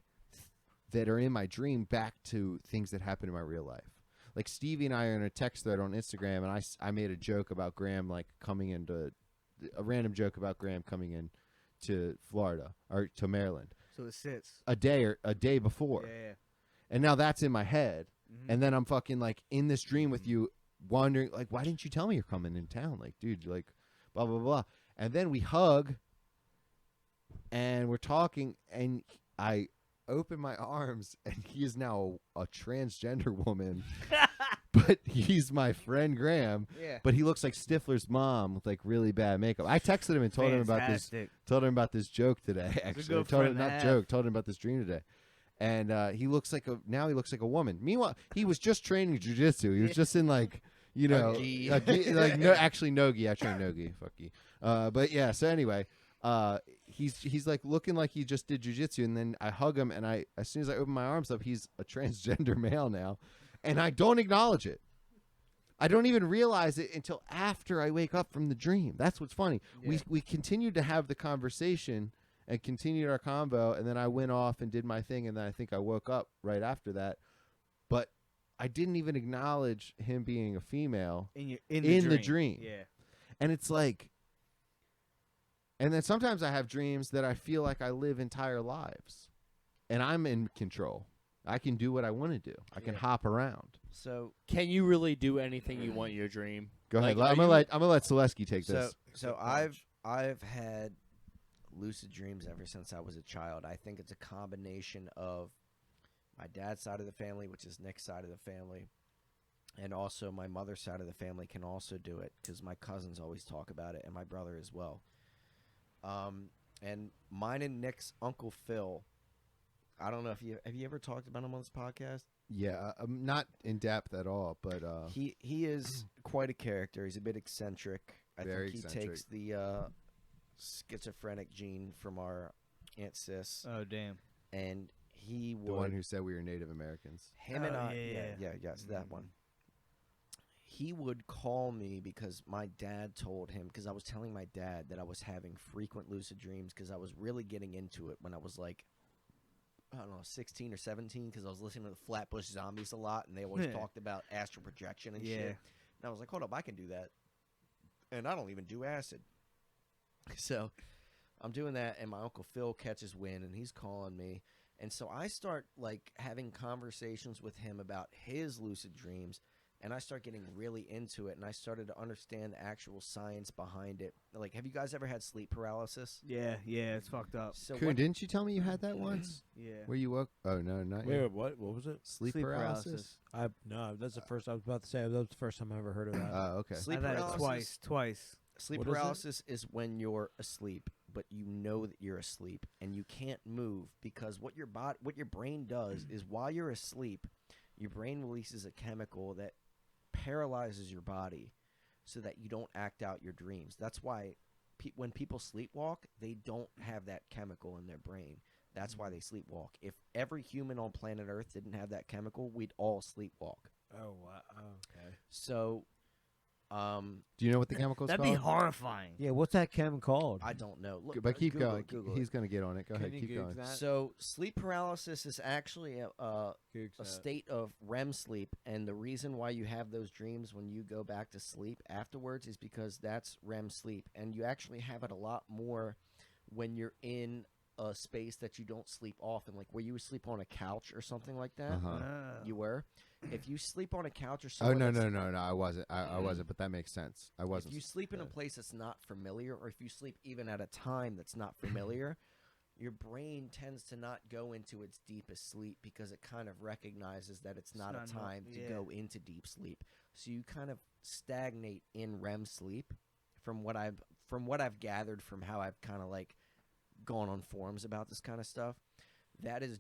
that are in my dream back to things that happen in my real life. Like Stevie and I are in a text thread on Instagram, and I made a joke about Graham like coming into a random joke about Graham coming in to Florida or to Maryland So it sits. a day before. Yeah. And now that's in my head. Mhm. And then I'm fucking like in this dream with you wondering like, why didn't you tell me you're coming in town? Like, dude, like blah, blah, blah. And then we hug and we're talking and I open my arms and he is now a transgender woman, but he's my friend Graham, Yeah. but he looks like Stifler's mom with like really bad makeup. I texted him and told him about this joke today. Actually, good told friend him to not have. joke, told him about this dream today. And he looks like a woman. Meanwhile, he was just training jujitsu. He was just in like, You know, gi. like no, actually no gi. I train no gi. Fuck you. But yeah. So anyway, he's like looking like he just did jujitsu, and then I hug him, and as soon as I open my arms up, he's a transgender male now, and I don't acknowledge it. I don't even realize it until after I wake up from the dream. That's what's funny. Yeah. We continued to have the conversation and continued our convo, and then I went off and did my thing, and then I think I woke up right after that. But I didn't even acknowledge him being a female in the dream. Yeah. And it's like, and then sometimes I have dreams that I feel like I live entire lives, and I'm in control. I can do what I want to do. I can hop around. So Can you really do anything you want in your dream? Go ahead. Like, I'm gonna let Solesky take this. So I've had lucid dreams ever since I was a child. I think it's a combination of my dad's side of the family, which is Nick's side of the family, and also my mother's side of the family can also do it because my cousins always talk about it, and my brother as well. And mine and Nick's Uncle Phil. I don't know if have you ever talked about him on this podcast? Yeah, not in depth at all, but He is quite a character. He's a bit eccentric. I Very think he eccentric. takes the schizophrenic gene from our Aunt Sis, Oh damn. and he the one would who said we were Native Americans. him Oh, and I yeah. that one. He would call me because my dad told him, because I was telling my dad that I was having frequent lucid dreams because I was really getting into it when I was like, I don't know, 16 or 17, because I was listening to the Flatbush Zombies a lot, and they always talked about astral projection and shit. And I was like, hold up, I can do that. And I don't even do acid. So I'm doing that, and my Uncle Phil catches wind, and he's calling me. And so I start, like, having conversations with him about his lucid dreams, and I start getting really into it, and I started to understand the actual science behind it. Like, have you guys ever had sleep paralysis? Yeah, it's fucked up. So Kuhn, didn't you tell me you had that once? Yeah. Where you woke? Oh no, not Wait, yet. what? What was it? Sleep Sleep paralysis. No, that's the first. I was about to say that was the first time I ever heard of that. Oh, okay. sleep I've had it paralysis. twice. Sleep What is it? paralysis is when you're asleep, but you know that you're asleep and you can't move because what your brain does is while you're asleep, your brain releases a chemical that paralyzes your body so that you don't act out your dreams. That's why when people sleepwalk, they don't have that chemical in their brain. That's why they sleepwalk. If every human on planet Earth didn't have that chemical, we'd all sleepwalk. Oh, wow. Okay. So, Do you know what the chemical's That'd called? be horrifying. Yeah, what's that chem called? I don't know. Look, But keep Google going. it, Google He's it. going to get on it. Go ahead. Keep going. So sleep paralysis is actually a state of REM sleep, and the reason why you have those dreams when you go back to sleep afterwards is because that's REM sleep, and you actually have it a lot more when you're in a space that you don't sleep often, like where you would sleep on a couch or something like that. Uh-huh. You were. If you sleep on a couch or Oh somewhere no, that's- no. I wasn't. I wasn't. But that makes sense. I wasn't. If you sleep in a place that's not familiar, or if you sleep even at a time that's not familiar, your brain tends to not go into its deepest sleep because it kind of recognizes that it's not a time to go into deep sleep. So you kind of stagnate in REM sleep from what I've gathered from how I've kind of like gone on forums about this kind of stuff. That is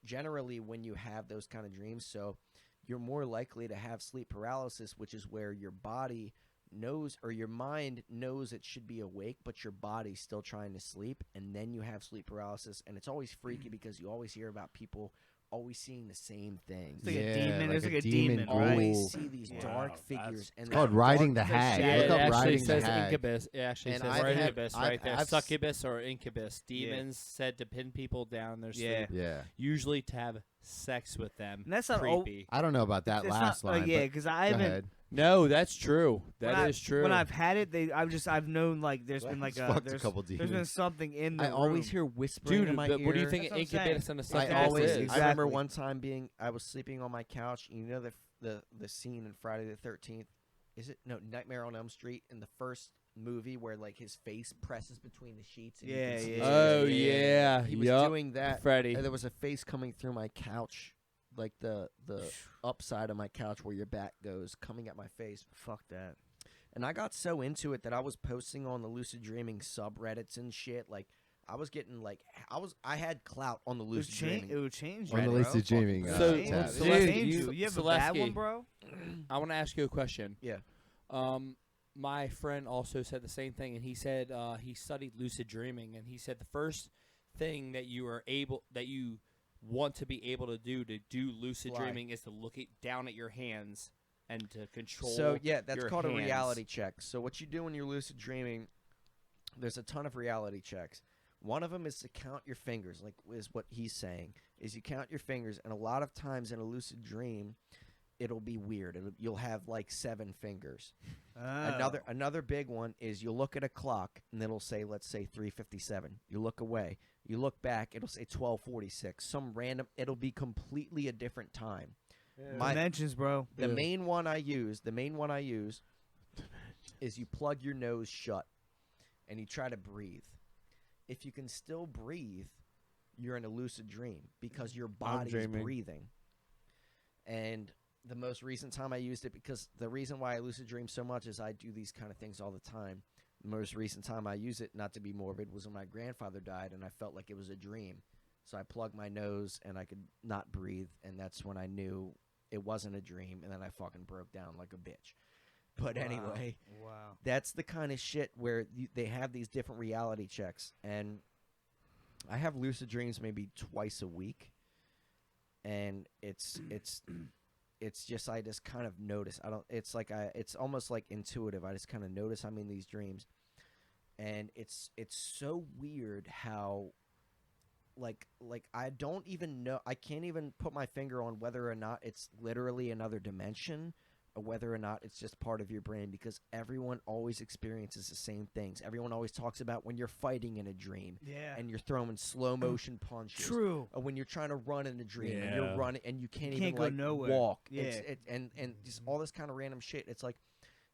generally when you have those kind of dreams. So you're more likely to have sleep paralysis, which is where your body knows, or your mind knows it should be awake, but your body's still trying to sleep, and then you have sleep paralysis. And it's always freaky because you always hear about people always seeing the same thing. It's like a Yeah, demon. like There's a like a demon demon, ghoul. right? Always see these Wow, dark figures. And It's called they're riding the dark hag. figures. Yeah, Look it up actually riding the says hag. incubus. It actually And says I've had- incubus right there. I've Succubus or incubus. Demons said to pin people down their Yeah. sleep, Yeah. usually to have sex with them. And that's not creepy. I don't know about that It's last not, line. yeah, but because I go haven't. ahead. No, that's true. That is true. When I've had it, I've known like there's been like Fucked a there's couple been demons. something in the I always room. hear whispering Dude, in my but ear. what do you think That's an what I'm saying. incubus and a I succubus always. is? I remember Exactly. one time I was sleeping on my couch. You know the scene in Friday the 13th. Is it Nightmare on Elm Street in the first movie where like his face presses between the sheets? And you Yeah, can see yeah. his Oh face? yeah, He was yup. doing that. Freddy. And there was a face coming through my couch, like the upside of my couch where your back goes, coming at my face. Fuck that. And I got so into it that I was posting on the lucid dreaming subreddits and shit. Like, I was getting like I had clout on the It would lucid change. dreaming. It would change. On you, the bro. lucid dreaming. So- Dude, tab. so it let's- changed you- you have a bad Solesky. one, bro? I want to ask you a question. Yeah. My friend also said the same thing, and he said he studied lucid dreaming, and he said the first thing that you want to be able to do lucid Fly. dreaming is to look down at your hands and to control. So yeah, that's your called hands. a reality check. So what you do when you're lucid dreaming, there's a ton of reality checks. One of them is to count your fingers, like is what he's saying. Is you count your fingers, and a lot of times in a lucid dream, it'll be weird. You'll have like 7 fingers. Another big one is you'll look at a clock and it'll say, let's say 3:57. You look away. You look back, it'll say 12:46. Some random. It'll be completely a different time. Dimensions, bro. The main one I use is you plug your nose shut and you try to breathe. If you can still breathe, you're in a lucid dream because your body's dreaming. breathing. And the most recent time I used it, because the reason why I lucid dream so much is I do these kind of things all the time. The most recent time I use it, not to be morbid, was when my grandfather died and I felt like it was a dream. So I plugged my nose and I could not breathe, and that's when I knew it wasn't a dream, and then I fucking broke down like a bitch. But anyway, Wow. that's the kind of shit where they have these different reality checks, and I have lucid dreams maybe twice a week, and it's just I just kind of notice. It's almost like intuitive. I just kind of notice I'm in these dreams, and it's so weird how like I don't even know. I can't even put my finger on whether or not it's literally another dimension, or whether or not it's just part of your brain, because everyone always experiences the same things. Everyone always talks about when you're fighting in a dream Yeah. and you're throwing slow motion punches. True. Or when you're trying to run in a dream and Yeah. you're running and you can't You even can't go like nowhere. walk. Yeah. And just all this kind of random shit. It's like,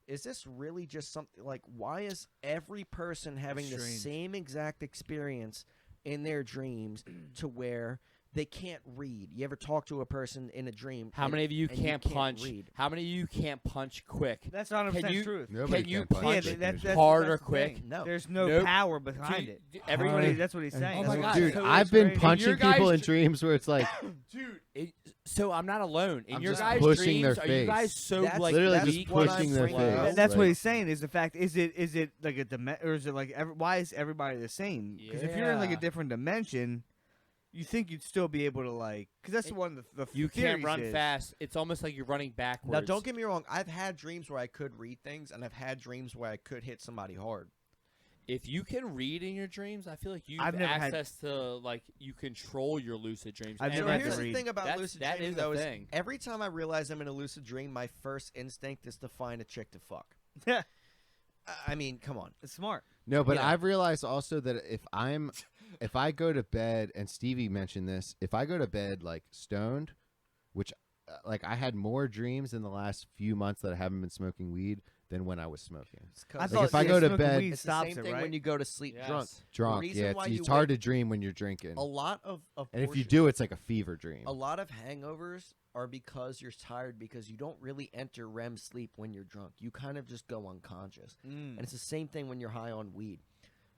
is this really just something like, why is every person having the Strange. same exact experience in their dreams to where they can't read? You ever talk to a person in a dream? How many of you and can't punch? read? How many of you can't punch quick? That's 100% Can you- truth. Nobody Can you can punch. punch Yeah, that's hard that's or the quick? thing. No. There's no Nope. power behind it. Everybody, That's what he's saying. Oh my That's what God. he's Dude, saying. So I've It's been crazy. punching Your guys' people in dr- dreams where it's like, so I'm not alone. In I'm your just guys' pushing dreams, their are you guys face. so That's like literally that's just weak? what I'm pushing their bringing face. up. That's what Like- he's saying. Is the fact? Is it like a or is it like why is everybody the same? Because if you're in like a Yeah. different dimension, you think you'd still be able to like. Because that's one of the You can't theories run is- fast. It's almost like you're running backwards. Now, don't get me wrong. I've had dreams where I could read things, and I've had dreams where I could hit somebody hard. If you can read in your dreams, I feel like you I've have never had- access to like you control your lucid dreams. I've And never So had here's to the read. thing about That's- lucid that dreaming, is a though, is thing. every time I realize I'm in a lucid dream, my first instinct is to find a chick to fuck. Yeah, I mean, come on. it's smart. no, but You know. I've realized also that if I go to bed, and Stevie mentioned this, if I go to bed like stoned, which like I had more dreams in the last few months that I haven't been smoking weed than when I was smoking. It's I 'cause thought if I yeah, go to smoking bed- weed it's the stops same it, thing right? when you go to sleep drunk. Yes. Drunk, reason yeah, why it's you hard wake- to dream when you're drinking, A lot of and if you portions- do, it's like a fever dream. a lot of hangovers are because you're tired, because you don't really enter REM sleep when you're drunk. You kind of just go unconscious. Mm. And it's the same thing when you're high on weed.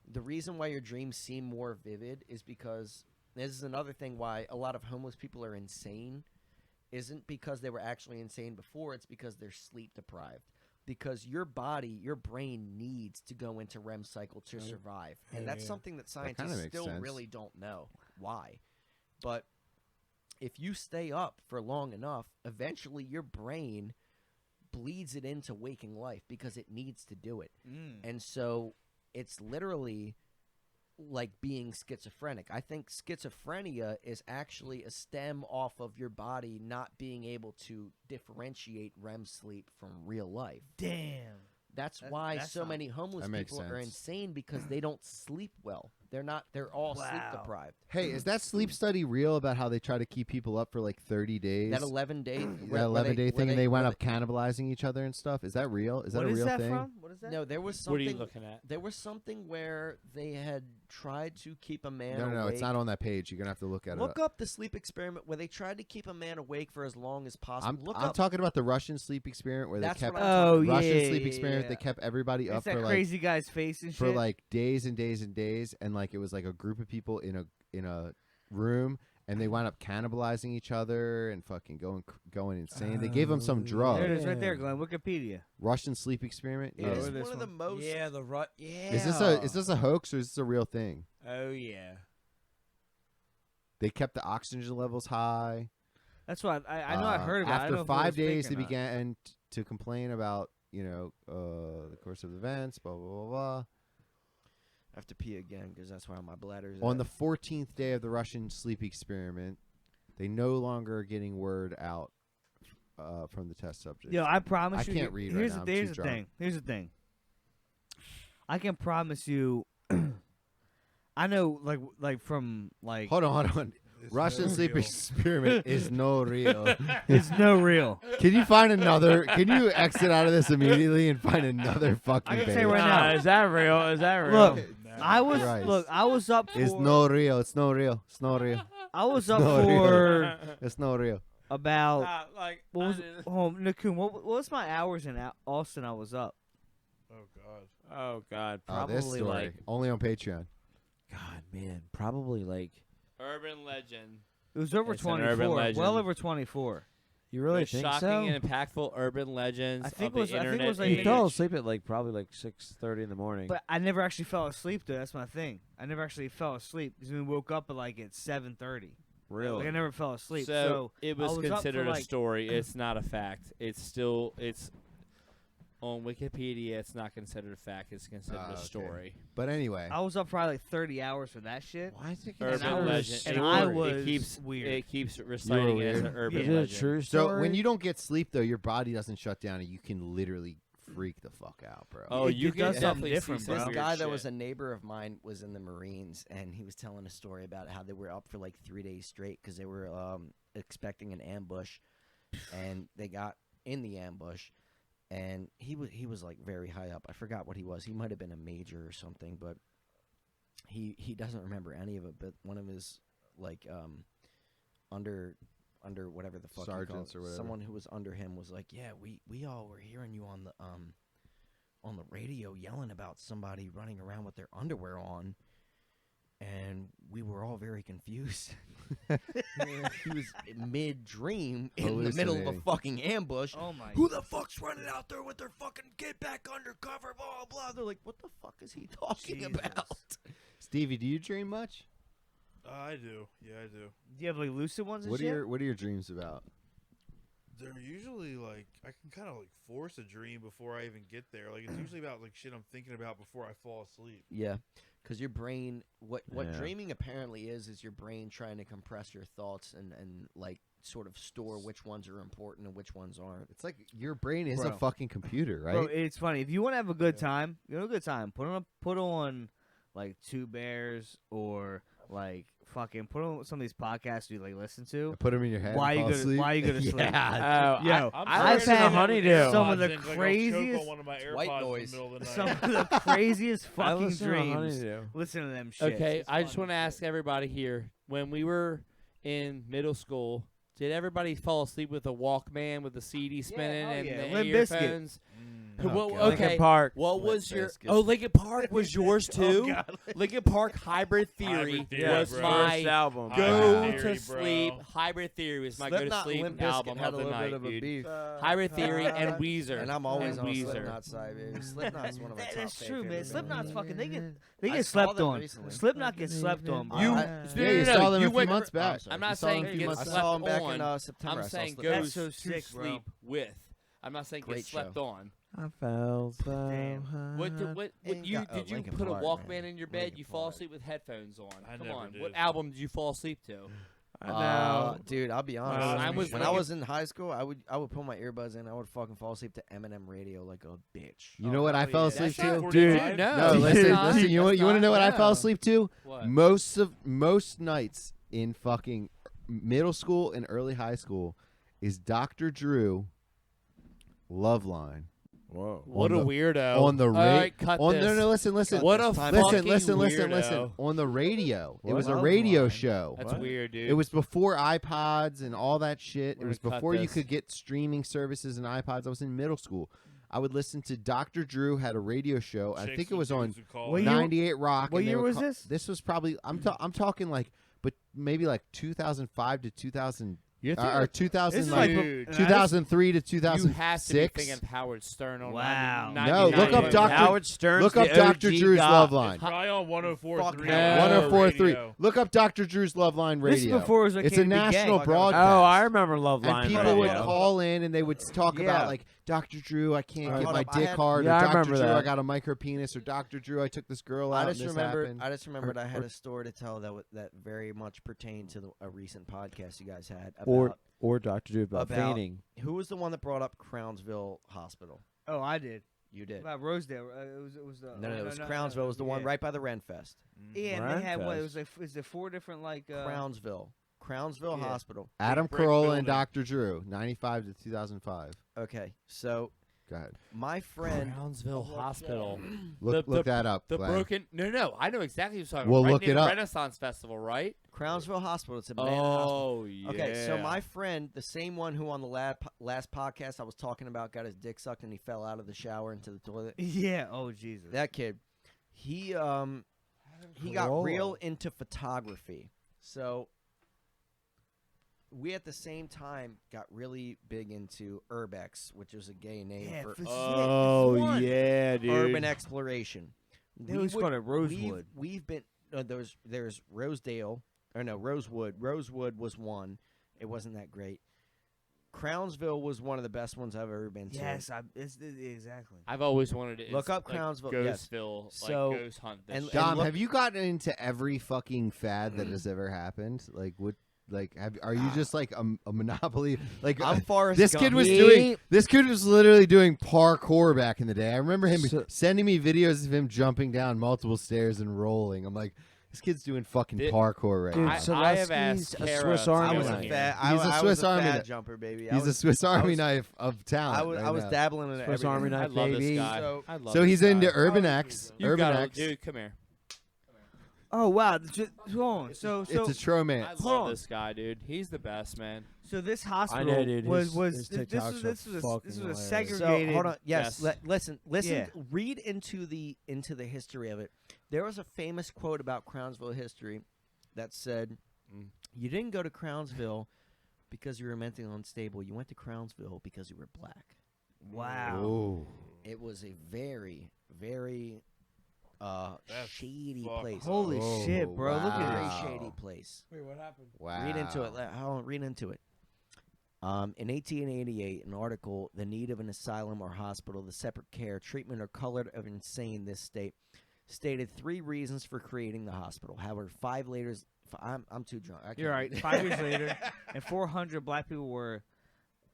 The reason why your dreams seem more vivid is because this is another thing why a lot of homeless people are insane. Isn't because they were actually insane before, it's because they're sleep deprived. Because your body, your brain needs to go into REM cycle to survive. And that's something that kinda scientists makes still sense. really don't know why. But if you stay up for long enough, eventually your brain bleeds it into waking life because it needs to do it. And so it's literally like being schizophrenic. I think schizophrenia is actually a stem off of your body not being able to differentiate REM sleep from real life. Damn. That's That- why that's so not- many homeless That makes people are sense. insane because they don't sleep well. They're all sleep Wow. deprived. Hey, is that sleep study real about how they try to keep people up for like 30 days? That 11-day That 11-day thing, and they wound up cannibalizing each other and stuff. Is that real? Is that What a is real that thing? from? What is that? No, there was What are something. you looking at? There was something where they had tried to keep a man No, awake. it's not on that page. You're gonna have to look at Look it. up the sleep experiment where they tried to keep a man awake for as long as possible. Look I'm up. talking about the Russian sleep experiment where That's they kept what I'm talking Russian yeah, sleep yeah, experiment. yeah. They kept everybody It's up that for like crazy guy's face and shit. for like days and days and days, and like it was like a group of people in a room, and they wound up cannibalizing each other and fucking going insane. They gave them some drug. There it is, right there, Glenn. Wikipedia. Russian sleep experiment. It Yeah. is this one of the one. most. Yeah, yeah. Is this a hoax or is this a real thing? Oh yeah. They kept the oxygen levels high. That's why I know I heard about it. I don't After know if it 5 was fake days, or they not. began to complain about the course of events. Blah blah blah blah. I have to pee again because that's why my bladder's. On the 14th day of the Russian sleep experiment, they no longer are getting word out from the test subjects. Yo, I promise I you. can't read right here's now. I'm here's too the drunk. thing. Here's the thing. I can promise you. I know, like from like. Hold on. It's Russian no sleep real. experiment is no real. It's no real. Can you find another? Can you exit out of this immediately and find another fucking I can page? say right now. Is that real? Is that real? Look, Nah. I was Christ. I was up for. It's no real. It's no real. It's no real. I was up no real. for It's no real. about. like What was Nakoon? What was my hours in Austin? I was up. Oh God. Oh God, Oh, this probably story like only on Patreon. God, man, probably like. Urban legend. It was over It's an urban 24. legend. Well over 24. You really Most think shocking so? and impactful urban legends I think of the I think it internet was like You age. fell asleep at like probably like 6:30 in the morning. But I never actually fell asleep though. That's my thing. I never actually fell asleep because we woke up at like at 7:30. really, Like I never fell asleep. So it I was was up for, considered a like- story. It's not a fact. It's on Wikipedia. It's not considered a fact. It's considered Ah, a okay. story. But anyway, I was up probably like 30 hours for that shit. why is it And I Urban was- legend. and It- I it was keeps weird. It keeps reciting it as an weird. urban Yeah. Is it a legend. true so story? when you don't get sleep though, your body doesn't shut down, and you can literally freak the fuck out, bro. Oh, It- you it can does something definitely different, see bro. some This weird guy that shit. was a neighbor of mine was in the Marines, and he was telling a story about how they were up for like 3 days straight because they were expecting an ambush, and they got in the ambush, and he was like very high up. I forgot what he was. He might have been a major or something, but he doesn't remember any of it. But one of his like under whatever the fuck Sergeants he or called, whatever. someone who was under him was like, yeah, we all were hearing you on the radio yelling about somebody running around with their underwear on, and we were all very confused. He was mid-dream in the middle of a Hallucinating. fucking ambush. Oh my. Who the fuck's running out there with their fucking get back undercover, blah, blah. They're like, what the fuck is he talking Jesus. about? Stevie, do you dream much? I do. Yeah, I do. Do you have like lucid ones and What are shit? your dreams about? They're usually like I can kind of like force a dream before I even get there. Like it's usually about like shit I'm thinking about before I fall asleep. Yeah, because your brain, what Yeah. dreaming apparently is your brain trying to compress your thoughts and like sort of store which ones are important and which ones aren't. It's like your brain is a Bro. fucking computer, right? Bro, it's funny. If you want to have a good time, you know, a good time. Put on like Two Bears or like fucking put on some of these podcasts you like listen to. Put them in your head. Why and you fall gonna asleep. Why you gonna sleep? Yeah. Oh, Yo, I've had had honeydew. some of the Like, I'll choke craziest- on one of my White AirPods noise. in the middle of the night. Some of the craziest I fucking listen to dreams. honeydew. Listen to them shit. Okay, I just want to ask everybody here: when we were in middle school, did everybody fall asleep with a Walkman with the CD spinning hell and yeah. the Limp Bizkit. earphones? Oh, What- God. okay, Linkin Park. what Limp was your? Bizkit. Oh, Linkin Park was yours too. Oh, God. Linkin Park Hybrid Theory Hybrid Theory, Yeah, was bro. my first album. go Hybrid to Theory, sleep. bro. Hybrid Theory was my go to Slipknot, sleep Limp Bizkit album had of a the little bit night, of a dude. beef. Hybrid Theory and Weezer. And I'm always on Weezer. Slipknot's side, baby. Slipknot's one of my top That's true, man. favorite Slipknot's bands. fucking they get I slept saw them on. recently. Slipknot gets slept on. Bro. You- I- Yeah, you saw them a few months back. I'm not You saw saying them a few get months I back. saw them back on. in September. I'm I saw saying Slipknot. goes That's so to sick, bro. sleep with. I'm not saying Great get slept show. on. I felt so Damn. What Ain't you got- oh, did you Linkin put a Park, Walkman man. in your bed? Linkin You fall Park. asleep with headphones on. I Come never on, did. what album did you fall asleep to? Dude, I'll be honest. Mine was when I Linkin- was in high school, I would put my earbuds in. I would fucking fall asleep to Eminem radio like a bitch. You know what I fell asleep That's to? not Dude, 45? no. No, It's listen, not. listen. You It's want to know what I not, fell no. asleep to? What? Most nights in fucking middle school and early high school is Dr. Drew Love Line. Whoa. What on a the- weirdo. on the All ra- right, cut on this. no, listen. What a listen, fucking listen, weirdo. on the radio. It What? was a Love radio Line. show. That's What? weird, dude. It was before iPods and all that shit. We're It was gonna cut before you this. could get streaming services and iPods. I was in middle school. I would listen to Dr. Drew had a radio show. I Chicks think it and was on dudes who call What it. year- 98 Rock. what and they year were was ca- this? This was probably I'm talking like, but maybe like 2005 to 2000 You're or 2000 This is like like Dude, 2003 to you 2006. have to be thinking of Howard Stern on Wow. 90, No, look up 99. Dr. Howard Stern's Look up the Dr. OG Drew's guy. Love Line. Probably on 104.3. no. 1043. Radio. Look up Dr. Drew's Love Line This is Radio. before it was okay It's a to be gay. national Fuck, broadcast. Oh, I remember Love Line. And people would Radio. call in and they would talk Yeah. about like, Dr. Drew, I can't get Hold my up, I dick had- hard, Yeah, I or Dr. remember Drew, I that. got a micro penis, or Dr. Drew, I took this girl out. I just and this remembered. happened. I just remembered I had or- a story to tell that very much pertained to a recent podcast you guys had about Or Dr. Drew about About- fainting. who was the one that brought up Crownsville Hospital. Oh, I did. You did. About Rosedale. It was the. No, it was Crownsville. It was the one yeah. right by the Renfest. Yeah, and they had what? It was Renfest. like is there 4 different like. Crownsville Yeah. Hospital. Adam brick Carolla building. and Dr. Drew, 95 to 2005. Okay, so Go ahead. my friend. Crownsville Hospital. Look that up, The Glenn. broken. No. I know exactly what you're talking Well, about. Right look near it the up. Renaissance Festival, right? Crownsville Hospital. It's a abandoned hospital. Oh, yeah. Okay, so my friend, the same one who on the last podcast I was talking about got his dick sucked and he fell out of the shower into the toilet. Yeah. Oh Jesus. That kid, he got Carolla. real into photography. So we at the same time got really big into urbex, which is a gay name Yeah, for for Oh, one. yeah, dude. urban exploration. They always called it Rosewood. We've been there's Rosedale or no Rosewood. Rosewood was one. It wasn't that great. Crownsville was one of the best ones I've ever been to. Yes, exactly. I've always wanted to Look up like, Crownsville, yes. Ghostville, So- like ghost hunt. This and- shit. Dom, look- have you gotten into every fucking fad that has ever happened? Like, what? Like, are you just like a monopoly? Like, I'm Forrest this Gump. kid was He- doing. This kid was literally doing parkour back in the day. I remember him So- sending me videos of him jumping down multiple stairs and rolling. I'm like, this kid's doing fucking Dude, parkour right Dude, now. I have Solesky's asked a Kara Swiss to Army I go was knife. a in fat. here. He's a I Swiss was a Army fat knife. jumper, baby. He's a Swiss Army was- knife of talent. I was now. dabbling in Swiss everything. Army I knife, love baby. this guy. So- I love So this he's guy. into Urban X. You've Urban got X. dude. Come here. Oh wow. Hold on. So It's a I tromance. love this guy, dude. He's the best, man. so this hospital know, dude. was His this TikToks was are this was a fucking hilarious. segregated. So hold on. Yes. Yes. Listen. Yeah. Read into the history of it. There was a famous quote about Crownsville history that said, "You didn't go to Crownsville because you were mentally unstable. You went to Crownsville because you were black." Wow. Ooh. It was a very, very That's shady fucked place. Holy Oh, shit, bro! Look at Very this. wow. shady place. Wait, what happened? Wow. Read into it. Hold on, read into it. In 1888, an article, "The Need of an Asylum or Hospital, the Separate Care, Treatment, or Color of Insane This State," stated 3 reasons for creating the hospital. However, 5 later, I'm too drunk. I can't You're right. read. 5 years later, and 400 black people were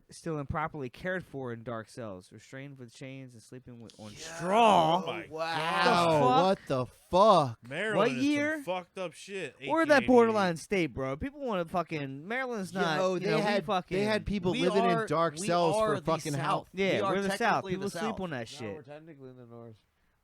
still improperly cared for in dark cells, restrained with chains and sleeping on straw. Oh my Wow. What the fuck? Maryland What is some year? fucked up shit. Or that 1888. borderline state, bro. People want to fucking Maryland's not. Yo, you they know, we had fucking, they had people We living are- in dark we cells are for the fucking South. health. We Yeah, are we're the South. technically People the sleep South. on that No, shit. we're technically in the north.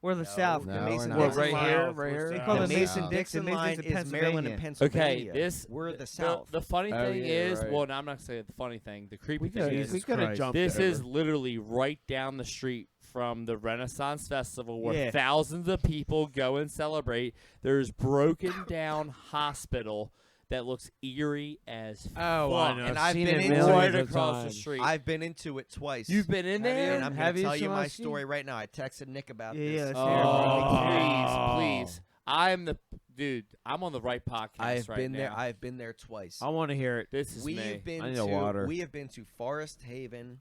We're the South. No, The we're Mason not. What, Dixon right line- here? South, Right we're here? They south. call The the Mason Mason South. Dixon line line is is Maryland and Pennsylvania. Pennsylvania. Okay, this We're the South. The funny Oh, thing yeah, is, right. well, no, I'm not saying the funny thing. The creepy We thing could is, have jumped this over. is literally right down the street from the Renaissance Festival where Yeah. thousands of people go and celebrate. There's broken down hospital that looks eerie as Oh, fuck. I know. And I've I've seen been it in millions right of across the times. street. I've been into it twice. You've been in there? And I'm Have going to you, tell you my Solesky? story right now. I texted Nick about Yeah, this. yeah, let's Oh, hear it, bro. please. I'm the dude. I'm on the right podcast I've right been now. there. I've been there twice. I want to hear it. This is We've me. been I need to a water. we have been to Forest Haven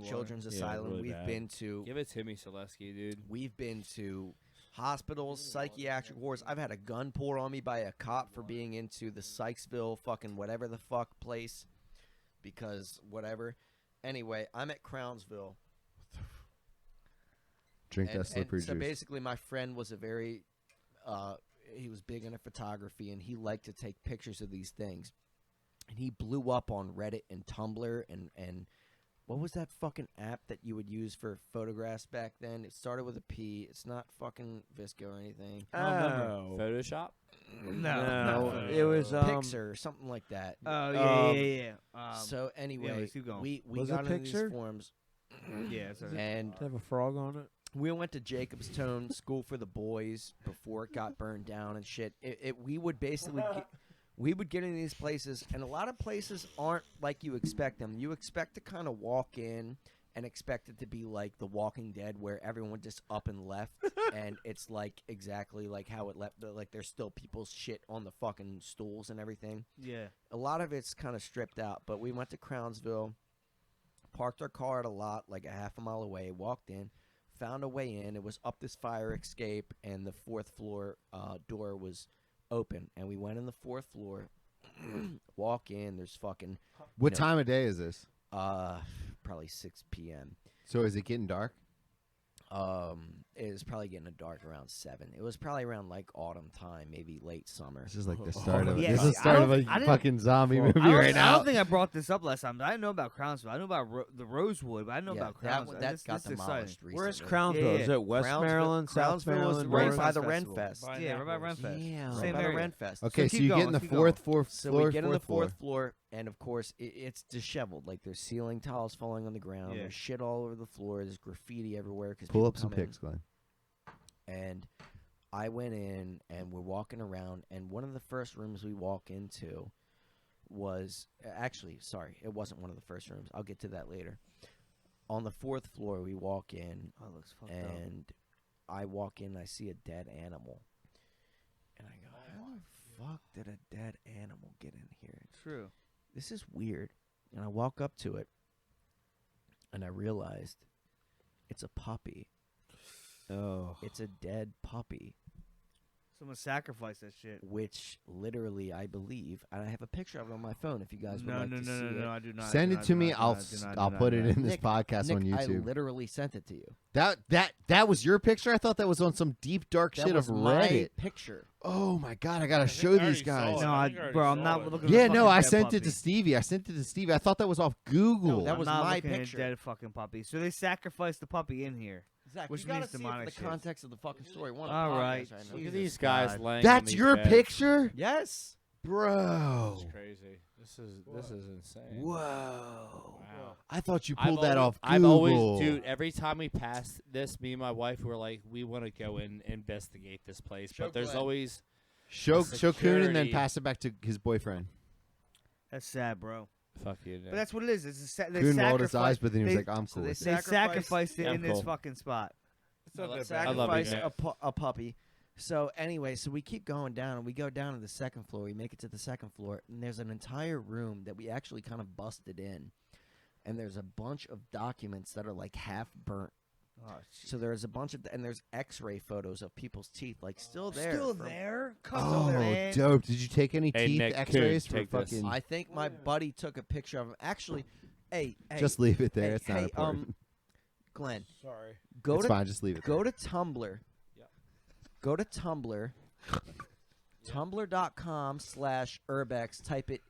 Children's Yeah, Asylum. really We've bad. been to Give it to me, Solesky, dude. we've been to hospitals, psychiatric wards. I've had a gun poured on me by a cop for being into the Sykesville fucking whatever the fuck place because whatever. Anyway, I'm at Crownsville. Drink that slippery so juice. basically my friend was a very he was big into photography and he liked to take pictures of these things. And he blew up on Reddit and Tumblr and what was that fucking app that you would use for photographs back then? It started with a P. It's not fucking Visco or anything. Oh. Photoshop? No, it was Pixar or something like that. Oh yeah, yeah, yeah. So anyway, anyways, keep going. we Was it got into these Pixar? forums. Yeah, it's alright. And Does it have a frog on it? we went to Jacobstown School for the Boys before it got burned down and shit. We would basically we would get in these places, and a lot of places aren't like you expect them. You expect to kind of walk in and expect it to be like The Walking Dead, where everyone just up and left, and it's like exactly like how it left. Like there's still people's shit on the fucking stools and everything. Yeah. A lot of it's kind of stripped out, but we went to Crownsville, parked our car at a lot like a half a mile away, walked in, found a way in. It was up this fire escape, and the 4th floor door was open, and we went in the 4th floor. Walk in, there's fucking What know- time of day is this? probably 6 p.m. So is it getting dark? It was probably getting dark around 7. It was probably around like autumn time, maybe late summer. This is like the start of yeah, this see, is the start I of don't- a I didn't- fucking zombie I movie don't, right I now. don't think I brought this up last time. But I didn't know about Crownsville. I know about the Rosewood, but I didn't know about Crownsville. that This got is exciting. demolished recently. Where's Crownsville? Yeah, Is it West Crownsville- Maryland, South Crownsville was Maryland? right Rose by the Festival. Renfest. Yeah, right by Renfest. Damn. Same Right by the area. Renfest. Okay, So so you keep get in going, the keep going. fourth So floor. we get on the floor. 4th floor, and of course, it's disheveled. Like there's ceiling tiles falling on the ground. Yeah. There's shit all over the floor. There's graffiti everywhere. Cause Pull people up some come in. pics, Glenn. And I went in, and we're walking around, and one of the first rooms we walk into was actually, sorry, it wasn't one of the first rooms. I'll get to that later. On the 4th floor, we walk in, Oh, it looks fucked up. and I walk in, I see a dead animal, and I go, "How the fuck did a dead animal get in here? True. This is weird." And I walk up to it, and I realized it's a puppy. Oh. It's a dead puppy, Someone sacrificed that shit. which literally I believe, and I have a picture of it on my phone. If you guys would No, like no, to no, see no, it. no. I do not. I Send do it not, to do me. not, do I'll not, do not, I'll do put not, it do in this Nick, podcast on Nick, I YouTube. literally sent it to you. That was your picture. I thought that was on some deep dark That shit was of my Reddit. picture. Oh my god, I gotta think show I these already saw guys. it. No, I think I already bro, I'm saw not it. looking at Yeah, a no, fucking I dead sent puppy. it to Stevie. I thought that was off Google. that I'm was not my looking at a picture. dead fucking puppy. So they sacrificed the puppy in here. Zach, Which you gotta means see it demonic for shit. the context of the fucking story. We're on a All podcast right. now. Look at Jesus these guys God. laying. on That's these your beds. picture, Yes. bro. That's crazy. This is insane. Whoa. Wow. I thought you pulled that off Google. I've always, dude. Every time we pass this, me and my wife were like, we want to go and investigate this place, Show but there's Glenn. always Show Kuhn and then security. pass it back to his boyfriend. That's sad, bro. fuck you. Nick. But that's what it is. It's a they Kuhn rolled his sacrificed- eyes, but then he was they- like, "I'm so cool." they with it. They Sacrificed- sacrificed it Yeah, in this cool. fucking spot. It's not that bad. Sacrifice Nick. a puppy. So anyway, so we keep going down, and we go down to the 2nd floor. We make it to the 2nd floor, and there's an entire room that we actually kind of busted in, and there's a bunch of documents that are like half burnt. Oh, So there's a bunch of, and there's X-ray photos of people's teeth, like still there. Still from- there? Oh, man. dope! Did you take any Hey, teeth Nick, X-rays Kuhn, for take this. fucking? I think my buddy took a picture of him. Actually, hey, Just leave it there. hey, It's not hey, important. Glenn, Sorry. go It's to fine. Just leave it. go to Tumblr. Yep. Go to Tumblr. Tumblr.com/urbex. Type it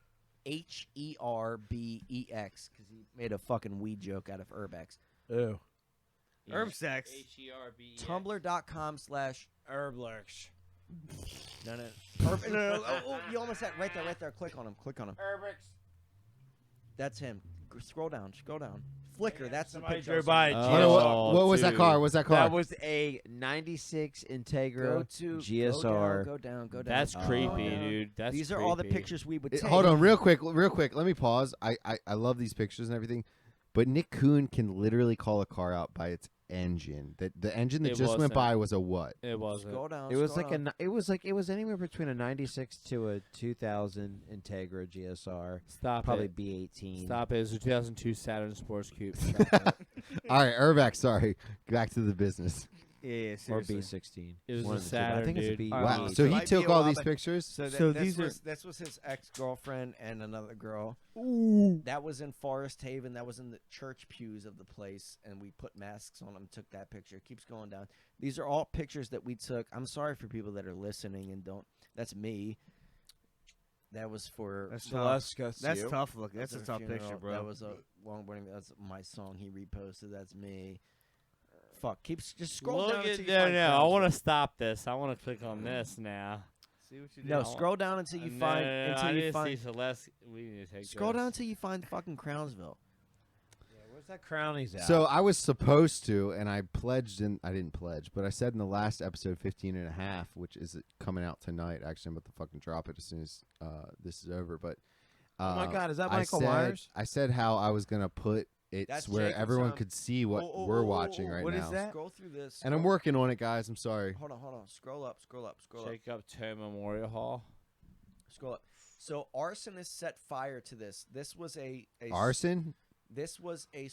HERBEX because he made a fucking weed joke out of urbex. Ew. Herb sex. HERBEX. Tumblr.com/ Herblex. no. Oh, you almost said right there. Click on him. That's him. Scroll down. Flickr. That's the Somebody picture. drove by. Oh, no, Oh, what was that dude. car? What was that car? That was a 96 Integra Go to GSR. Go down. That's Go creepy, down. dude. That's These are all the creepy. pictures we would It- take. hold on, real quick. Let me pause. I love these pictures and everything, but Nick Kuhn can literally call a car out by its engine. The engine that It just went wasn't. by was a what? It wasn't. Scroll down. It was scroll like down. it was anywhere between a 96 to a 2000 Integra GSR, Stop probably it. B18. Stop it. It was a 2002 Saturn Sports Coupe. All right, Urbex. Sorry, back to the business. Yeah, Or seriously. B16. It was One a of the two, but I Saturn, think it's a dude. B. All right, Wow. B18. So he Might be took a all while these back. pictures. So, So this these are- was his ex-girlfriend and another girl. That was in Forest Haven. That was in the church pews of the place, and we put masks on them. Took that picture. It keeps going down. These are all pictures that we took. I'm sorry for people that are listening and don't. That's me. That was for. That's tough. Celesky. That's tough look. That's a a tough funeral. picture, bro. That was a longboarding. That's my song he reposted. That's me. Fuck. Just scroll Look down at until you no, find no. I Crownsville. want to stop this. I want to click on this now. See what you did. No, scroll down until you find. I Until need you to find. see Celeste. We need to take Scroll this. down until you find fucking Crownsville. What's that Crownies out? So I was supposed to, and I pledged, I didn't pledge, but I said in the last episode 15 and a half, which is coming out tonight. Actually, I'm about to fucking drop it as soon as this is over. But oh my God, is that I Michael said, Myers? I said how I was going to put it That's where Jacob's, everyone could see what we're watching right what now. is that? Scroll through this. And I'm working on it, guys. I'm sorry. Hold on. Scroll up. Scroll up. Shake up to Memorial Hall. Scroll up. So arsonists set fire to this. This was a Arson? This was a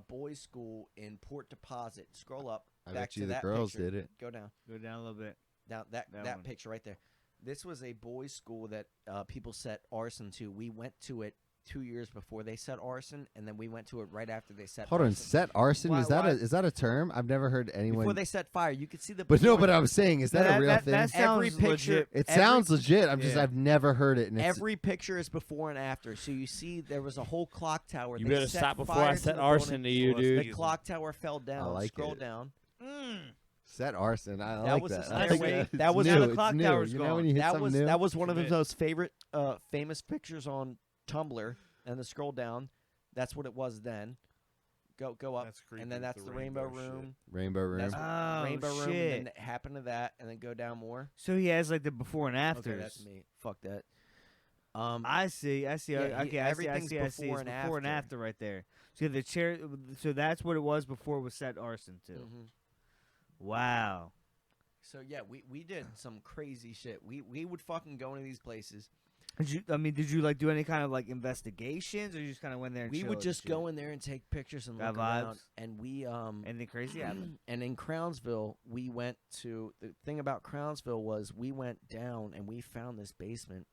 boys' school in Port Deposit. Scroll up. I back bet to you the that girls picture. did it. Go down. Go down a little bit. Down that That one. picture right there. This was a boys' school that people set arson to. We went to it 2 years before they set arson, and then we went to it right after they set. Hold on, arson. set arson? Why- is that why- is that a term? I've never heard anyone. Before they set fire, you could see the. But no, before- but I'm saying, is that a real thing? That Every sounds picture- legit. It every- sounds legit. I'm just yeah. I've never heard it. And it's, Every picture is before and after. So you see, there was a whole clock tower. You They better set stop before fire I to set the arson building. to you, Well, dude. The clock tower fell down. like Scroll it. down. set arson. I That like was that. the I like stairway. that. That It's was new. how the It's clock new. tower's You know gone. when you hit That was something new? that was one of Commit. those favorite famous pictures on Tumblr. And then scroll down. That's what it was then. Go up, That's creepy and then with that's the the rainbow rainbow shit. room. Rainbow room. That's Oh, rainbow room. shit. And then it happened to that, and then go down more. So he has like the before and afters. Okay, that's me. Fuck that. I see. Yeah, Okay, everything's I see. before It's and before and after. after right there. So the chair. So that's what it was before it was set arson too. Mhm. Wow. So yeah, we did some crazy shit. We would fucking go into these places. Did you like do any kind of like investigations, or you just kind of went there? And We chilled would and just shit? go in there and take pictures and Got look around. vibes? And we Anything crazy happened? and in Crownsville, we went to the thing about Crownsville was we went down and we found this basement,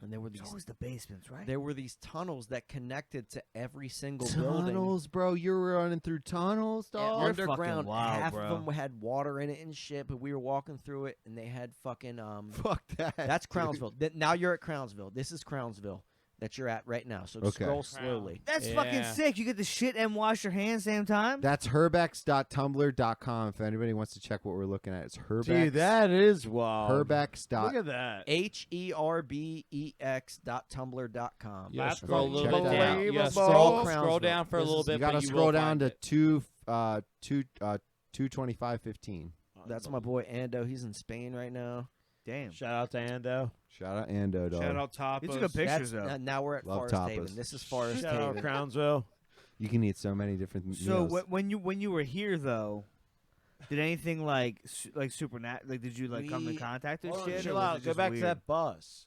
and there were It's these always the basements, right? there were these tunnels that connected to every single building. Tunnels, bro. You're running through tunnels, And dog. You're fucking underground, wild, half bro. of them had water in it and shit. But we were walking through it, and they had fucking Fuck that. That's dude. Crownsville. Now you're at Crownsville. This is Crownsville that you're at right now. So Okay. scroll slowly. That's Yeah. fucking sick. You get to shit and wash your hands same time. That's herbex.tumblr.com. If anybody wants to check what we're looking at, it's herbex. Dude, that is wild. herbex. Look at that. HERBEX.tumblr.com. You gotta Yes, scroll a check little bit that down. out. You gotta Unbelievable. scroll down for a This little is- bit. You but gotta you scroll will down find to it. 225.15. That's my boy Ando. He's in Spain right now. Damn. Shout out to Ando. Shout out Ando, dog. Shout out Tapas. These are good pictures That's, though. now we're at Love Forest tapas. Haven. This is Forest Shout out Haven. Crownsville. You can eat so many different So meals. when you were here though, did anything like supernatural? Like did you like come in We- contact with Hold on, shit? or chill was out. it Go just back weird? to that bus.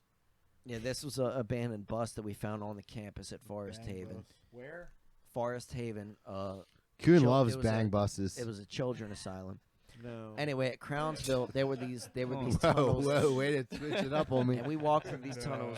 Yeah, this was an abandoned bus that we found on the campus at Forest Haven. Where? Forest Haven. Kuhn Chil- loves it was bang a- buses. It was a children asylum. No. Anyway, at Crownsville, there were these whoa, tunnels. whoa, way to switch it up on me. And we walked through these tunnels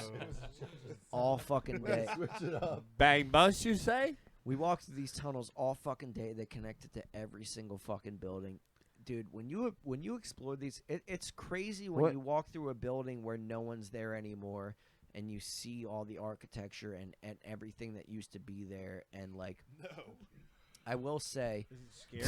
all fucking day. Switch it up. Bang bus, you say? We walked through these tunnels all fucking day. They connected to every single fucking building. Dude, when you explore these, it's crazy when What? you walk through a building where no one's there anymore, and you see all the architecture and everything that used to be there. And like, I will say,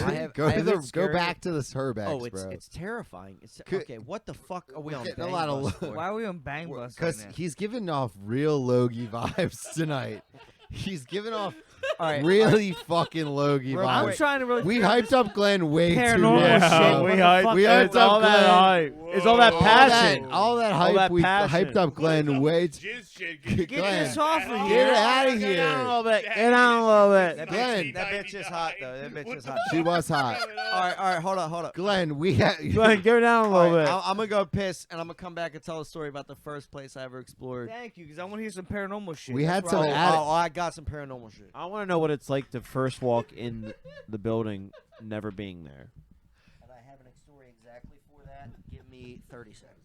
I have- go I to haven't go scared- back to this herbex, oh, it's bro. it's terrifying. It's Could- okay. What the fuck are we We're on? getting a Bang lot of Bus lo- for? Why are we on Bang Bus? Because right now? he's giving off real Logie vibes tonight. He's giving off All right, really fucking Logie Real I'm vibes. quick. trying to really. We hyped up Glenn way too Paranormal much. shit. bro. What we the hyped. fuck? We hyped It's all up that Glenn. hype. It's all that Whoa. passion. All that hype. that We passion. hyped up Glenn way too. Jizz shit. Get Get Glenn, this off of get here. it out of Get down a here. little bit. Get down a little bit. Glenn. That bitch is hot though. That bitch is hot. She was hot. All right, hold on. Glenn, we had. Glenn, go down a All little right, bit. I'm gonna go piss, and I'm gonna come back and tell a story about the first place I ever explored. Thank you, because I want to hear some paranormal shit. We had That's some why I- Oh, I got some paranormal shit. I want to know what it's like to first walk in the building, never being there. And I have a story exactly for that. Give me 30 seconds.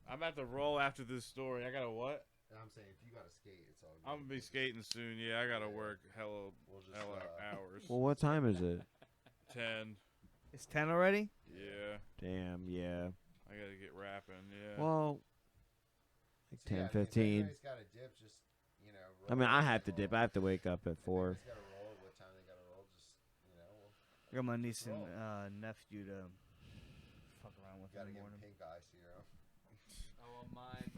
I'm about to roll after this story. I gotta what? I'm saying if you gotta skate, it's all I'm gonna be skating soon. Yeah, I gotta work hella hours. Well, what time is it? 10. It's 10 already. Yeah, Damn, yeah. I gotta get rapping. Yeah. Well, like 10, 15. I mean, I have to dip. I have to wake up at 4. I got my niece and nephew to fuck around with in the morning. I won't mind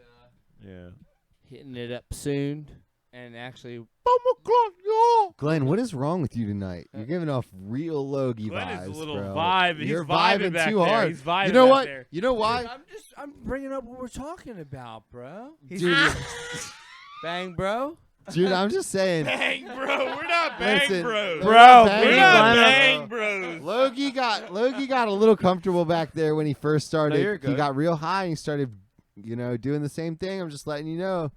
Yeah. hitting it up soon. and actually, Glenn, what is wrong with you tonight? You're giving off real Logie Glenn vibes, is a little bro. vibe. You're He's vibing back too there. hard. He's vibing You know back what? there. You know why? I'm bringing up what we're talking about, bro. Dude, Bang, bro. dude, I'm just saying. Bang, bro. We're not bang Listen, bros. we're not Bro, bang We're not bros. bang bros. Logie got a little comfortable back there when he first started. you're He good. got real high and he started, doing the same thing. I'm just letting you know.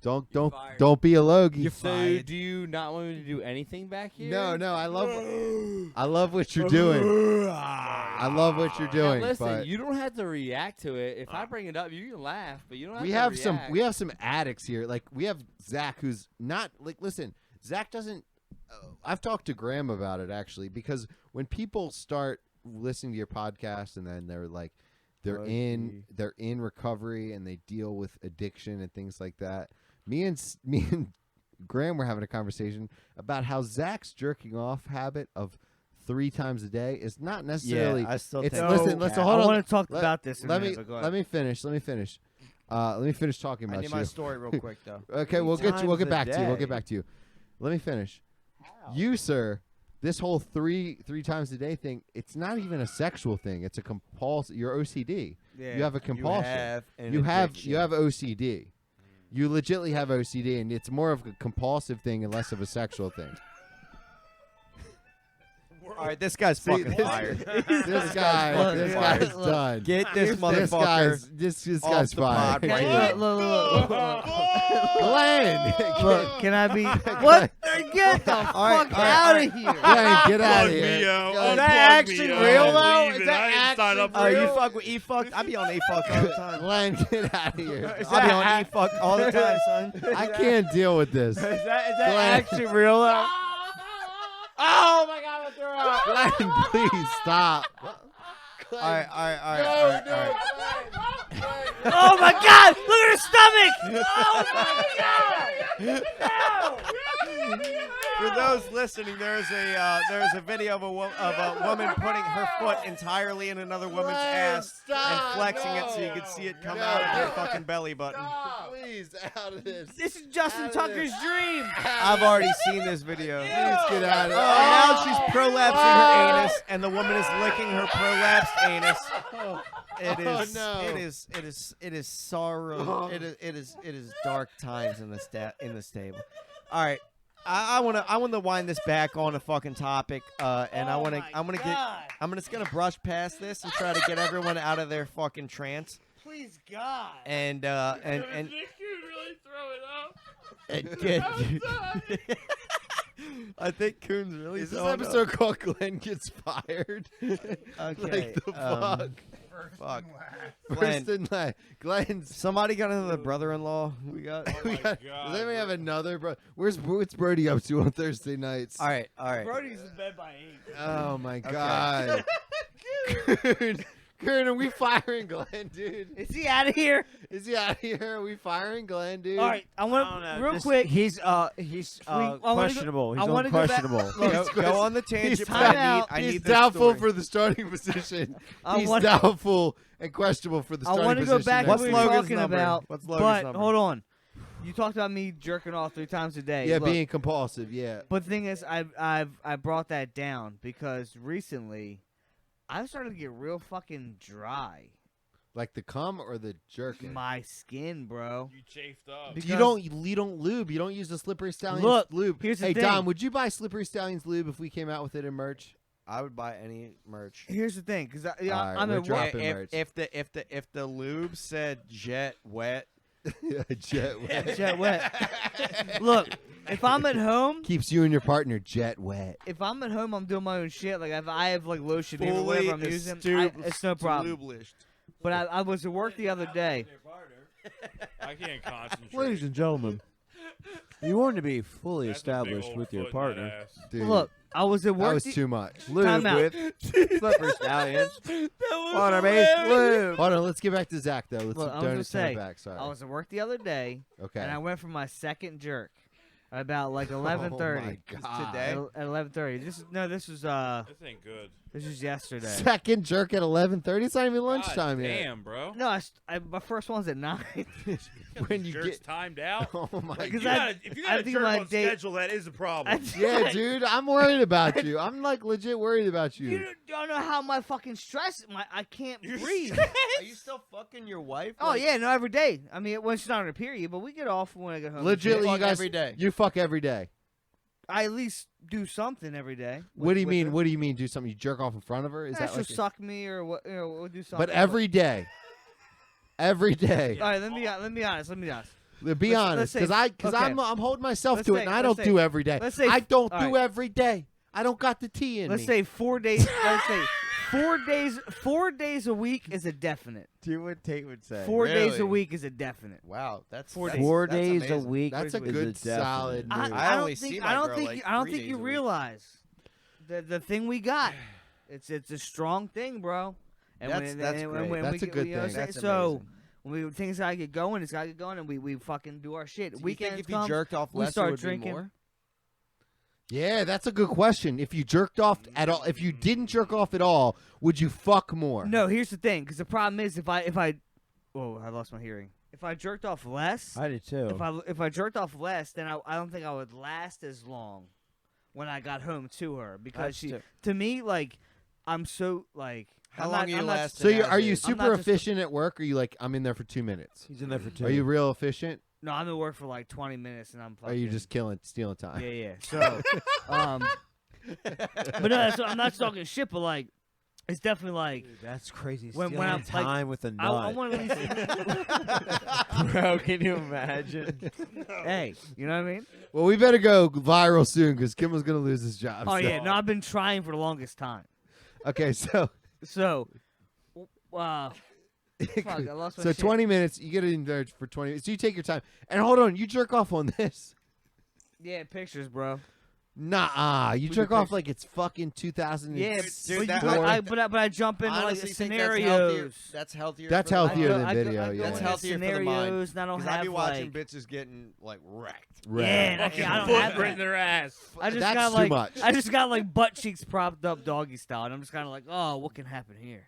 You're Don't fired. be a Logie. So, do you not want me to do anything back here? No, I love what you're doing. I love what you're Now, doing. listen, but you don't have to react to it. If I bring it up, you can laugh, but you don't have we to have react. we have some addicts here. Like we have Zach, who's not like. Listen, Zach doesn't. I've talked to Graham about it actually because when people start listening to your podcast and then they're like, they're in recovery and they deal with addiction and things like that. Me and Graham were having a conversation about how Zach's jerking off habit of 3 times a day is not necessarily. I still it's take listen. it. Let's I hold on. want to talk Let- about this. In a Let minute, me but go ahead. let me finish. Let me finish. Let me finish talking I about need you. my story real quick though. Okay, we'll get times to a you. We'll day. get back to you. Let me finish. You, sir, this whole three times a day thing, it's not even a sexual thing. It's a compulsive. You're OCD. Yeah. You have a compulsion. You have You have OCD. You legitimately have OCD, and it's more of a compulsive thing and less of a sexual thing. All right, this guy's fucking fired. This guy's done. Get this This motherfucker. this off guy's the pod fired. right Look, here. look, look, Glenn, look, can I be? What? Get the fuck all right, out all of here! Glenn, get out Unplug of me, here. yo. Glenn, Unplug actually me, yo. real, I'm though? leaving. Is that I didn't sign up actually Oh, for you it. fuck with E-fuck? I be on E-fuck all the time. Glenn, get out of here. I be on E-fuck all the time, son. I can't deal with this. Is that Glenn. actually real though? Oh my god, I threw up. Glenn, please stop. All right. Oh my God! Look at her stomach! Oh my God! For those listening, there's a video of a woman putting her foot entirely in another woman's ass and flexing it so you can see it come out of her fucking belly button. Please, out of this. This is Justin Tucker's dream. I've already seen this video. Please get out of Now she's prolapsing her anus, and the woman is licking her prolapsed anus. It is sorrow. It is dark times in the stable. All right, I want to wind this back on a fucking topic, and I'm just gonna brush past this and try to get everyone out of their fucking trance. Please God. And really throw it up. and get. I think Kuhn's really. Is this throwing up. episode called Glenn Gets Fired? Okay. Like the fuck? Fuck. First and last. Glenn's. Somebody got another brother-in-law. We got. We my got, God, does anybody have bro. another bro? What's Brody up to on Thursday nights? All right. Brody's in bed by 8. Oh my god. Kern, are we firing Glenn, dude? Is he out of here? Is he out of here? Are we firing Glenn, dude? All right, I want I don't know, real just- quick. He's I wanna go- questionable. I He's wanna go back- questionable. Go on the tangent. He's but I He's need this doubtful story. for the starting position. I He's want- doubtful and questionable for the I starting want to position. go back to What's what we were Logan's talking number? about. What's Logan's But number? hold on, you talked about me jerking off 3 times a day. Yeah, Look, being compulsive. Yeah. But the thing is, I brought that down because recently I've started to get real fucking dry. Like the cum or the jerking. My skin, bro. You chafed up. Because- You don't lube. You don't use the Slippery Stallions Look, lube. here's the hey thing. Dom, would you buy Slippery Stallions lube if we came out with it in merch? I would buy any merch. Here's the thing, because All right, I'm we're at work. dropping merch. If the lube said jet wet, Jet wet. Jet wet. Look, if I'm at home, Keeps you and your partner jet wet. if I'm at home, I'm doing my own shit. Like if I have like lotion or fully whatever I'm using, it's no problem. lublished. But I was at work the other day. I can't concentrate. Ladies and gentlemen, you want to be fully That's a big established old with your foot in partner. that ass. Dude, Look, I was at that work. was too much. Lube Time out. with Slippery Stallions. Water based lube. Hold on, let's get back to Zach though. Let's Look, I was turn gonna it say, back. Sorry. I was at work the other day, Okay. and I went for my second jerk. about like 11:30. Oh my God. Today? At 11:30. This was This ain't good. this was yesterday. Second jerk at 11:30. It's not even lunchtime God yet. damn, bro. No, my first one's at 9. When you Jerks get timed out. oh my Because God. If you I got a think jerk my on date- schedule, that is a problem. Yeah, dude, I'm worried about you. I'm like legit worried about You you. don't know how my fucking stress. I can't breathe. Are you still fucking your wife? Oh yeah, no, every day. I mean, when she's not on her period, but we get off when I get home. and shit. Legitly, you Fuck guys every day. You fuck every day. I at least do something every day. What do you with mean? her. What do you mean? Do something? You jerk off in front of her? Is Yeah, that she'll like? suck me or what? We'll do something. But every day. Every day. All right, let me be honest. Be let's honest, say- because okay. I'm holding myself Let's to say- it, and I let's don't say- do every day. let's say- I don't all do right. every day. I don't got the tea in Let's me. say 4 days. Let's say 4 days. 4 days a week is a definite. Do what Tate would say. 4 days a Really? week is a definite. Wow, that's 4 that's- days. 4 that's days a amazing. week. That's a is good, definite. solid move. I don't only see think. my I don't girl, think. like, I don't 3 think days you a week. realize the thing we got. It's a strong thing, bro. And That's great. when That's we a good you know what I'm thing. saying? That's so amazing. when things gotta get going, it's gotta get going, and we fucking do our shit. Do you Weekends think if you come, jerked off we less, start it would drinking. be more? Yeah, that's a good question. If you jerked off at all, if you didn't jerk off at all, would you fuck more? No, here's the thing, because the problem is if I oh, I lost my hearing. If I jerked off less, I did too. if I jerked off less, then I don't think I would last as long when I got home to her because That's to me like I'm so like How I'm long not, are you I'm not- lasting? So you, as are you is? I'm not super just- efficient at work, or are you like I'm in there for 2 minutes? He's in there for 2. Are you real efficient? No, I'm at work for like 20 minutes and I'm Or are you fucking- just stealing time? Yeah. So but no, I'm not talking shit, but like it's definitely like That's crazy. When Stealing I'm, like, time with a I nut. want to at least Bro, can you imagine? hey, you know what I mean? Well, we better go viral soon because Kim was gonna lose his job. Oh so- yeah, no, I've been trying for the longest time. Okay, so So fuck, I lost my so shit. 20 minutes. You get in there for 20 minutes. So you take your time. And hold on, you jerk off on this. Yeah, pictures, bro. Nah, you We jerk do off pictures. like it's fucking 2000. Yeah, Dude, but, that- but I jump into like Honestly, think scenarios. that's healthier. That's for the healthier mind. than I go video, into yeah. That's healthier for the mind. scenarios, and I don't 'Cause have I be watching like, bitches getting like wrecked. yeah, and I Fucking don't foot have right in that. their ass. I just That's got too like much. I just got like butt cheeks propped up doggy style, and I'm just kind of like, oh, what can happen here?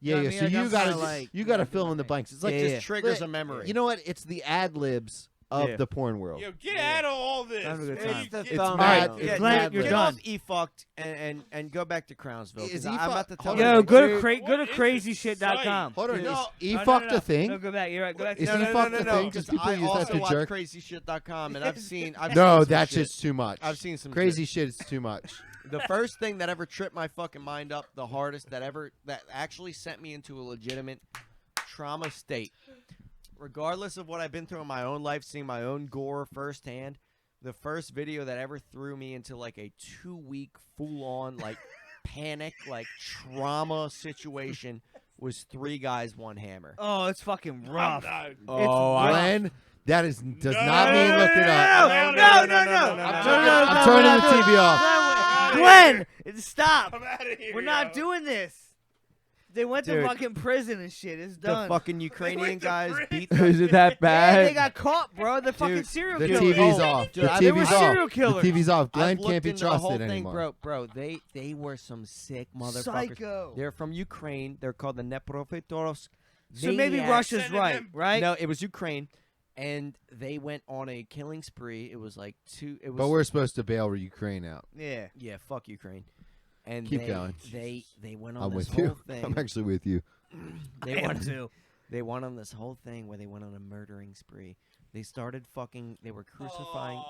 Yeah, know yeah. what I So mean? Like, you I'm gotta kinda like- you gotta fill in the blanks. It's like Yeah, just yeah. Triggers a memory. You know what? It's the ad libs of Yeah. the porn world. Yo, get out of all this. Have a good man. time. You get- It's thumbnail. mad. Alright, It's Glenn, mad you're libs. Get done. off e-fucked and go back to Crownsville. 'cause Is I'm e-fuck- about to tell hold you. on. Yo, go to Dude, go to what is crazyshit.com. Hold on, Dude, is no. e-fucked a thing? No, go back. You're right. Go back. Is to he fucked a thing? Because 'Cause people I use that also to watch jerk. crazyshit.com, and I've seen No, seen some that shit. shit's too much. I've seen some Crazy shit is too much. The first thing that ever tripped my fucking mind up, the hardest that actually sent me into a legitimate trauma state. Regardless of what I've been through in my own life, seeing my own gore firsthand, the first video that ever threw me into like a 2-week full-on like panic, like trauma situation was 3 Guys, 1 Hammer. Oh, it's fucking rough. Oh, Glenn, that does not mean look it up. No. I'm turning the TV off. Glenn, stop. I'm out of here. We're not yo. doing this. They went to Dude. fucking prison and shit. It's The done. fucking Ukrainian guys beat Is it that Yeah, bad? they got caught, bro. They're fucking Dude, serial The killers. TV's off. Dude, The they were TV's serial off. killers. The TV's off. Glenn I've looked can't be into the whole trusted thing, anymore. Bro, they were some sick motherfuckers. Psycho. They're from Ukraine. They're called the Neprofitoros. So maybe Maniacs. Russia's Sending right, them- right? No, it was Ukraine, and they went on a killing spree. It was like 2. It was. But we're supposed to bail Ukraine out. Yeah. yeah, fuck Ukraine. And Keep they, going. They went on I'm this with whole you. thing. I'm actually with you. They I am went. too. They went on this whole thing where they went on a murdering spree. They started fucking. They were crucifying.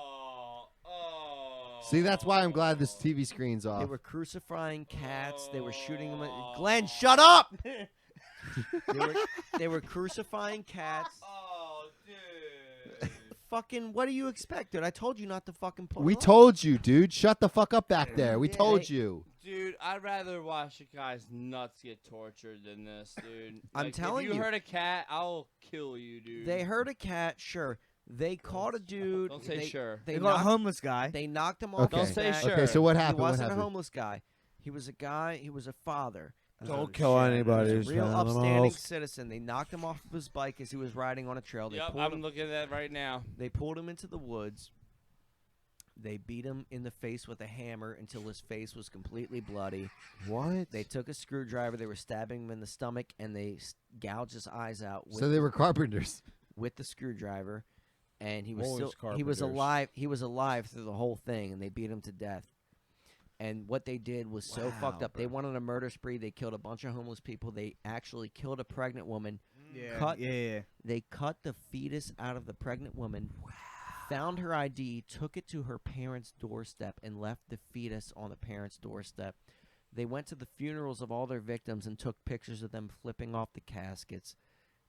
See, that's why I'm glad this TV screen's They off. were crucifying cats. They were shooting them. Glenn, shut up! they were crucifying cats. Oh, dude. Fucking, what do you expect, dude? I told you not to fucking put We it on. told you, dude. Shut the fuck up back there. We Yeah, told they- you. Dude, I'd rather watch a guy's nuts get tortured than this, dude. I'm Like, telling if you you. hurt a cat, I'll kill you, dude. They hurt a cat, sure. They caught a dude. Don't say sure. They They got a knocked, homeless guy. they knocked him off. Okay. Don't his say back. sure. Okay, so what He happened? What wasn't a happened? homeless guy. He was a guy. He was a father. Don't kill anybody. He who's was a real animals. upstanding citizen. They knocked him off of his bike as he was riding on a trail. They Yep, pulled I'm him. looking at that right now. They pulled him into the woods. They beat him in the face with a hammer until his face was completely bloody. What? They took a screwdriver. They were stabbing him in the stomach, and they gouged his eyes out with, So they were carpenters. with the screwdriver. And he was Always he was carpenters. alive. He was alive through the whole thing, and they beat him to death. And what they did was so fucked up. They went on a murder spree. They killed a bunch of homeless people. They actually killed a pregnant woman. Cut- yeah. They cut the fetus out of the pregnant woman, found her ID, took it to her parents' doorstep, and left the fetus on the parents' doorstep. They went to the funerals of all their victims and took pictures of them flipping off the caskets.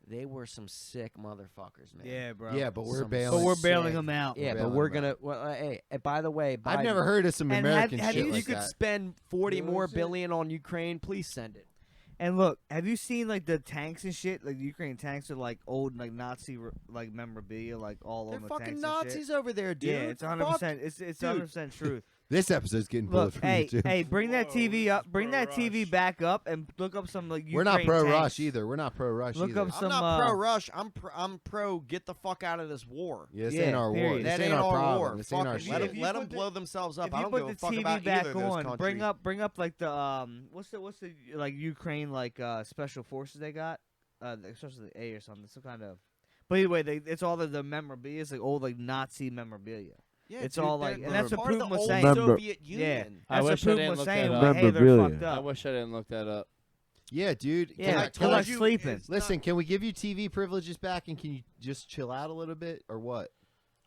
They were some sick motherfuckers, man. Yeah, bro. Yeah, but we're Some bailing. But we're bailing sick- them out. Yeah, We're but bailing we're them gonna. Well, hey, by the way, I've Biden- never heard of some And American have shit you- like If you could that. spend 40 You know more what I'm saying? billion on Ukraine, please send it. And look, have you seen like the tanks and shit? Like the Ukraine tanks are like old like Nazi like memorabilia, like all They're on the fucking tanks Nazis and shit. over there, dude. Yeah, it's 100%. It's 100% truth. This episode's getting pulled Look, from hey, YouTube. hey, bring that Whoa, TV this up. is Bring that TV pro-Rush. back up and look up some like Ukraine We're not pro Rush tanks. either. We're not pro Rush Look either. up I'm some. not pro Rush. I'm pro. Get the fuck out of this war. Yeah, this Yeah, ain't our war. period. This That ain't ain't our our problem. war. This ain't our Fuck 'em. shit. Let If you them put the- blow themselves up. If I you don't put give the a fuck TV about back either of those on, countries. bring up like the what's the like Ukraine like special forces they got, especially the A or something, some kind of. But anyway, it's all the memorabilia. It's like old like Nazi memorabilia. Yeah, It's dude, all they're- like- and they're that's what part of Putin the was old saying. Soviet Yeah, Union. I that's what wish I Putin didn't was look saying. that Like, hey, they're Memorabilia. fucked I up. wish I didn't look that up. Yeah, dude. Yeah, Can I they're told like you- sleeping. Listen, can we give you TV privileges back, and can you just chill out a little bit, or what?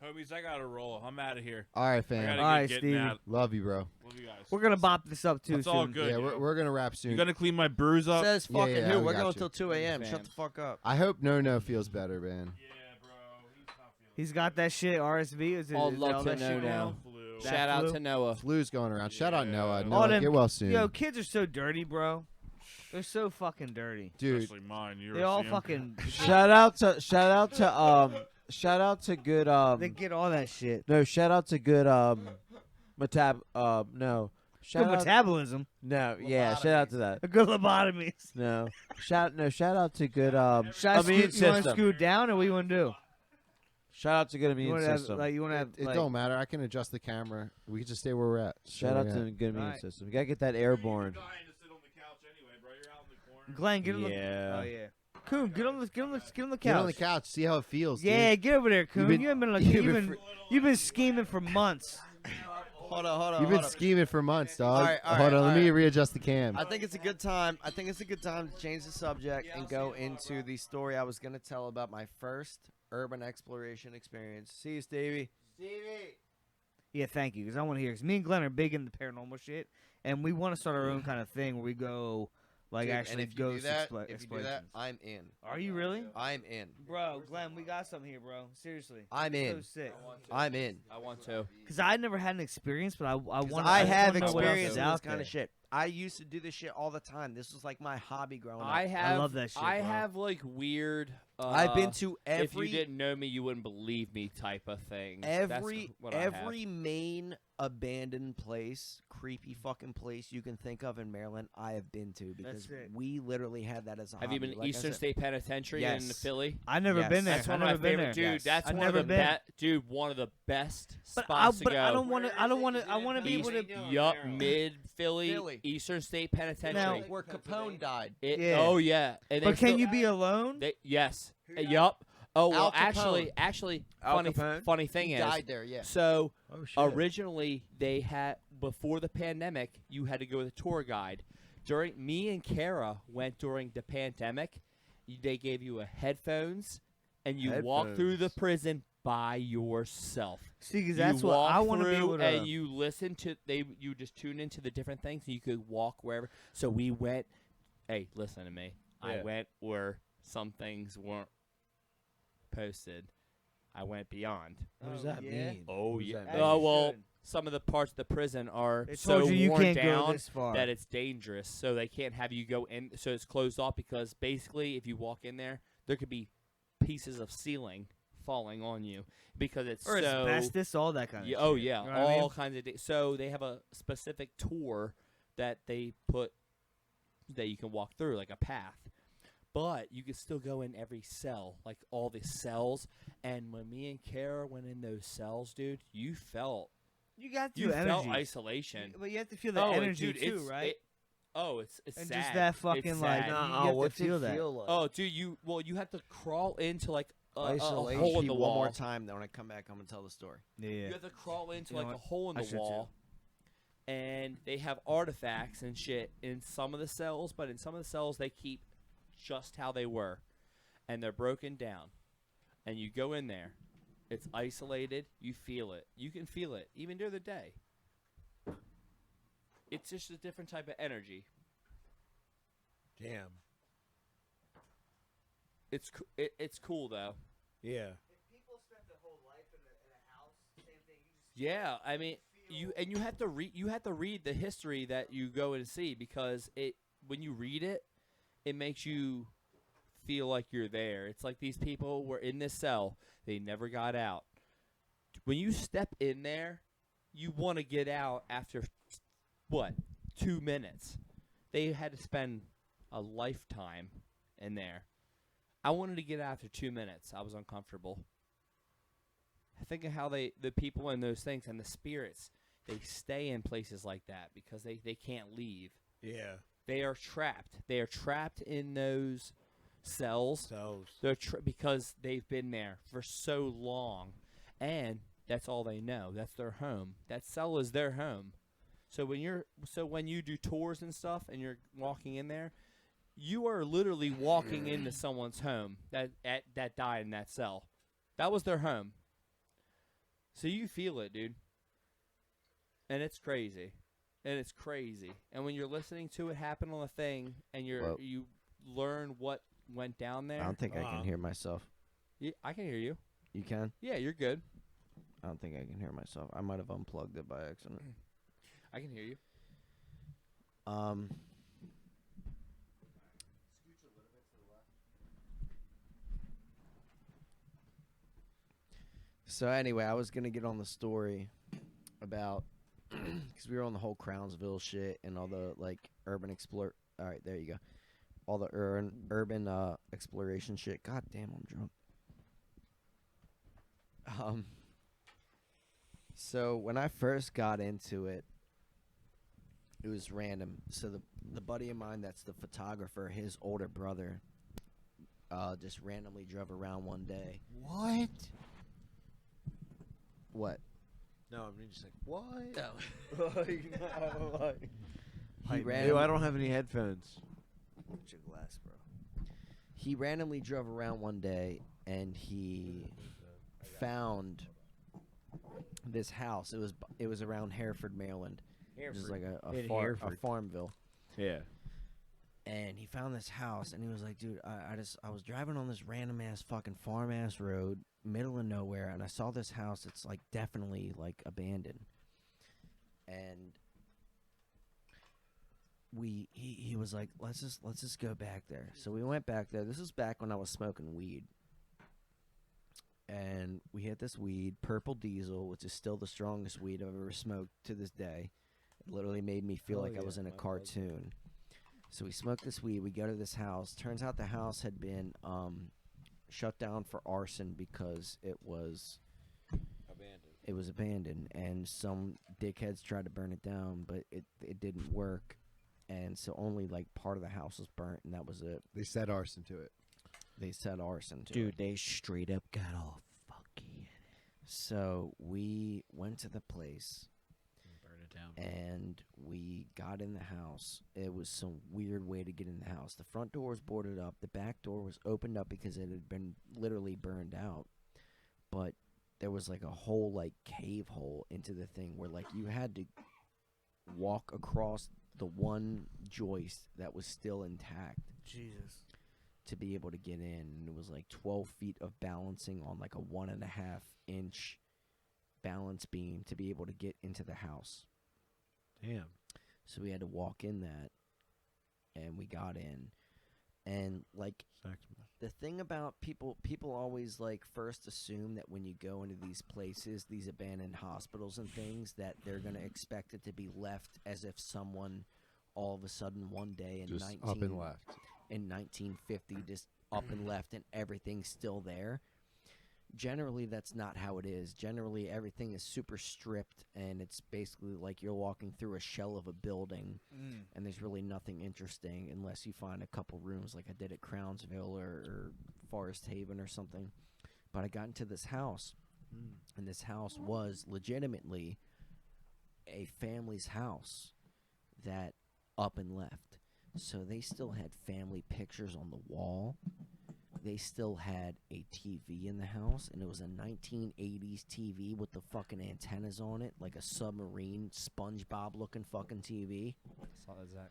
Homies, I gotta roll. I'm out of here. All right, I fam. gotta All right, get Stevie. getting out. Love you, bro. Love you guys. We're gonna bop this up too It's soon. all good. Yeah, yo. we're gonna wrap soon. You gonna clean my bruise up? Says Yeah, fucking yeah, who? we We're got going you. till 2 a.m. Fam. Shut the fuck up. I hope No feels better, man. Yeah, bro. He's not feeling He's got that shit. RSV. Is it? I'd is love all to that know shit now. going? flu. That Shout out flu? to Noah. Flu's going around. Shout out Yeah. Noah. All Noah, them- get well soon. Yo, kids are so dirty, bro. They're so fucking dirty. Dude, Especially mine. You They ever all see 'em? fucking. Shout out to good They get all that shit. no, shout out to good no. Good Shout out metabolism. No, yeah, shout out to that. A good lobotomies. No. Shout out to good Should I immune scoot, you want to system. scoot down, or what you want to do? Shout out to good You immune want to have system. like you want to have it like, don't matter. I can adjust the camera. We can just stay where we're at. Shout out to good immune Alright. system. You gotta get that airborne. You're dying to sit on the couch anyway, bro. You're out in the corner. Glenn, get on the. Yeah. Oh yeah. Kuhn, get on the couch. Get on the couch. See how it feels. Yeah, Dude. get over there, Kuhn. been- you haven't been like you've you've been been you've been scheming for months. Hold on. You've been scheming for months, dog. All right, Hold on. Let me readjust the cam. I think it's a good time. I think it's a good time to change the subject and go into the story I was going to tell about my first urban exploration experience. See you, Stevie. Yeah, thank you. Because I want to hear. Because me and Glenn are big into paranormal shit, and we want to start our own kind of thing where we go like Dude, actually and if you do ghost that, if you do that, explorations. I'm in. Are you really? I'm in. Bro, Glenn, we got something here, bro. Seriously. I'm in. So sick. I'm in. I want to. Because I never had an experience, but I want. I have know what else experience is in out this kind there. of shit. I used to do this shit all the time. This was like my hobby growing up. I have. love that shit, I bro. have like weird. I've been to If you every didn't know me, you wouldn't believe me. Type of thing. That's what I have. every main abandoned place, creepy fucking place you can think of in Maryland, I have been to because sick. we literally had that as a Have hobby. you been Like I Eastern said. State Penitentiary in Yes. Philly? I've never Yes. been there. That's I've one of my never been favorite, there. dude. That's I've one of never the been. dude. One of the best But spots to but go. I don't want to. I don't want to. I want to be able to. Yup, mid Philly, Philly. Eastern State Penitentiary. Now- where Capone died. Yeah. Oh yeah. And But they can still- you be alone? Yes. Yup. Oh well, Al Capone. actually, Al funny Capone? thing He is, died there, yeah. so Oh shit. originally they had before the pandemic, you had to go with a tour guide. During me and Kara went during the pandemic. They gave you a headphones, and you walk through the prison by yourself. See, because You that's what walk I want to be through able to. and you listen to you just tune into the different things, and you could walk wherever. So we went. Hey, listen to me. I Yeah. went where some things weren't posted. I went beyond. What does that yeah? mean? Oh What does yeah. that As mean? Oh you well, should. some of the parts of the prison are They so told you worn can't down go this far. that it's dangerous. So they can't have you go in. So it's closed off because basically, if you walk in there, there could be pieces of ceiling falling on you because it's or so. asbestos, all that kind of Yeah, shit. oh yeah, You know what I mean? all kinds of. So they have a specific tour that they put that you can walk through, like a path. But you can still go in every cell, like all the cells. And when me and Kara went in those cells, dude, you felt You got to You feel felt energy. isolation. But you have to feel the Oh, and energy dude, too, it's, right? it's And sad. just that It's fucking, like, sad. you Nuh-uh, have to what's feel it that. feel like? Oh, dude, you have to crawl into like a Isolation. hole in the One wall. more time, then when I come back, I'm gonna tell the story. Yeah. You have to crawl into You know like a what? hole in I the should wall, and they have artifacts and shit in some of the cells, but in some of the cells they keep just how they were, and they're broken down. And you go in there, it's isolated. You feel it. You can feel it even during the day. It's just a different type of energy. Damn. It's cool though. Yeah. People spent their whole life in a house, same thing. Yeah, I mean, you have to read the history that you go and see, because when you read it, it makes you feel like you're there. It's like these people were in this cell, they never got out. When you step in there, you want to get out after what, 2 minutes. They had to spend a lifetime in there. I wanted to get out after 2 minutes. I was uncomfortable. Think of how the people in those things and the spirits, they stay in places like that because they can't leave. Yeah. They are trapped. They are trapped in those cells. So. They're because they've been there for so long, and that's all they know. That's their home. That cell is their home. So when you do tours and stuff, and you're walking in there, you are literally walking into someone's home that died in that cell. That was their home. So you feel it, dude. And it's crazy. And when you're listening to it happen on a thing, and you learn what went down there. I don't think I can hear myself. I can hear you. You can? Yeah, you're good. I don't think I can hear myself. I might have unplugged it by accident. I can hear you. So anyway, I was gonna get on the story about because we were on the whole Crownsville shit and all the like urban explore. All right, there you go. All the urban exploration shit. God damn, I'm drunk. So when I first got into it, it was random. So the buddy of mine that's the photographer, his older brother, just randomly drove around one day. What? What? No, I mean just like what? No. He Ew, randomly, I don't have any headphones. Get your glass, bro. he randomly drove around one day and he found this house. It was around Hereford, Maryland. It was like In a Hereford. farmville. Yeah. And he found this house, and he was like, "Dude, I was driving on this random ass fucking farm ass road, middle of nowhere, and I saw this house. It's like definitely like abandoned." And he was like, "Let's just go back there." So we went back there. This was back when I was smoking weed, and we hit this weed, Purple Diesel, which is still the strongest weed I've ever smoked to this day. It literally made me feel like I was in a cartoon. So we smoked this weed. We go to this house. Turns out the house had been shut down for arson because it was abandoned, and some dickheads tried to burn it down, but it didn't work, and so only like part of the house was burnt, and that was it. They said arson to it. They said arson to Dude, it. they straight up got all funky. So we went to the place. Burn it down. And we got in the house. It was some weird way to get in the house. The front door was boarded up. The back door was opened up because it had been literally burned out. But there was like a whole like cave hole into the thing where like you had to walk across the one joist that was still intact Jesus. to be able to get in. And it was like 12 feet of balancing on like a 1.5 inch balance beam to be able to get into the house. Damn. So we had to walk in that, and we got in. And like the thing about people always like first assume that when you go into these places, these abandoned hospitals and things, that they're going to expect it to be left as if someone all of a sudden one day in Just up and left. in 1950 just up and left and everything's still there. Generally, that's not how it is. Generally, everything is super stripped, and it's basically like you're walking through a shell of a building, and there's really nothing interesting unless you find a couple rooms like I did at Crownsville or Forest Haven or something. But I got into this house, and this house was legitimately a family's house that up and left. So they still had family pictures on the wall. They still had a TV in the house, and it was a 1980s TV with the fucking antennas on it, like a submarine SpongeBob-looking fucking TV. Saw that.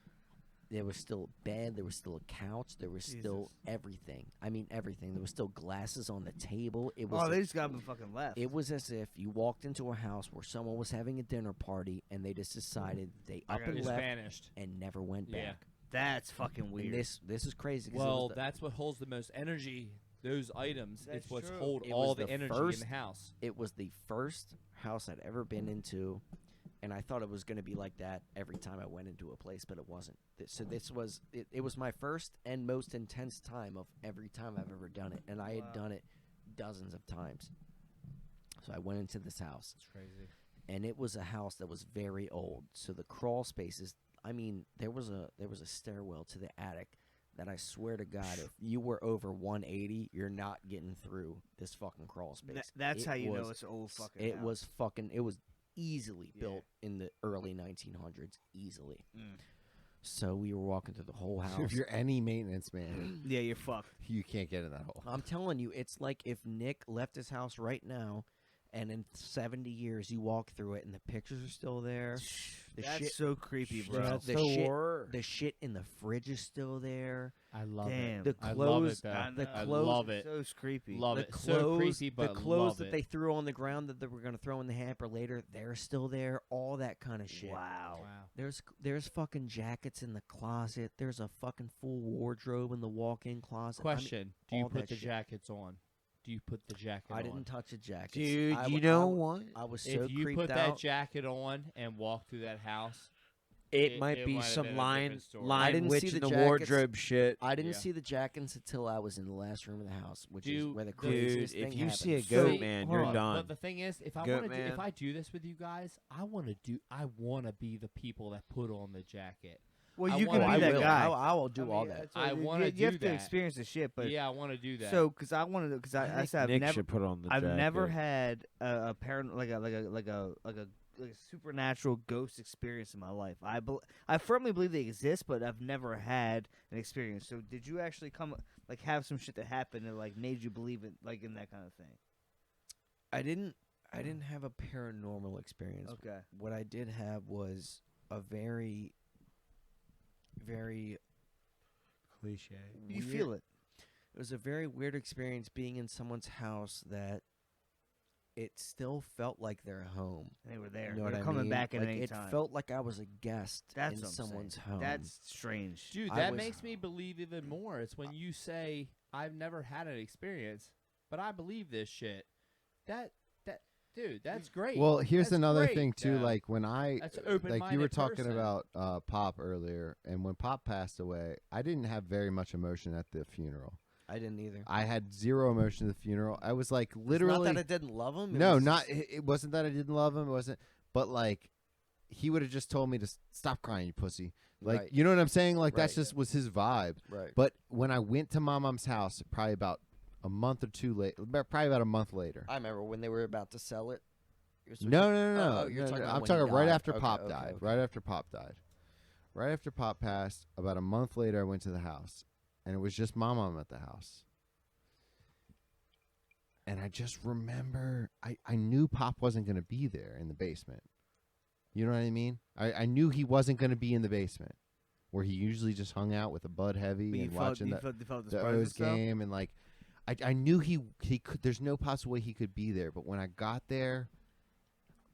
There was still a bed. There was still a couch. There was still everything. I mean, everything. There was still glasses on the table. It was. Oh, they just got them fucking left. It was as if you walked into a house where someone was having a dinner party, and they just decided they up and Just left vanished. and never went Yeah. back. That's fucking And weird. this is crazy. 'Cause Well, it was that's what holds the most energy. Those items. That's It's what's true. hold It all was the the energy first- in the house. it was the first house I'd ever been into, and I thought it was going to be like that every time I went into a place, but it wasn't. So this was it was my first and most intense time of every time I've ever done it, and I had done it dozens of times. So I went into this house. It's crazy. And it was a house that was very old. So the crawl spaces, I mean, there was a stairwell to the attic that I swear to God, if you were over 180, you're not getting through this fucking crawl space. That's It how you know was- it's an old fucking It house. was fucking. It was easily Yeah. built in the early 1900s, easily. Mm. So we were walking through the whole house. If you're any maintenance man, Yeah, you're fucked. you can't get in that hole. I'm telling you, it's like if Nick left his house right now, and in 70 years you walk through it, and the pictures are still there. The That's shit, so creepy, bro. That's the so shit- horror. the shit in the fridge is still there. I love Damn. it. The I love clothes, it, though. the I clothes, love it. So creepy. Love the it. clothes, So creepy, but the clothes love that it. they threw on the ground that they were going to throw in the hamper later, they're still there. All that kind of shit. Wow. Wow. There's fucking jackets in the closet. There's a fucking full wardrobe in the walk-in closet. I mean, Question: Do you all put that the shit. jackets on? Do you put the jacket I on? didn't touch a jacket. Dude, I you w- know I w- what? I was so If you creeped put out. that jacket on and walk through that house, It might be might have some been a line different story. I line didn't witch see in the the jackets. wardrobe shit. I didn't Yeah. see the jackets until I was in the last room of the house, which is Dude, where the dude, craziest if thing you see a happens. goat See, man, hold you're on. done. But the thing is, if I Goat want to, man. if I do this with you guys, I want to be the people that put on the jacket. Well, I you wanna can I be that will. guy. I will do I mean, all that. that's I what- wanna you do have to that. experience the shit, but Yeah, I want to do that. so because I wanted to, because I said I've Nick never, should put on the I've never jacket. had a parent like a supernatural ghost experience in my life. I firmly believe they exist, but I've never had an experience. So did you actually have some shit that happened that like made you believe it, like in that kind of thing? I didn't have a paranormal experience. Okay. What I did have was a very, very Cliche. You weird- feel it. It was a very weird experience being in someone's house that it still felt like their home. They were there. You know They what were I coming mean? back at Like, any it time. felt like I was a guest That's in what I'm someone's saying. home. That's strange. Dude, I that was- makes me believe even more. It's when you say, I've never had an experience, but I believe this shit. Dude, that's great. Well, here's That's another great, thing too. though. Like when I, That's an like you open-minded were talking person. about Pop earlier, and when Pop passed away, I didn't have very much emotion at the funeral. I didn't either. I had zero emotion at the funeral. I was like It's literally. not that I didn't love him. No, not it wasn't that I didn't love him. It wasn't, but like he would have just told me to stop crying, you pussy. Like Right. you know what I'm saying? Like that's Right. just was his vibe. right. But when I went to my mom's house, probably about a month or two late, probably about a month later. I remember when they were about to sell it. You're switching- No. Oh, you're no, talking no. about I'm when he talking right died. after Okay, Pop okay, died. okay. Right after Pop died. Right after Pop passed, about a month later, I went to the house, and it was just my mom at the house. And I just remember, I knew Pop wasn't going to be there in the basement. You know what I mean? I knew he wasn't going to be in the basement, where he usually just hung out with a Bud Heavy But you and felt, watching you the felt his the presence, O's though? game, and like I knew he could. There's no possible way he could be there. But when I got there,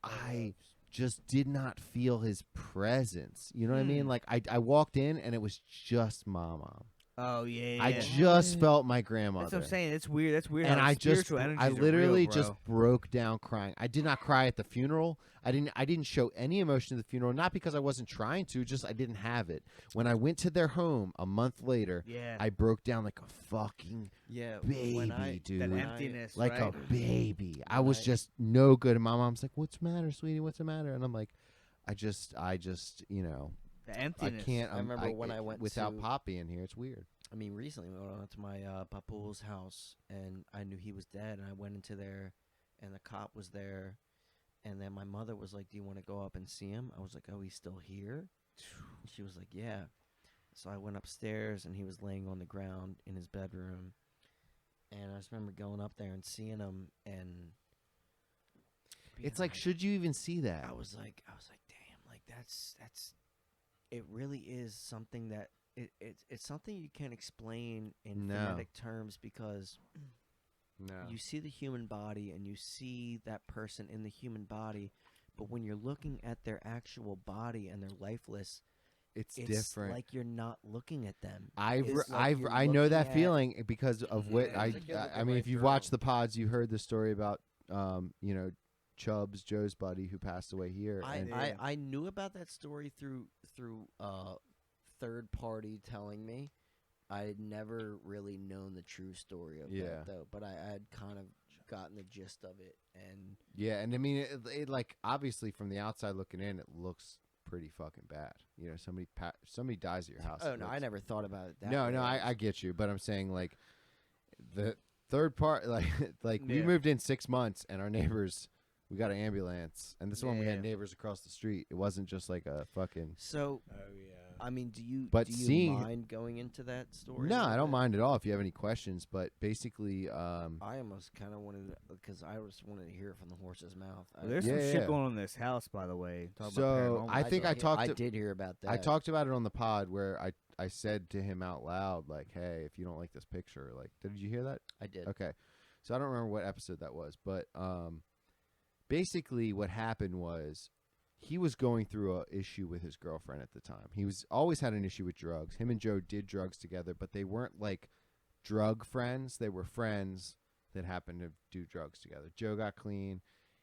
I just did not feel his presence. You know what I mean? Like I walked in and it was just my mom. Oh yeah. I just felt my grandmother. That's what I'm saying. It's weird. That's weird. And how I spiritual energies I are literally real, just bro. broke down crying. I did not cry at the funeral. I didn't show any emotion at the funeral, not because I wasn't trying to, just I didn't have it. When I went to their home a month later, Yeah. I broke down like a fucking baby, dude. That emptiness, Like right? a baby. I was just no good. And my mom's like, "What's the matter, sweetie? What's the matter?" And I'm like, I just, The emptiness. I can't. I remember when I went without to- Poppy in here. It's weird. I mean, recently when I went to my papool's house and I knew he was dead, and I went into there, and the cop was there, and then my mother was like, "Do you want to go up and see him?" I was like, "Oh, he's still here?" She was like, "Yeah." So I went upstairs, and he was laying on the ground in his bedroom, and I just remember going up there and seeing him, and It's like, should you even see that? I was like, damn, like that's it really is something that it's something you can't explain in No. phonetic terms, because No. you see the human body and you see that person in the human body, but when you're looking at their actual body and they're lifeless, It's it's different. like you're not looking at them. I It's like you're know looking that at- feeling because of what Yeah, it's like you're I looking mean, right if you've through watched 'em. the pods, you heard the story about Chubbs, Joe's buddy, who passed away here. and I knew about that story through third party telling me. I had never really known the true story of Yeah. that though, but I had kind of gotten the gist of it, and yeah, and I mean, it like obviously from the outside looking in, it looks pretty fucking bad. You know, somebody dies at your house. oh it no, I looks- never thought about it that No, way. no, I get you, but I'm saying like the third part, like we Yeah. moved in 6 months, and our neighbors, we got an ambulance, and this one we Yeah. had neighbors across the street. It wasn't just like a fucking. So, Oh yeah. I mean, do you But do you seeing- mind going into that story? No, a I little don't bit? mind at all if you have any questions. But basically, I almost kind of wanted because I just wanted to hear it from the horse's mouth. Well, there's Yeah, some yeah. shit going on in this house, by the way. Talk So, about paranormal. I think I talked I to- did hear about that. I talked about it on the pod where I said to him out loud, like, "Hey, if you don't like this picture, like, did you hear that?" I did. Okay, so I don't remember what episode that was, but basically what happened was he was going through a issue with his girlfriend at the time. He was always had an issue with drugs. Him and Joe did drugs together, but they weren't like drug friends. They were friends that happened to do drugs together. Joe got clean.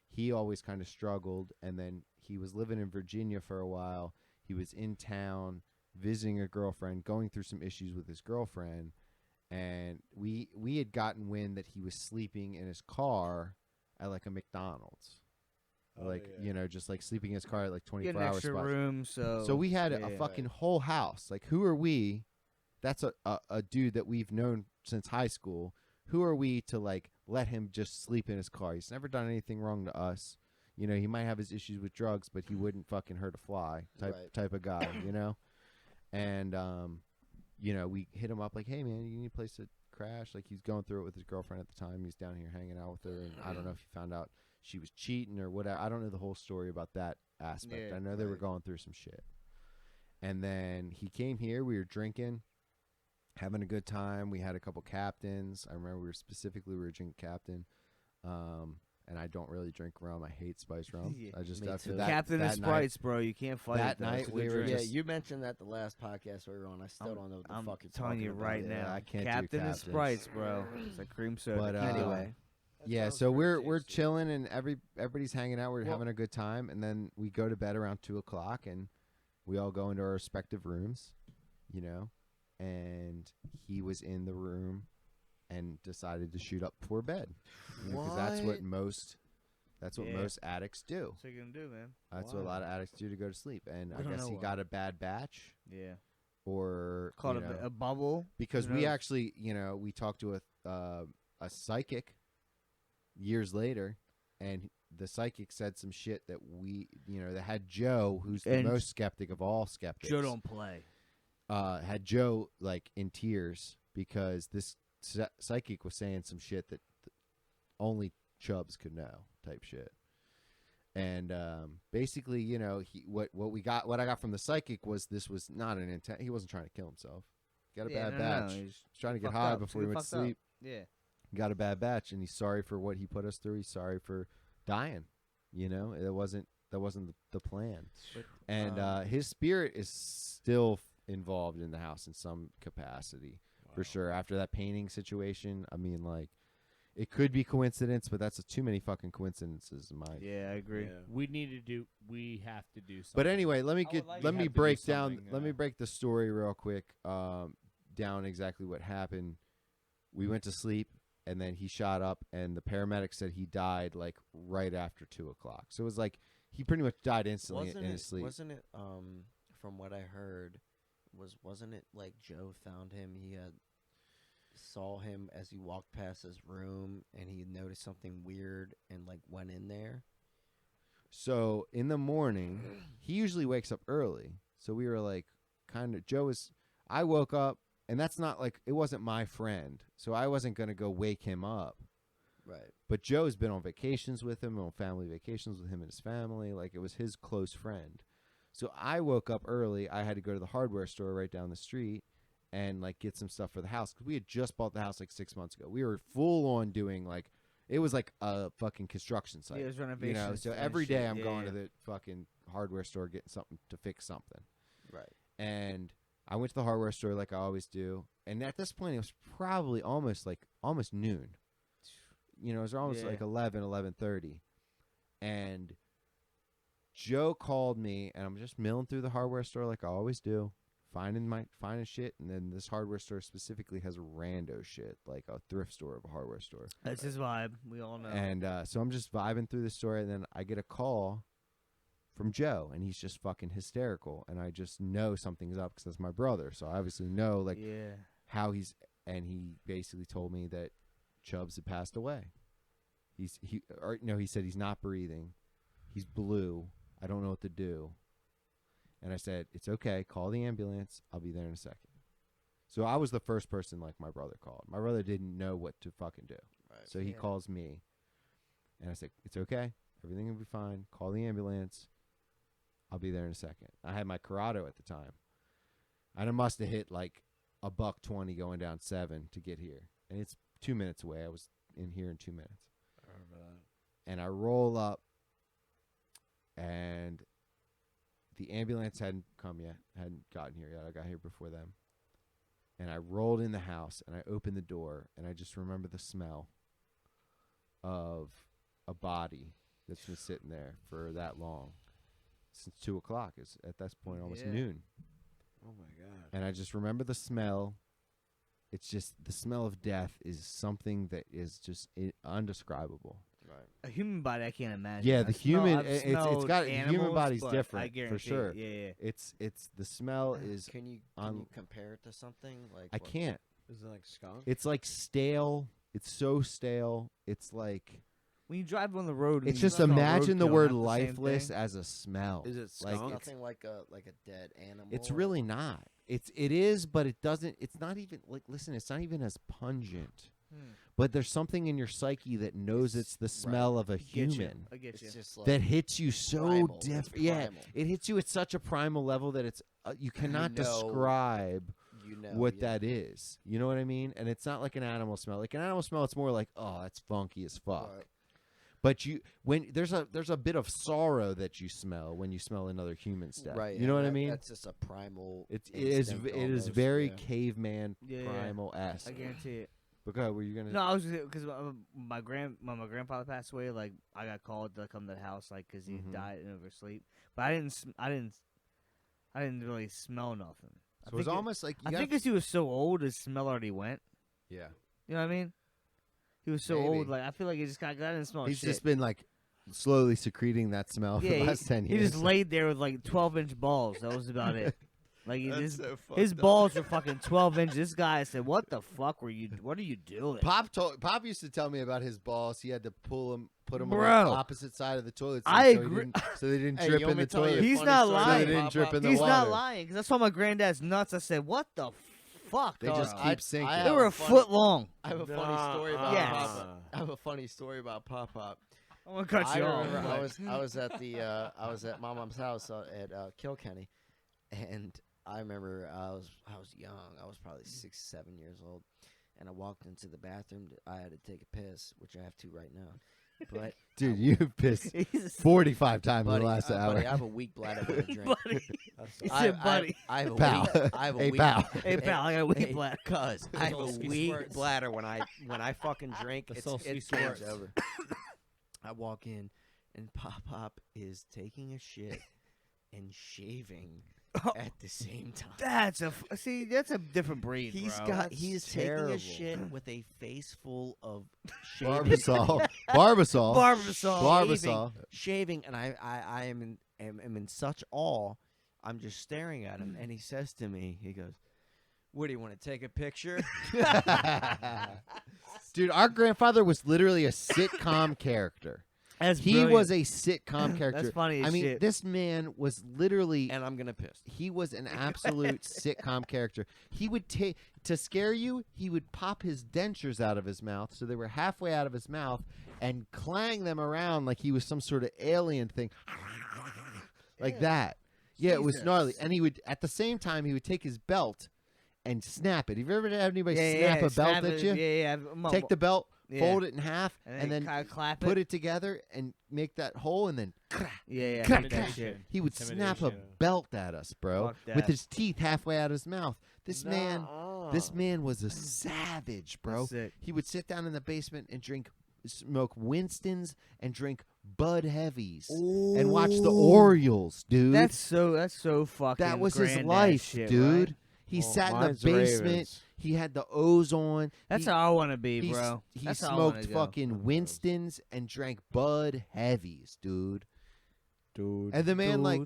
He always kind of struggled, and then he was living in Virginia for a while. He was in town visiting a girlfriend, going through some issues with his girlfriend, and we had gotten wind that he was sleeping in his car at like a McDonald's. Oh, Like, yeah. you know, just like sleeping in his car at like Get 24 an hour extra spots. room, so So we had yeah. a fucking whole house. Like, who are we? That's a dude that we've known since high school. Who are we to like let him just sleep in his car? He's never done anything wrong to us. You know, he might have his issues with drugs, but he wouldn't fucking hurt a fly type of guy, you know? And you know, we hit him up like, "Hey man, you need a place to crash?" Like, he's going through it with his girlfriend at the time. He's down here hanging out with her, and I don't know if he found out she was cheating or whatever. I don't know the whole story about that aspect. Yeah, I know they were right. going through some shit. And then he came here. We were drinking, having a good time. We had a couple captains. I remember we were drinking Captain. And I don't really drink rum. I hate spice rum. Yeah, I just me after too. that Captain that and night- Sprites, bro. You can't fight that it. though. night It's a we good were drink. Yeah, just- you mentioned that the last podcast we were on. I still I'm- don't know what the I'm fuck you're telling talking you about. right Yeah, now. I can't do Captain and Captains. Sprites, bro. It's like cream soda. But, Anyway, Yeah, so we're chilling and everybody's hanging out. We're having a good time, and then we go to bed around 2:00, and we all go into our respective rooms, you know. And he was in the room and decided to shoot up before bed, because that's what What? most Yeah. most addicts do. What's you gonna do, man? That's what a lot of addicts do to go to sleep. And I don't guess know he why. got a bad batch, Yeah. or Called you know, a bubble. because Who we knows? actually, you know, we talked to a psychic years later, and the psychic said some shit that we, you know, that had Joe, who's the And most skeptic of all skeptics, Joe don't play. had Joe like in tears because this psychic was saying some shit that only Chubbs could know, type shit. And basically, you know, what I got from the psychic was this was not an intent. He wasn't trying to kill himself. He got a bad batch. He's He's trying to get fucked high up. before he He's went to fucked up. sleep. Yeah. He got a bad batch, and he's sorry for what he put us through. He's sorry for dying. You know, that wasn't the plan. And his spirit is still involved in the house in some capacity. for sure. After that painting situation, I mean, like, it could be coincidence, but that's too many fucking coincidences in my. Yeah, I agree. We have to do something. But anyway, let me break down. something, Let me break the story real quick. Down exactly what happened. We went to sleep, and then he shot up, and the paramedic said he died like right after 2:00. So it was like he pretty much died instantly in his sleep. Wasn't it? From what I heard, wasn't it like Joe found him? He had saw him as he walked past his room, and he noticed something weird, and like went in there. So in the morning, he usually wakes up early. So we were like, I woke up, and that's not like, it wasn't my friend. So I wasn't going to go wake him up. Right. But Joe's been on vacations with him, on family vacations with him and his family. Like, it was his close friend. So I woke up early. I had to go to the hardware store right down the street and like get some stuff for the house. Because we had just bought the house like 6 months ago. We were full on doing like, it was like a fucking construction site. Yeah, it was renovations. So and every day shit. I'm Yeah, going yeah. to the fucking hardware store getting something to fix something. Right. And I went to the hardware store like I always do. And at this point, it was probably almost noon. You know, it was almost like 11:30. And Joe called me, and I'm just milling through the hardware store like I always do, finding shit. And then this hardware store specifically has rando shit, like a thrift store of a hardware store. That's his vibe. We all know. And so I'm just vibing through the store, and then I get a call from Joe, and he's just fucking hysterical. And I just know something's up because that's my brother. So I obviously know like how he's, and he basically told me that Chubbs had passed away. He said he's not breathing. He's blue. I don't know what to do. And I said, it's okay. Call the ambulance. I'll be there in a second. So I was the first person like my brother called. My brother didn't know what to fucking do. Right. So he calls me. And I said, it's okay. Everything will be fine. Call the ambulance. I'll be there in a second. I had my Corrado at the time. And I must have hit like $120 going down 7 to get here. And it's 2 minutes away. I was in here in 2 minutes. I remember that. And I roll up, and the ambulance hadn't come yet, hadn't gotten here yet. I got here before them. And I rolled in the house, and I opened the door, and I just remember the smell of a body that's been sitting there for that long, since 2:00. It's at this point almost noon. Oh my god. And I just remember the smell. It's just the smell of death is something that is just undescribable. Right. A human body, I can't imagine. Yeah, I the smell- human I've it's smelled got human animals, body's but different I for guarantee sure. it. Yeah, yeah. It's the smell is Can you compare it to something like? I can't. Is it like skunk? It's like stale. It's so stale. It's like When you drive on the road, and it's you just smell imagine the roadkill, word not the same lifeless thing. as a smell. Is it like skunk? nothing like a dead animal. it's really not. It is, but it doesn't. It's not even like listen. It's not even as pungent. But there's something in your psyche that knows it's the smell of a Get you. human I get you. It's just like that hits you so primal. It's different. Yeah, primal. it hits you at such a primal level that it's you cannot know- describe You know what yeah. that is. You know what I mean? And it's not like an animal smell. Like an animal smell, it's more like, oh, that's funky as fuck. Right. But when there's a bit of sorrow that you smell when you smell another human's death. Right. You know what I that- mean? That's just a primal. It is instinct it is almost, very yeah. caveman Yeah, yeah. primal esque. I guarantee it. But go ahead, were you gonna? No, I was because my grandfather passed away. Like I got called to come to the house, like because he Mhm. died in oversleep. But I didn't really smell nothing. So it was almost like you I gotta- think because he was so old, his smell already went. yeah. You know what I mean? He was so Maybe. old. Like I feel like he just got. I didn't smell He's shit. just been like slowly secreting that smell for yeah, the last 10 he years. just laid there with like 12-inch balls. That was about it. Like That's his, so his fucked up. balls were fucking 12 inches. This guy said, "What the fuck were you? What are you doing?" Pop used to tell me about his balls. He had to put them on Bro. the opposite side of the toilet. I so agree. So they didn't Hey, drip you in want me the to tell you a toilet. He's funny not story lying. So about they didn't Pop drip Pop? in the He's water. not lying because I saw my granddad's nuts. I said, "What the fuck?" They dog?" just keep sinking. I They have were a a funny- foot long. I have a funny story about Yes. Pop Pop. I have a funny story about Pop Pop. I'm gonna cut I you off. remember but- I was at the I was at my mom's house at Kilkenny, and I remember I was young. I was probably 6, 7 years old, and I walked into the bathroom. I had to take a piss, which I have to right now. But Dude, you've pissed He's 45 times in buddy, the last hour. buddy, I have a weak bladder for a drink. buddy. He said, buddy. I have a Pal. weak. I have a Hey, weak. pal. Hey, pal, I got a weak bladder. Cuz I have a Solesky weak squirts. bladder when I fucking drink. The It's Solesky game's squirts. over. I walk in and Pop is taking a shit and shaving at the same time. That's that's a different breed, bro. He's terrible. taking a shit with a face full of shaving. Barbasol. Barbasol. Barbasol. Shaving, and I am in such awe. I'm just staring at him, and he says to me, he goes, "What do you want to take a picture?" Dude, our grandfather was literally a sitcom character. That's He brilliant. was a sitcom character. That's funny as I mean, shit. this man was literally And I'm gonna piss. he was an absolute sitcom character. He would take to scare you, he would pop his dentures out of his mouth so they were halfway out of his mouth and clang them around like he was some sort of alien thing. Like that. Yeah, it was gnarly. And he would at the same time he would take his belt and snap it. Have you ever had anybody snap a belt at you? Yeah. Take the belt, Yeah. fold it in half, and then kind of clap put it together and make that hole and then Yeah, crack, make that crack. shit. He would snap a Intimidation. belt at us, bro, Fuck with that. his teeth halfway out of his mouth. This man was a savage, bro. That's sick. He would sit down in the basement and smoke Winstons and drink Bud Heavies and watch the Orioles, dude. That's so fucking. That was his granddad life, shit, dude. right? He Well, sat in the mine's basement. Ravens. He had the O's on. That's he, how I want to be, he, bro. He That's how I wanna smoked go. fucking Winstons and drank Bud Heavies, dude. Dude. And the man Dude. was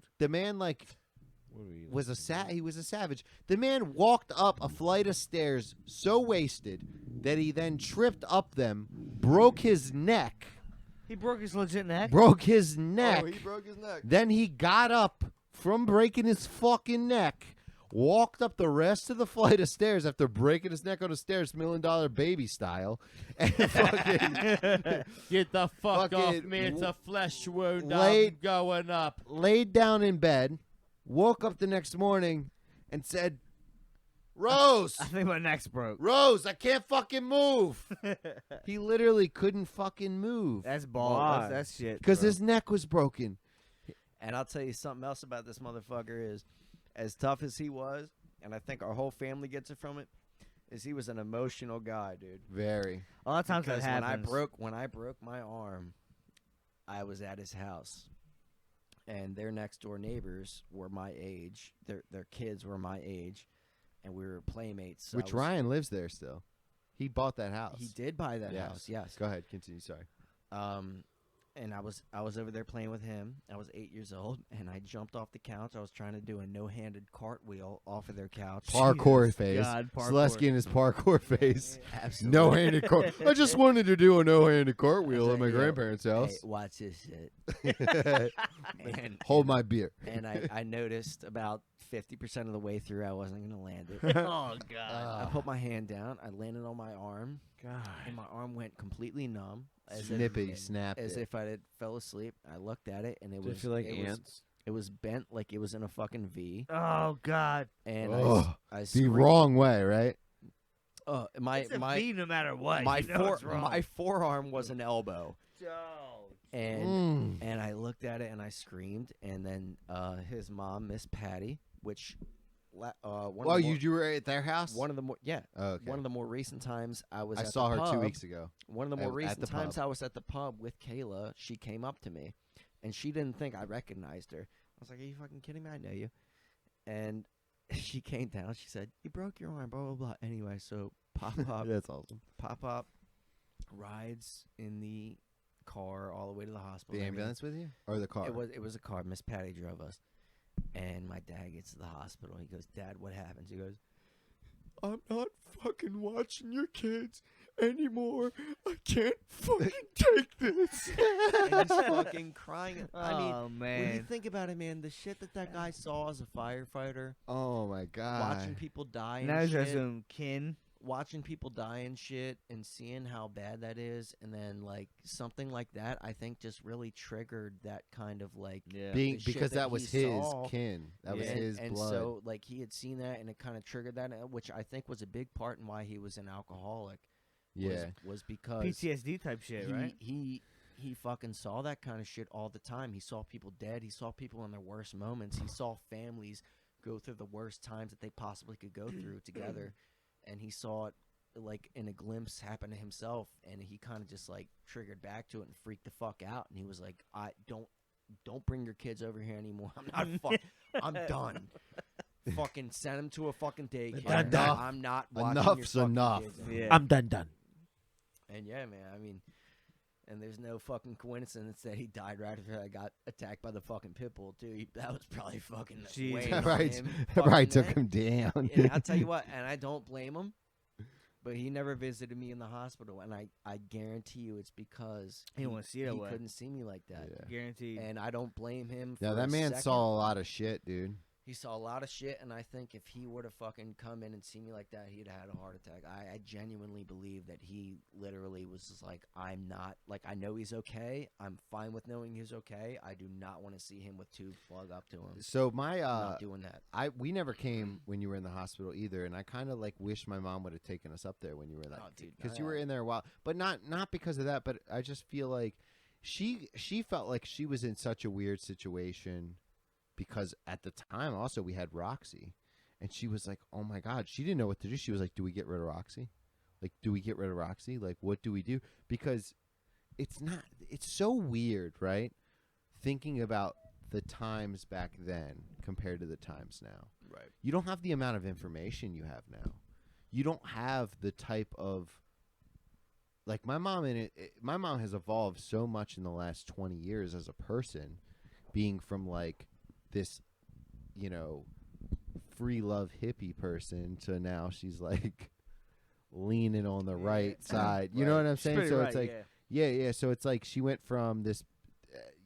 he was a savage. The man walked up a flight of stairs so wasted that he then tripped up them, broke his neck, He broke his legit neck. broke his neck. Oh, he broke his neck. Then he got up from breaking his fucking neck, walked up the rest of the flight of stairs after breaking his neck on the stairs, $1 Million Baby style, and fucking Get the fuck off Fucking me. It's a flesh wound. I'm laid- going up. laid down in bed, woke up the next morning, and said, "Rose, I think my neck's broke. Rose, I can't fucking move." He literally couldn't fucking move That's ball. Why? That's shit. because bro. his neck was broken. And I'll tell you something else about this motherfucker is, as tough as he was, and I think our whole family gets it from it, is he was an emotional guy, dude. Very. a lot of times that Because when happens. I broke my arm, I was at his house, and their next door neighbors were my age. Their kids were my age, and we were playmates. So Which Ryan lives there still. He bought that house. He did buy that Yes. house. Yes. Go ahead, continue. Sorry. And I was over there playing with him. I was 8 years old, and I jumped off the couch. I was trying to do a no-handed cartwheel off of their couch. Parkour phase. God, parkour. Selesky in his parkour phase. Absolutely. No-handed cart. I just wanted to do a no-handed cartwheel I at my said, yo, grandparents' Hey, house. watch this shit. and Hold my beer. and I noticed about 50% of the way through I wasn't going to land it. Oh god. I put my hand down. I landed on my arm, God. and my arm went completely numb. Snippy snapped As it. if I had fell asleep. I looked at it, and it Did it was feel like it was- ants? it was bent like it was in a fucking V. Oh god. And Ugh, I the screamed. wrong way, right? My It's a my V no matter what. my you know it's wrong. my forearm was an elbow. Oh, And Mm. and I looked at it and I screamed. And then his mom, Miss Patty, which one Well, of the more, you were at their house? one of the more yeah Oh, okay. one of the more recent times I was I at saw the her pub, 2 weeks ago. One of the more at recent the times pub. I was at the pub with Kayla, she came up to me, and she didn't think I recognized her. I was like, "Are you fucking kidding me? I know you." And she came down. She said, "You broke your arm." Blah blah blah. Anyway, so Pop That's awesome. Pop rides in the car all the way to the hospital. The and everything. ambulance with you? Or the car? It was a car. Miss Patty drove us, and my dad gets to the hospital. He goes, "Dad, what happens?" He goes, I'm not fucking watching your kids anymore. I can't fucking take this. and he's fucking crying. I mean, oh when you man. think about it, man, the shit that guy saw as a firefighter, Oh, my God. watching people die Now and he's got shit, some kin. watching people die and shit, and seeing how bad that is, and then like something like that, I think just really triggered that kind of like Yeah. Being, the shit because that that was he his saw. kin. That was Yeah, his and blood. so like he had seen that, and it kind of triggered that, which I think was a big part in why he was an alcoholic. yeah. was because PTSD type shit, right? he fucking saw that kind of shit all the time. He saw people dead. He saw people in their worst moments. He saw families go through the worst times that they possibly could go through together. And he saw it like in a glimpse happen to himself, and he kind of just like triggered back to it and freaked the fuck out. And he was like, I don't bring your kids over here anymore. I'm done. Fucking send them to a fucking daycare. Enough. I'm not watching Enough's your fucking enough. kids anymore. Yeah. I'm done. And yeah, man, I mean, and there's no fucking coincidence that he died right after I got attacked by the fucking pit bull, too. That was probably fucking Jesus. weighing on Right, him. probably fucking took that. him down. And I'll tell you what, and I don't blame him, but he never visited me in the hospital, and I guarantee you it's because He didn't wanna see it that he way. couldn't see me like that. Yeah. Guaranteed. And I don't blame him for Now a that man second. saw a lot of shit, dude. He saw a lot of shit, and I think if he were to fucking come in and see me like that, he'd have had a heart attack. I genuinely believe that he literally was just like, I'm not, like, I know he's okay. I'm fine with knowing he's okay. I do not want to see him with tubes plugged up to him. So my I'm not doing that. we never came when you were in the hospital either, and I kind of like wish my mom would have taken us up there when you were in that, Oh, dude, because you were in there a while, but not because of that. But I just feel like she felt like she was in such a weird situation, because at the time also we had Roxy, and she was like, oh my God, she didn't know what to do. She was like, do we get rid of Roxy? Like, do we get rid of Roxy? Like, what do we do? Because it's so weird, right? Thinking about the times back then compared to the times now. Right. You don't have the amount of information you have now. You don't have the type of, like, my mom my mom has evolved so much in the last 20 years as a person, being from like this, free love hippie person to now she's like leaning on the right side. You know what I'm saying? So it's like, yeah. So it's like she went from this,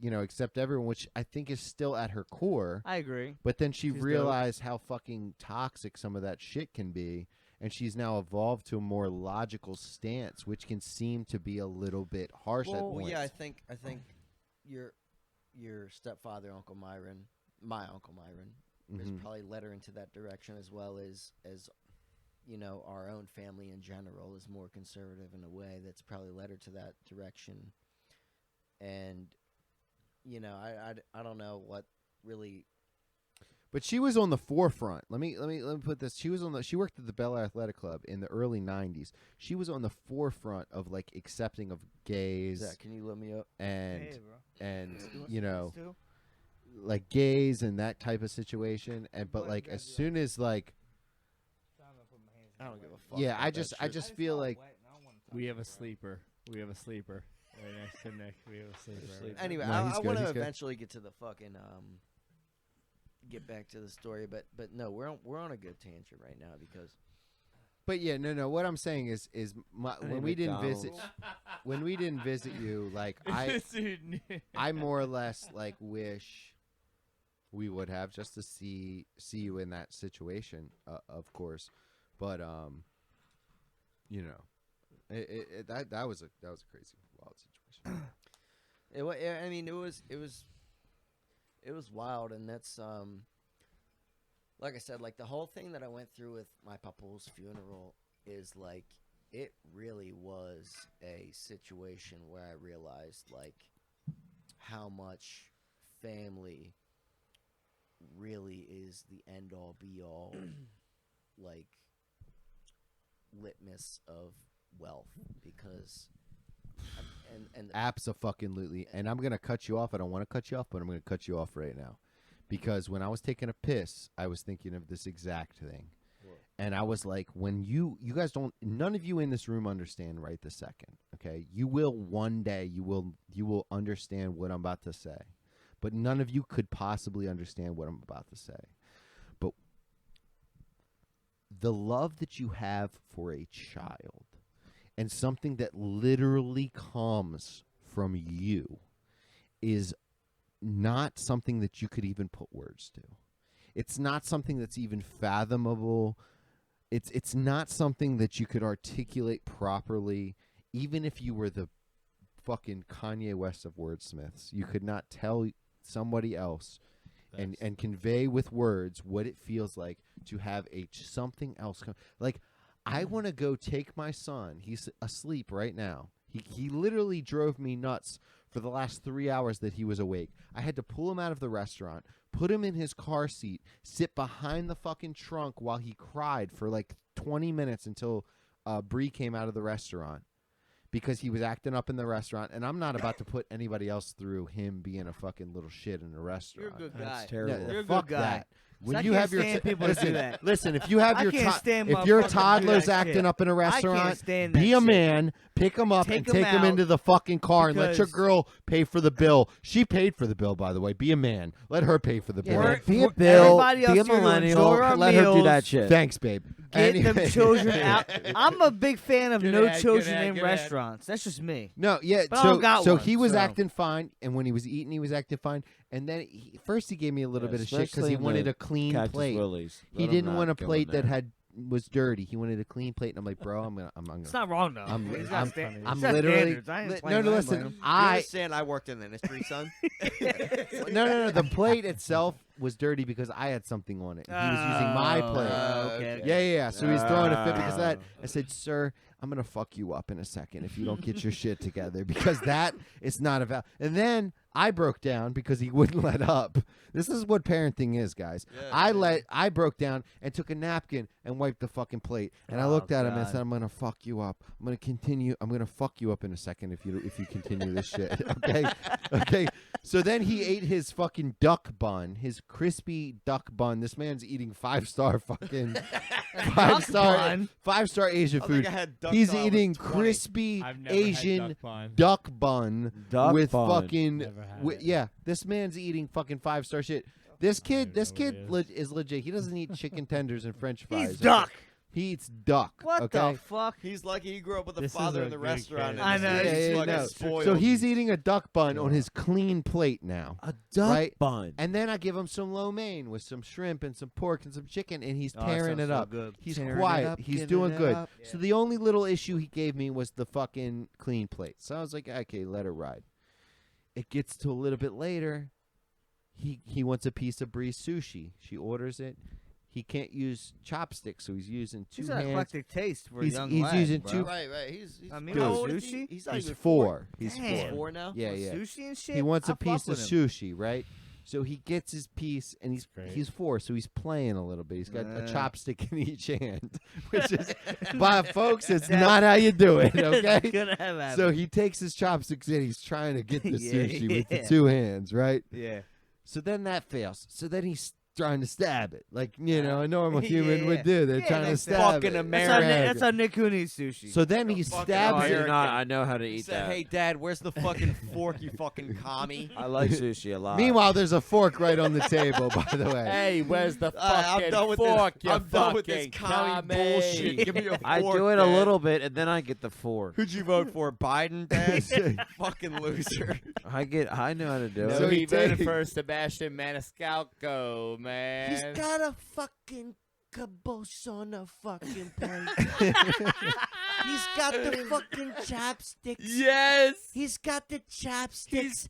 accept everyone, which I think is still at her core. I agree. But then she She's dope. realized how fucking toxic some of that shit can be, and she's now evolved to a more logical stance, which can seem to be a little bit harsh at Well, points. yeah, I think your stepfather, Uncle Myron, my Uncle Myron, has Mhm. probably led her into that direction, as well as our own family in general is more conservative in a way. That's probably led her to that direction. And I don't know what really. But she was on the forefront. Let me put this. She worked at the Bel Air Athletic Club in the early '90s. She was on the forefront of like accepting of gays Zach, can you let me up? and Hey, bro. and You want some like gays and that type of situation. And but like as soon as like I don't give a fuck. yeah, about I that just shit. feel like We have a sleeper. Right next to Nick. We have a sleeper. Anyway, No, he's I good, want to he's good. eventually get to the fucking get back to the story, but no, we're on a good tangent right now because But yeah, no. What I'm saying is when we didn't visit you, like I more or less like wish we would have just to see you in that situation, of course. But that was a crazy wild situation. It was wild, and that's like I said, like the whole thing that I went through with my papa's funeral is like it really was a situation where I realized like how much family really is the end all be all like litmus of wealth, because and Abso-fucking-lutely. And I'm gonna cut you off. I don't want to cut you off, but I'm gonna cut you off right now, because when I was taking a piss, I was thinking of this exact thing. And I was like, when you guys don't, none of you in this room understand right this second, okay? You will one day, you will understand what I'm about to say. But none of you could possibly understand what I'm about to say. But the love that you have for a child, and something that literally comes from you, is not something that you could even put words to. It's not something that's even fathomable. It's not something that you could articulate properly. Even if you were the fucking Kanye West of wordsmiths, you could not tell somebody else and convey with words what it feels like to have something else come. Like, I want to go take my son. He's asleep right now. He literally drove me nuts for the last 3 hours that he was awake. I had to pull him out of the restaurant, put him in his car seat, sit behind the fucking trunk while he cried for like 20 minutes until Bree came out of the restaurant because he was acting up in the restaurant. And I'm not about to put anybody else through him being a fucking little shit in a restaurant. You're a good guy. That's terrible. You're a Fuck good guy. that. When I you can't have your stand people that do that. listen, if you have I your can't stand if your motherfuckers that do toddler's that acting shit. up in a I can't restaurant, stand be that a shit. man, pick him up Take and 'em take him out into the fucking car and let your because- girl pay for the bill. She paid for the bill, by the way. Be a man. Let her pay for the bill. Yeah, be a Everybody Bill. else Be a here to millennial. enjoy our Let her do meals. that shit. Thanks, babe. Get them Anyway. children out. I'm a big fan of Good no ad, good children ad, in good ad. restaurants. That's just me. No, yeah. But I don't got so one, he was so. acting fine, and when he was eating, he was acting fine. And then first he gave me a little bit of shit because he wanted a clean plate. He didn't want a plate that was dirty. He wanted a clean plate, and I'm like, bro, I'm gonna. It's not wrong though. I'm- He's I'm- got sta- I'm he's got literally. standards. I ain't No, playing no, that, listen. blame him. You I understand? I worked in the industry, son. no. The plate itself was dirty because I had something on it. He was using my plate. Okay. Yeah. So he's throwing a fit because of that. I said, sir, I'm going to fuck you up in a second if you don't get your shit together because that is not a valid. And then I broke down because he wouldn't let up. This is what parenting is, guys. I broke down and took a napkin and wiped the fucking plate. And I looked at him and God. said, I'm going to fuck you up. I'm going to continue. I'm going to fuck you up in a second if you continue this shit. Okay? Okay. So then he ate his fucking duck bun, his crispy duck bun. This man's eating 5-star fucking bun? 5-star Asian I food. think I had duck He's till I was eating 20. crispy I've never Asian had duck bun. duck bun Duck with bun. fucking Never had wi- it. yeah. This man's eating fucking 5-star shit. This kid even know what it is legit. He doesn't eat chicken tenders and French fries. He's duck. He eats duck. What okay? the fuck? He's lucky he grew up with a This is father a in the good restaurant. kid. and I know, he's yeah, fucking no. spoiled. So he's eating a duck bun on his clean plate now. A duck Right? bun. And then I give him some lo mein with some shrimp and some pork and some chicken, and he's Oh, that tearing sounds it so up. good. He's Tearing it quiet. up, He's getting doing it good. up. So the only little issue he gave me was the fucking clean plate. So I was like, okay, let her ride. It gets to a little bit later. He wants a piece of Bree's sushi. She orders it. He can't use chopsticks, so he's using two He's got hands. eclectic taste for He's- a young he's lad, using bro. two- Right. He's I mean, how old is sushi? he? He's not He's even 4. He's Damn. 4. 4 now. Yeah, yeah. Sushi and shit. He wants I a piece fuck of with him. sushi, right? So he gets his piece, and he's 4, so he's playing a little bit. He's got a chopstick in each hand, which is, but folks, it's not how you do it, okay? Gonna have happened. So he takes his chopsticks and he's trying to get the Yeah, sushi with the yeah. 2 hands, right? yeah. So then that fails. So then he's trying to stab it, like a normal human would do. They're Yeah, trying to that's stab fucking it. That's how Nick Coon eats sushi. So then he fucking stabs No, it. you're not. I know how to He eat said, that. "Hey, Dad, where's the fucking fork? You fucking commie." I like sushi a lot. Meanwhile, there's a fork right on the table, by the way. Hey, where's the I'm fucking done with fork? this. You I'm done with this fucking commie commie? bullshit. Give me a fork. I do it a Dad. little bit, and then I get the fork. Who'd you vote for, Biden, Dad? Fucking loser. I know how to do So it. So he he voted take- for Sebastian Maniscalco, man. He's got a fucking caboose on a fucking plate. He's got the fucking chopsticks. Yes. He's got the chopsticks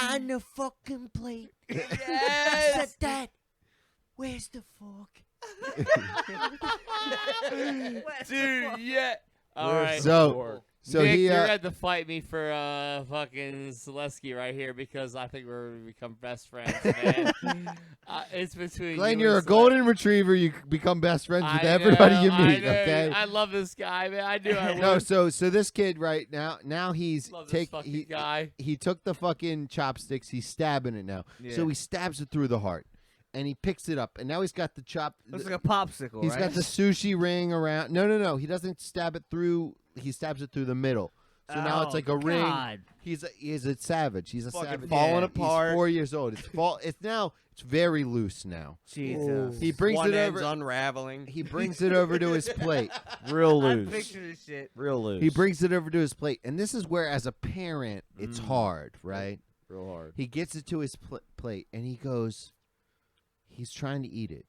on the fucking plate. Yes. said, Dad, where's the fork? Dude, yeah. All Where's right. So Nick, he you're gonna have to fight me for fucking Solesky right here because I think we're gonna become best friends, man. It's between Glenn, you you're a and golden retriever. You become best friends with I everybody know, you I meet. know. Okay. I love this guy, man. I knew I would. No, so this kid right now he's Love this take fucking guy. he took the fucking chopsticks. He's stabbing it now. So he stabs it through the heart, and he picks it up, and now he's got the chop. Looks like a popsicle, He's right? got the sushi ring around. No. He doesn't stab it through. He stabs it through the middle. So now it's like a ring. God. He's a savage. He's a Fucking savage. falling apart. He's 4 years old. It's very loose now. Jesus. He brings One it end's over. unraveling. He brings it over to his plate. Real I loose. picture this shit. Real loose. He brings it over to his plate, and this is where, as a parent, it's hard, right? real hard. He gets it to his plate, and he goes. He's trying to eat it.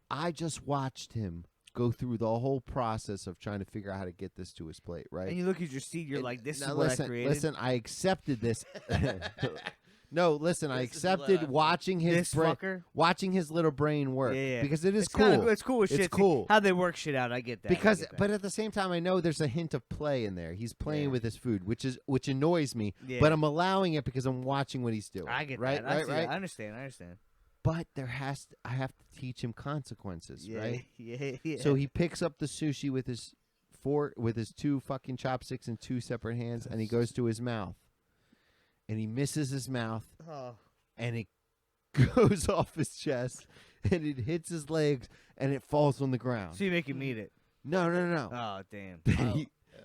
I just watched him go through the whole process of trying to figure out how to get this to his plate, right? And you look at your seed, you're like, this is Now what listen, I created. Listen, I accepted this. No, listen, I This is the accepted last. watching This his fucker. watching his little brain work Yeah. because it is It's cool. kinda, it's cool as It's shit. cool. How they work shit out. I get that. I Because, get that. but at the same time, I know there's a hint of play in there. He's playing Yeah. with his food, which annoys me. Yeah. But I'm allowing it because I'm watching what he's doing. I get right, that. I right, see right. that. I understand. I understand. But I have to teach him consequences, Yeah. right? Yeah. So he picks up the sushi with his with his 2 fucking chopsticks in 2 separate hands, and he goes to his mouth, and he misses his mouth, Oh. and it goes off his chest, and it hits his legs, and it falls on the ground. So you make him eat it. No. Oh damn.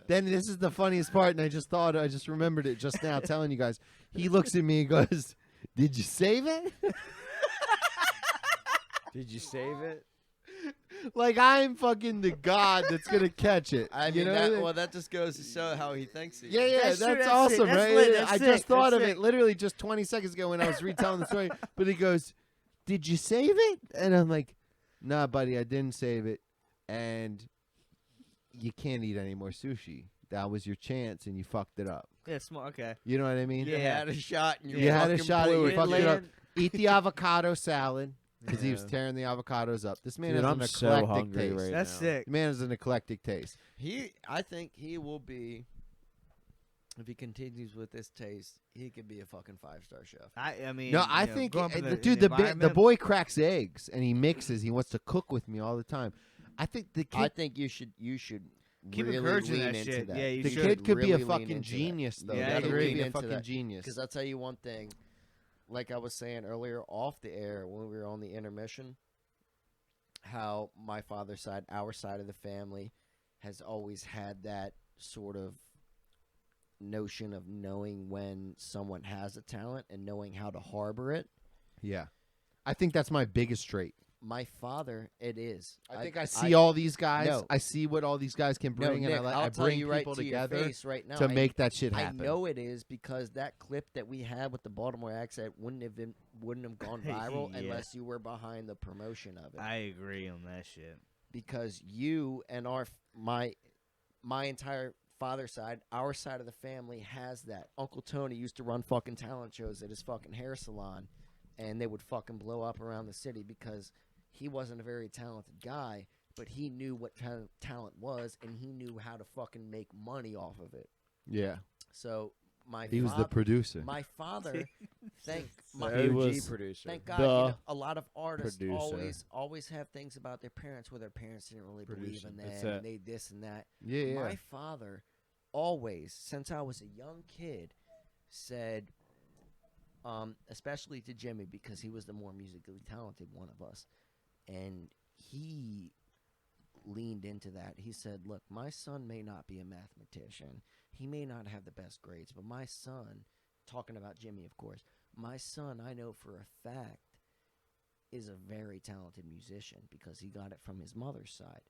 Then this is the funniest part, and I just remembered it just now telling you guys. He looks at me and goes, "Did you save it?" Did you save it? Like I'm fucking the god that's gonna catch it. I you mean, know? that just goes to show how he thinks he is. Yeah, That's true, that's that's awesome, sick, that's right? lit, that's I sick, just thought that's of sick. it literally just 20 seconds ago when I was retelling the story. But he goes, "Did you save it?" And I'm like, "Nah, buddy, I didn't save it. And you can't eat any more sushi. That was your chance, and you fucked it up. Yeah. Smart. Okay. You know what I mean? You had a shot. And You had a shot, and you it, fucked it up. man. Eat the avocado salad because he was Yeah. tearing the avocados up. This man Dude, has I'm an so eclectic hungry taste. right That's now. sick. The man has an eclectic taste. I think he will be. If he continues with this taste, he could be a fucking 5-star chef. I mean. No, I you know, think, grow up in dude, the the environment. boy cracks eggs and he mixes. He wants to cook with me all the time. I think the kid, I think you should Keep really encouraging lean that into shit. that. Yeah, you the should. kid could be a really lean fucking into that. genius, though. Yeah, I That kid agree. could be a Into fucking that. genius. Because I'll tell you one thing. Like I was saying earlier off the air when we were on the intermission, how my father's side, our side of the family, has always had that sort of notion of knowing when someone has a talent and knowing how to harbor it. Yeah, I think that's my biggest trait. My father, it is. I think I see all these guys. No. I see what all these guys can No, bring, Nick, and I'll I tell bring you right people to your together face right now, to I- make that shit happen. I know it is because that clip that we had with the Baltimore accent wouldn't have gone viral Yeah. unless you were behind the promotion of it. I agree on that shit. Because you and my entire father's side, our side of the family has that. Uncle Tony used to run fucking talent shows at his fucking hair salon, and they would fucking blow up around the city because he wasn't a very talented guy, but he knew what kind of talent was, and he knew how to fucking make money off of it. Yeah, So he was the producer. my father, thank producer. Thank God, you know, a lot of artists producer. always have things about their parents where their parents didn't really believe in That's them. it. And they this and that. Yeah, My father always, since I was a young kid, said, especially to Jimmy because he was the more musically talented one of us, and he leaned into that. He said, "Look, my son may not be a mathematician. He may not have the best grades, but my son," talking about Jimmy, of course, "my son, I know for a fact, is a very talented musician because he got it from his mother's side.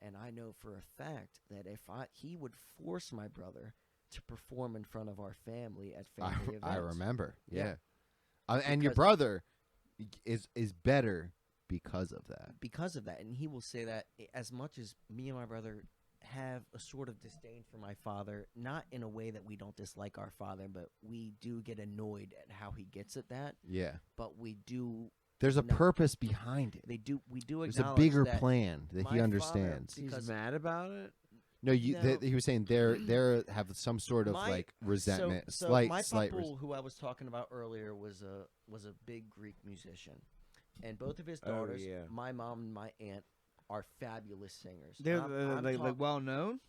And I know for a fact that if he would force my brother to perform in front of our family at family events." I remember. Yeah. Yeah, and your Because- brother is better because of that. Because of that. And he will say that as much as me and my brother have a sort of disdain for my father, not in a way that we don't dislike our father, but we do get annoyed at how he gets at that. Yeah, But we do, there's a No. purpose behind it. we do There's a acknowledge bigger that plan that my he father- understands. He's because- mad about it. No, you. No. He was saying they're have some sort of like resentment, So slight, my slight. papa, who I was talking about earlier, was a big Greek musician, and both of his Oh, daughters, yeah. my mom and my aunt, are fabulous singers. They're I'm like talk- well known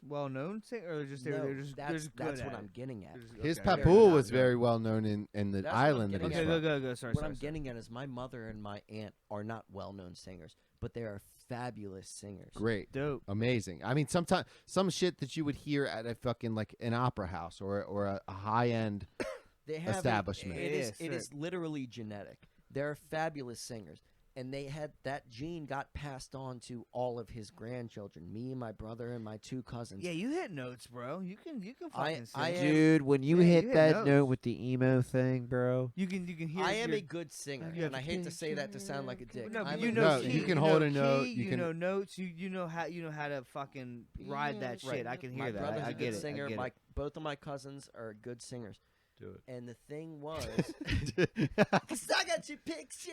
sing, or just No, they're just that's good at what it? I'm getting at. They're just- His okay. Very papoose good. was very well known in the That's what I'm island that getting he's Okay, at. from. go. Sorry. What sorry, I'm sorry. getting at is my mother and my aunt are not well-known singers, but they are fabulous singers. Great, Dope. amazing. I mean, sometimes some shit that you would hear at a fucking like an opera house or a high end. They have Establishment. It is Yeah, sick. literally genetic. They're fabulous singers, and they had that gene got passed on to all of his grandchildren. Me and my brother and my 2 cousins. Yeah, you hit notes, bro. You can I- fucking sing. I am- Dude, when you Yeah, hit you hit that notes. note with the emo thing, bro. you can hear. I am your, a good singer, you have and I a hate to kid, say that to sound like a dick. No, but I'm you a know, No, good key, you can know hold a key, note, you can- know notes. You know how to fucking ride that shit. Right. I can hear My that. brother's I a get good it. singer. I get it. Both of my cousins are good singers. Do it. And the thing was, cause I got your picture.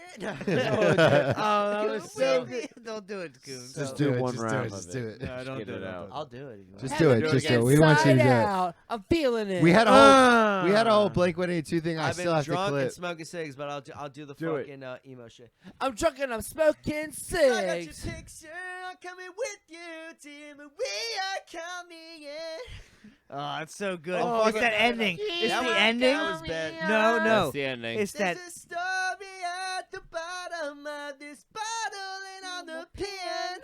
Oh, that was so Wait, good. Don't do it, Kuhn. Just do do it. one Just round do it. of Just do it. No, don't Get do it it. out. I'll do it. If you want. Just do it. Just do it. We want you to do it. out. I'm feeling it. We had a whole Blink-182 thing. I I've still been have to drunk and clip. smoking cigs, but I'll do the Do it. fucking emo shit. I'm drunk and I'm smoking I got your cigs. picture. I'm coming with you. Tell me where I coming in. Oh, it's so good. Oh, it's that ending. It's That the was- ending. that was bad. No, no. That's the ending. It's that. There's a story at the bottom of this bottle and on the pen.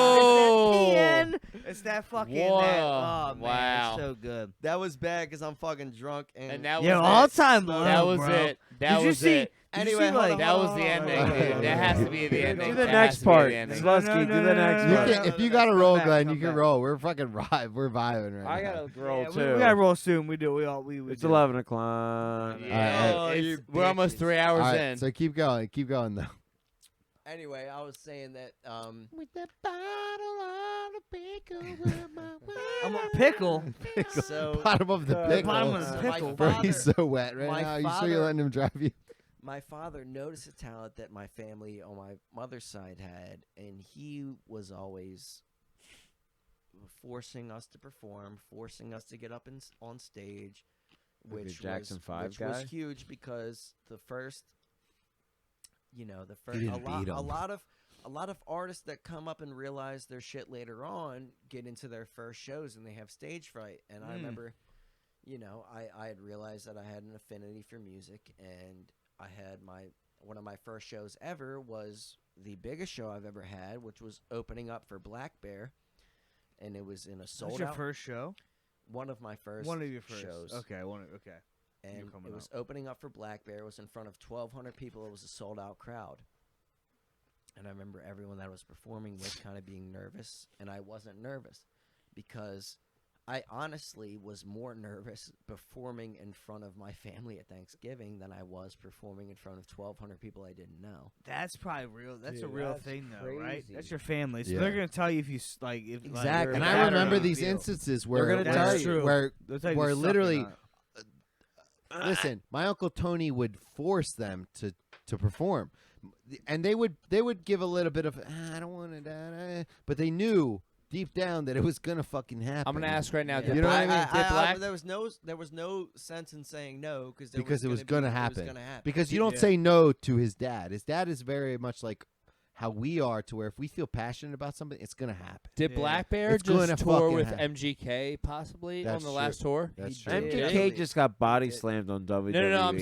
Whoa. It's that fucking. Whoa. That, oh man, Wow. it's so good. That was bad because I'm fucking drunk And that was Yeah, it. all time low. That was bro. it. That Did you was see? it. Did you Anyway, see, hold like, on, That was hold the on, ending. hold on, hold on, That has to hold be on. the ending. Do the That next has to be the part. ending. Solesky, do the next You part. can, if you got to Come roll, back, Glenn, come you can back. roll. We're fucking we're vibing right I now. gotta roll Yeah, too. we gotta roll soon. We do. We It's do. 11 o'clock. Yeah. Oh, It's- you we're almost bitches. 3 All hours right, in. so keep going. Keep going though. Anyway, I was saying that With the bottle of the pickle. I'm a pickle. so Bottom of the pickle. bottom of the my pickle. Bro, father, he's so wet right my now. You sure father- you're letting him drive you? my father noticed a talent that my family on my mother's side had, and he was always forcing us to perform, forcing us to get up on stage, Like a which Jackson was 5 which guy? was huge because the first, the first didn't beat 'em. a lot of artists that come up and realize their shit later on get into their first shows and they have stage fright. And I remember, I had realized that I had an affinity for music, and I had one of my first shows ever was the biggest show I've ever had, which was opening up for Black Bear, and it was in a sold That's your out. first show. One of my first. One of your first shows. Okay. Okay. And coming it was up. opening up for Black Bear. It was in front of 1,200 people. It was a sold out crowd. And I remember everyone that I was performing with kind of being nervous, and I wasn't nervous because I honestly was more nervous performing in front of my family at Thanksgiving than I was performing in front of 1,200 people I didn't know. That's probably real. That's a Dude, real that's thing, though, right? crazy. That's your family, so Yeah. they're gonna tell you if you like. If, like, Exactly. you're And bad I or remember not. these Feel. instances where gonna where, tell you. where, They'll tell you where if you suck or literally, not. listen, my Uncle Tony would force them to perform, and they would give a little bit of I don't want to, but they knew deep down that it was gonna fucking happen. I'm gonna ask right now. Yeah. Did You know what I Black- mean? Did Black? There was no sense in saying no because Because it was gonna happen. It was gonna happen. Because you don't Yeah. say no to his dad. His dad is very much like how we are, to where if we feel passionate about something, it's gonna happen. Did Yeah. Black Bear It's gonna just tour fucking with happen. MGK possibly That's on the true. last tour? That's He true. did. MGK Yeah. just got body did. slammed on WWE.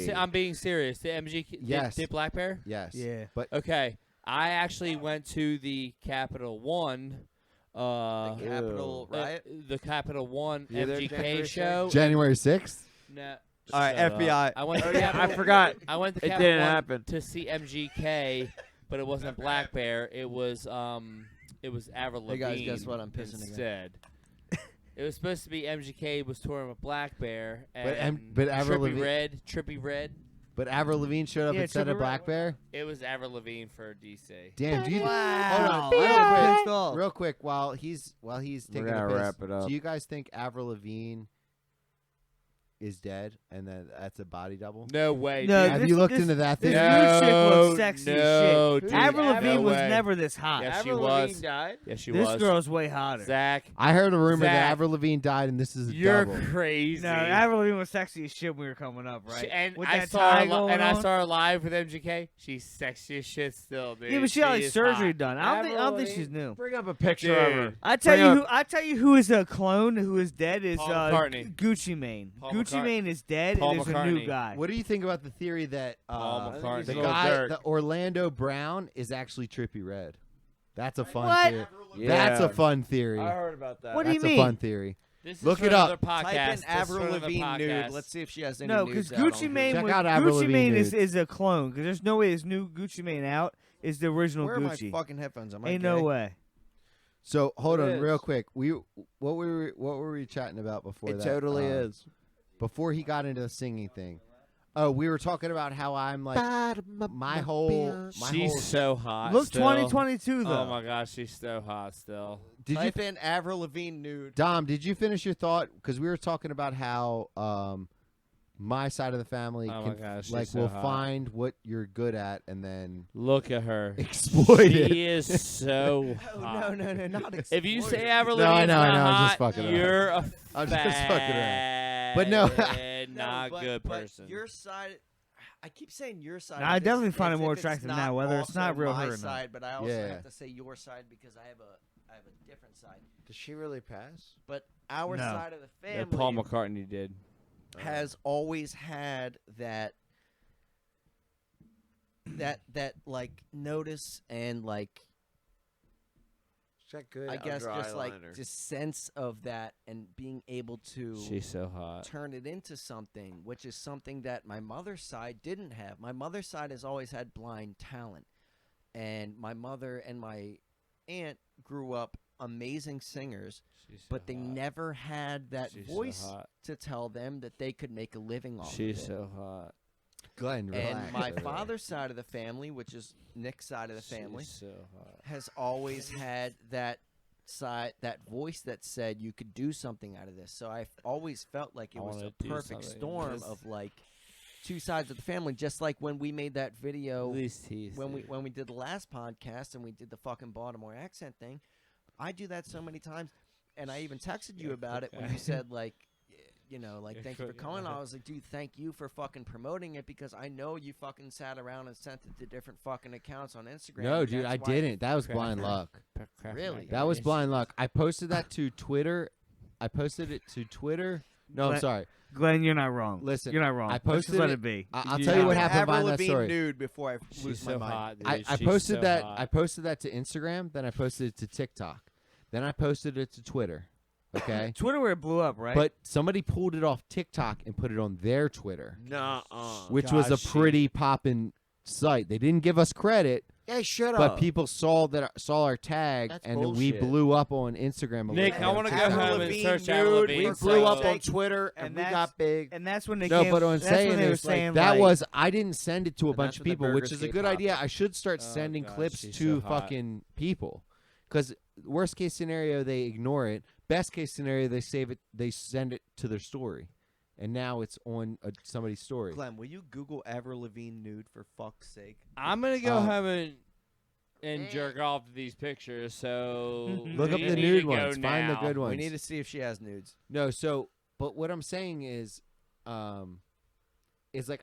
No. I'm being serious. Did MGK? Yes. Did Black Bear? Yes. Yeah. But Okay. I actually went to the Capital One. The Capitol riot. The Capital One You there, MGK January show. January 6th. No. All right, Shut up. FBI. I went. To Oh, yeah, Capital- I forgot. I went to It Capital didn't One happen. to see MGK, but it wasn't Black Bear. It was Avril Hey, Lavigne. guys, guess what? I'm pissing again. instead. It was supposed to be MGK was touring with Black Bear, But and but Avril Trippy Red. But Avril Lavigne showed up Yeah, instead of Trippie Black Redd. Bear. It was Avril Lavigne for DC. Damn, do you? Wow. Hold on, I'm pissed off. real quick, while he's We're taking gonna a piss. wrap it up. Do you guys think Avril Lavigne is dead, and then that's a body double? No way. No, dude. Have this- you looked this- into that This thing? No, new chick looks sexy no, as shit. dude, Avril no Lavigne was way. never this hot. Yes, she Avril was. Lavigne died. Yes, she This was. girl's way hotter. Zach, I heard a rumor that Zach. Avril Lavigne died, and this is a you're double. crazy. No, Avril Lavigne was sexy as shit when we were coming up, right? And With I that saw tie her going I on. saw her live with MGK. She's sexy as shit still, dude. Yeah, but she had like is surgery hot. done. I don't think she's new. Bring up a picture of her. Dude. I tell Bring you up- who. I tell you who is a clone who is dead is Paul McCartney. Gucci Mane. Paul Gucci McCart- Mane is dead. Paul and there's a new McCartney. guy. What do you think about the theory that Paul McCartney. the Lil guy, Durk. the Orlando Brown, is actually Trippie Redd? That's a fun What? theory. Yeah. That's a fun theory. I heard about that. What do you That's a mean? fun theory. This is Look for it up. another podcast. Type in This is for Avril another Lavigne nude. podcast. Let's see if she has any No, nudes because out Gucci on Mane, Check was, out Avril Gucci Lavigne Mane nudes. is a clone. Because there's no way this new Gucci Mane out is the original Where are Gucci. my fucking headphones? Am I Ain't gay? no way. So hold It on, real is. quick. What were we chatting about before It that? totally is. Before he got into the singing thing. Oh, we were talking about how I'm like my whole. She's so hot. Look, still. 2022 though. Oh my gosh, she's so hot still. Did you, Type in Avril Lavigne nude. Dom? Did you finish your thought? Because we were talking about how my side of the family Oh my gosh, she's like so will hot. find what you're good at and then Look at her. exploit it. She is so hot. No, not If you say exploited. Avril No, I Lavigne's know, not I'm hot, just fucking around. you're a I'm just fucking around. But no. not but, good but person. your side, I keep saying your side. No, I as if- definitely find as it more if it's attractive not now, whether it's not also real my her or not. side, but I also Yeah. have to say your side because I have a different side. Does she really pass? But our No. side of the Yeah, family Paul McCartney did. has always had that like notice and like She's got good. I guess under just like eyeliner. just sense of that and being able to She's so hot. turn it into something, which is something that my mother's side didn't have. My mother's side has always had blind talent, and my mother and my aunt grew up amazing singers, She's so but they hot. never had that She's so voice hot. to tell them that they could make a living off She's of it. so hot. Glenn, relax. And my over there. father's side of the family, which is Nick's side of the family, She's so hot. has always had that side, that voice that said you could do something out of this. So I've always felt like it I was wanna a do perfect something. storm Yes. of like two sides of the family. Just like when we made that video These teeth. when we did the last podcast and we did the fucking Baltimore accent thing. I do that so many times, and I even texted you about it when you said like, you know, like thank you for coming. I was like, dude, thank you for fucking promoting it because I know you fucking sat around and sent it to different fucking accounts on Instagram. No, and dude, that's I why- didn't. That was blind luck. Really? That was blind luck. I posted that to Twitter. I posted it to Twitter. No, I'm Glenn- sorry. Glenn, you're not wrong. Listen, you're not wrong. I Let's posted just let it- it be. I'll You tell you have what it. happened Avril behind that Lavigne story. nude before I She's lose so my mind. hot. Dude. I She's posted so that. hot. I posted that to Instagram. Then I posted it to TikTok. Then I posted it to Twitter. Okay. Twitter where it blew up, right? But somebody pulled it off TikTok and put it on their Twitter, Nuh-uh. which was a Gosh, pretty poppin' site. They didn't give us credit, Hey, shut but up. people saw our tag, That's and we bullshit. blew up on Instagram. a Nick, little I bit. want to go Avril home and Lavigne search nude, Avril we Lavigne. We for blew fuck's up on sake. Twitter And and we that's- got big. and that's when they No, came, but what I'm that's when saying they were is like, saying that like, was I didn't send it to a And bunch that's of when the people, which burgers is a get good popping. idea. I should start Oh, sending God, clips she's to so hot. fucking people, because worst case scenario they ignore it. Best case scenario they save it, they send it to their story, and now it's on somebody's story. Glenn, will you Google Avril Lavigne nude for fuck's sake? I'm gonna go Uh, home and jerk off to these pictures. So Look up we the need nude to go ones. Find the now. good ones. We need to see if she has nudes. No, so but what I'm saying is like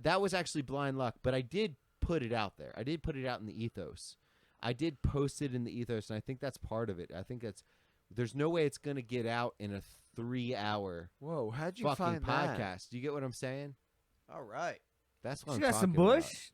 that was actually blind luck, but I did put it out there. I did put it out in the ethos. I did post it in the ethos, and I think that's part of it. I think there's no way it's gonna get out in a 3-hour Whoa, how'd you fucking find podcast. that? Do you get what I'm saying? All right. That's what she I'm got some talking about. bush.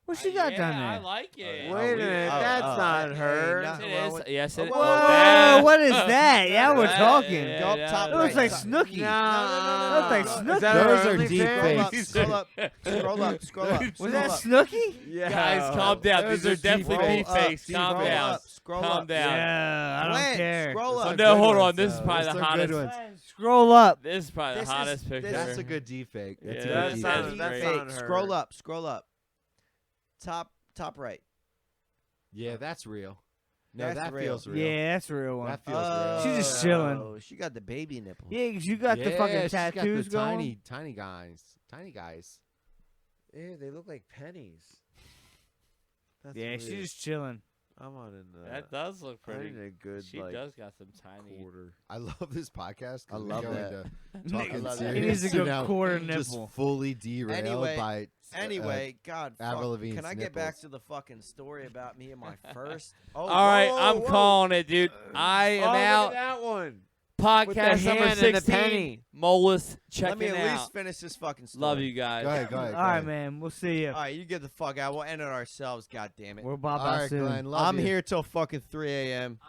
What she got yeah, down I there? like it. Wait a minute, that's not her. nothing It wrong is. with- Yes, it is. Whoa, that- What is that? Yeah, we're that- talking. yeah, Go up that- top It looks right. like Snooki. No. Looks like Snooki. Is that Those her are OnlyFans? deep Scroll up, fakes. scroll up, scroll up, scroll up. Was scroll that up. Snooki? Yeah. Guys, calm down. Those These are are deep definitely Scroll deep up, fakes. Calm scroll down. up, scroll Calm up. down. Yeah, I don't Glenn, care. scroll Those up. are Oh, good no, hold ones, on. This is though. probably Those the are good hottest. ones. Scroll up. This is probably This the is- hottest picture. That's a good deep fake. That's Yeah, a That's good deep not- fake. that's Fake. not her. Scroll up, scroll up. Top right. Yeah, that's real. No, That's that real. feels real. Yeah, that's a real one. That feels real. She's just chilling. Oh, she got the baby nipple. Yeah, 'cause you got the Yeah, fucking she's got the tattoos going. tiny guys. Ew, they look like pennies. That's Yeah, weird. she's just chilling. I'm on in the. That does look I pretty. need a good She like does got some tiny. quarter. I love this podcast. 'cause I we love go that. into talking love that. He needs to serious go now quarter just nipple. fully derailed Anyway, by Anyway, God, fuck. Avril Lavigne's Can I get back nipples. to the fucking story about me and my first? Oh, All right, whoa, I'm whoa. calling it, dude. I am Oh, look at out. that one. Podcast With the number hand and the 16. penny. Molus, check Let me it at out. least finish this fucking story. Love you guys. Go ahead, go ahead. All right, man. We'll see you. All right, you get the fuck out. We'll end it ourselves. God damn it. We're Bob All out right, soon. Glenn. Love I'm you. here till fucking 3 a.m.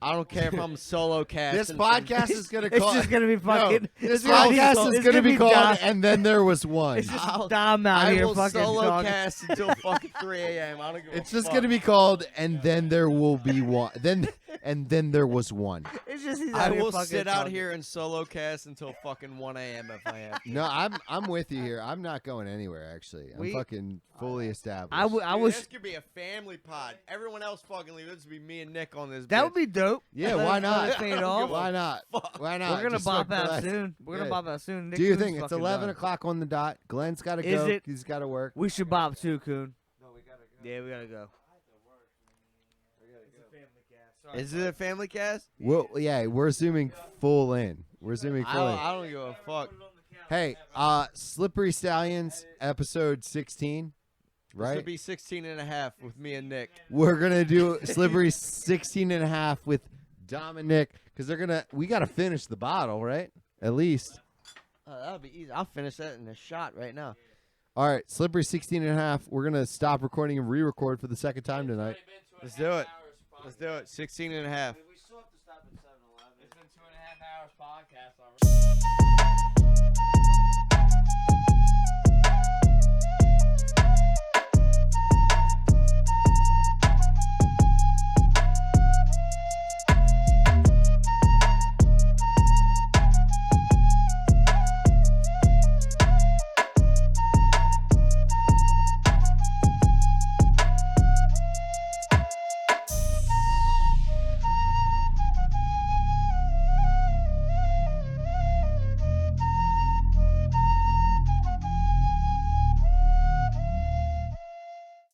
I don't care if I'm solo cast. This podcast is gonna It's call. just gonna be fucking. This it's gonna be podcast so- is it's gonna be called. Dom- And then there was one. It's just I'll- Dom out I here will fucking solo talking. cast until fucking 3 a.m. I don't give It's a just fuck. gonna be called. And then there will be one. Then and then there was one. It's just he's I out here will fucking sit out talking. here and solo cast until fucking 1 a.m. if I have to. No, I'm with you here. I'm not going anywhere. Actually, I'm fucking fully established. I Dude, wish this could be a family pod. Everyone else fucking leave. This would be me and Nick on this. that bitch. would be dope. Yeah, Let why us not? fade off. Why not? Why not? We're gonna Just bop fucking out relax. soon. We're gonna Yeah. bop out soon. Nick Do your Kuhn's thing. It's fucking 11 done. o'clock on the dot. Glenn's got to Is go. it? He's got to work. We should bop too, Kuhn. Yeah, we gotta go. Is it a family cast? Well, yeah, we're assuming full in. We're assuming full in. I don't give a fuck. Hey, Slippery Stallions, episode 16, This right? could be 16 and a half with me and Nick. We're going to do Slippery 16 and a half with Dominic, because we got to finish the bottle, right? At least. That'll be easy. I'll finish that in a shot right now. All right, Slippery 16 and a half. We're going to stop recording and re-record for the second time tonight. Let's do it. Let's do it. 16 and a half. We still have to stop at 7-Eleven. It's been 2.5 hours podcast already.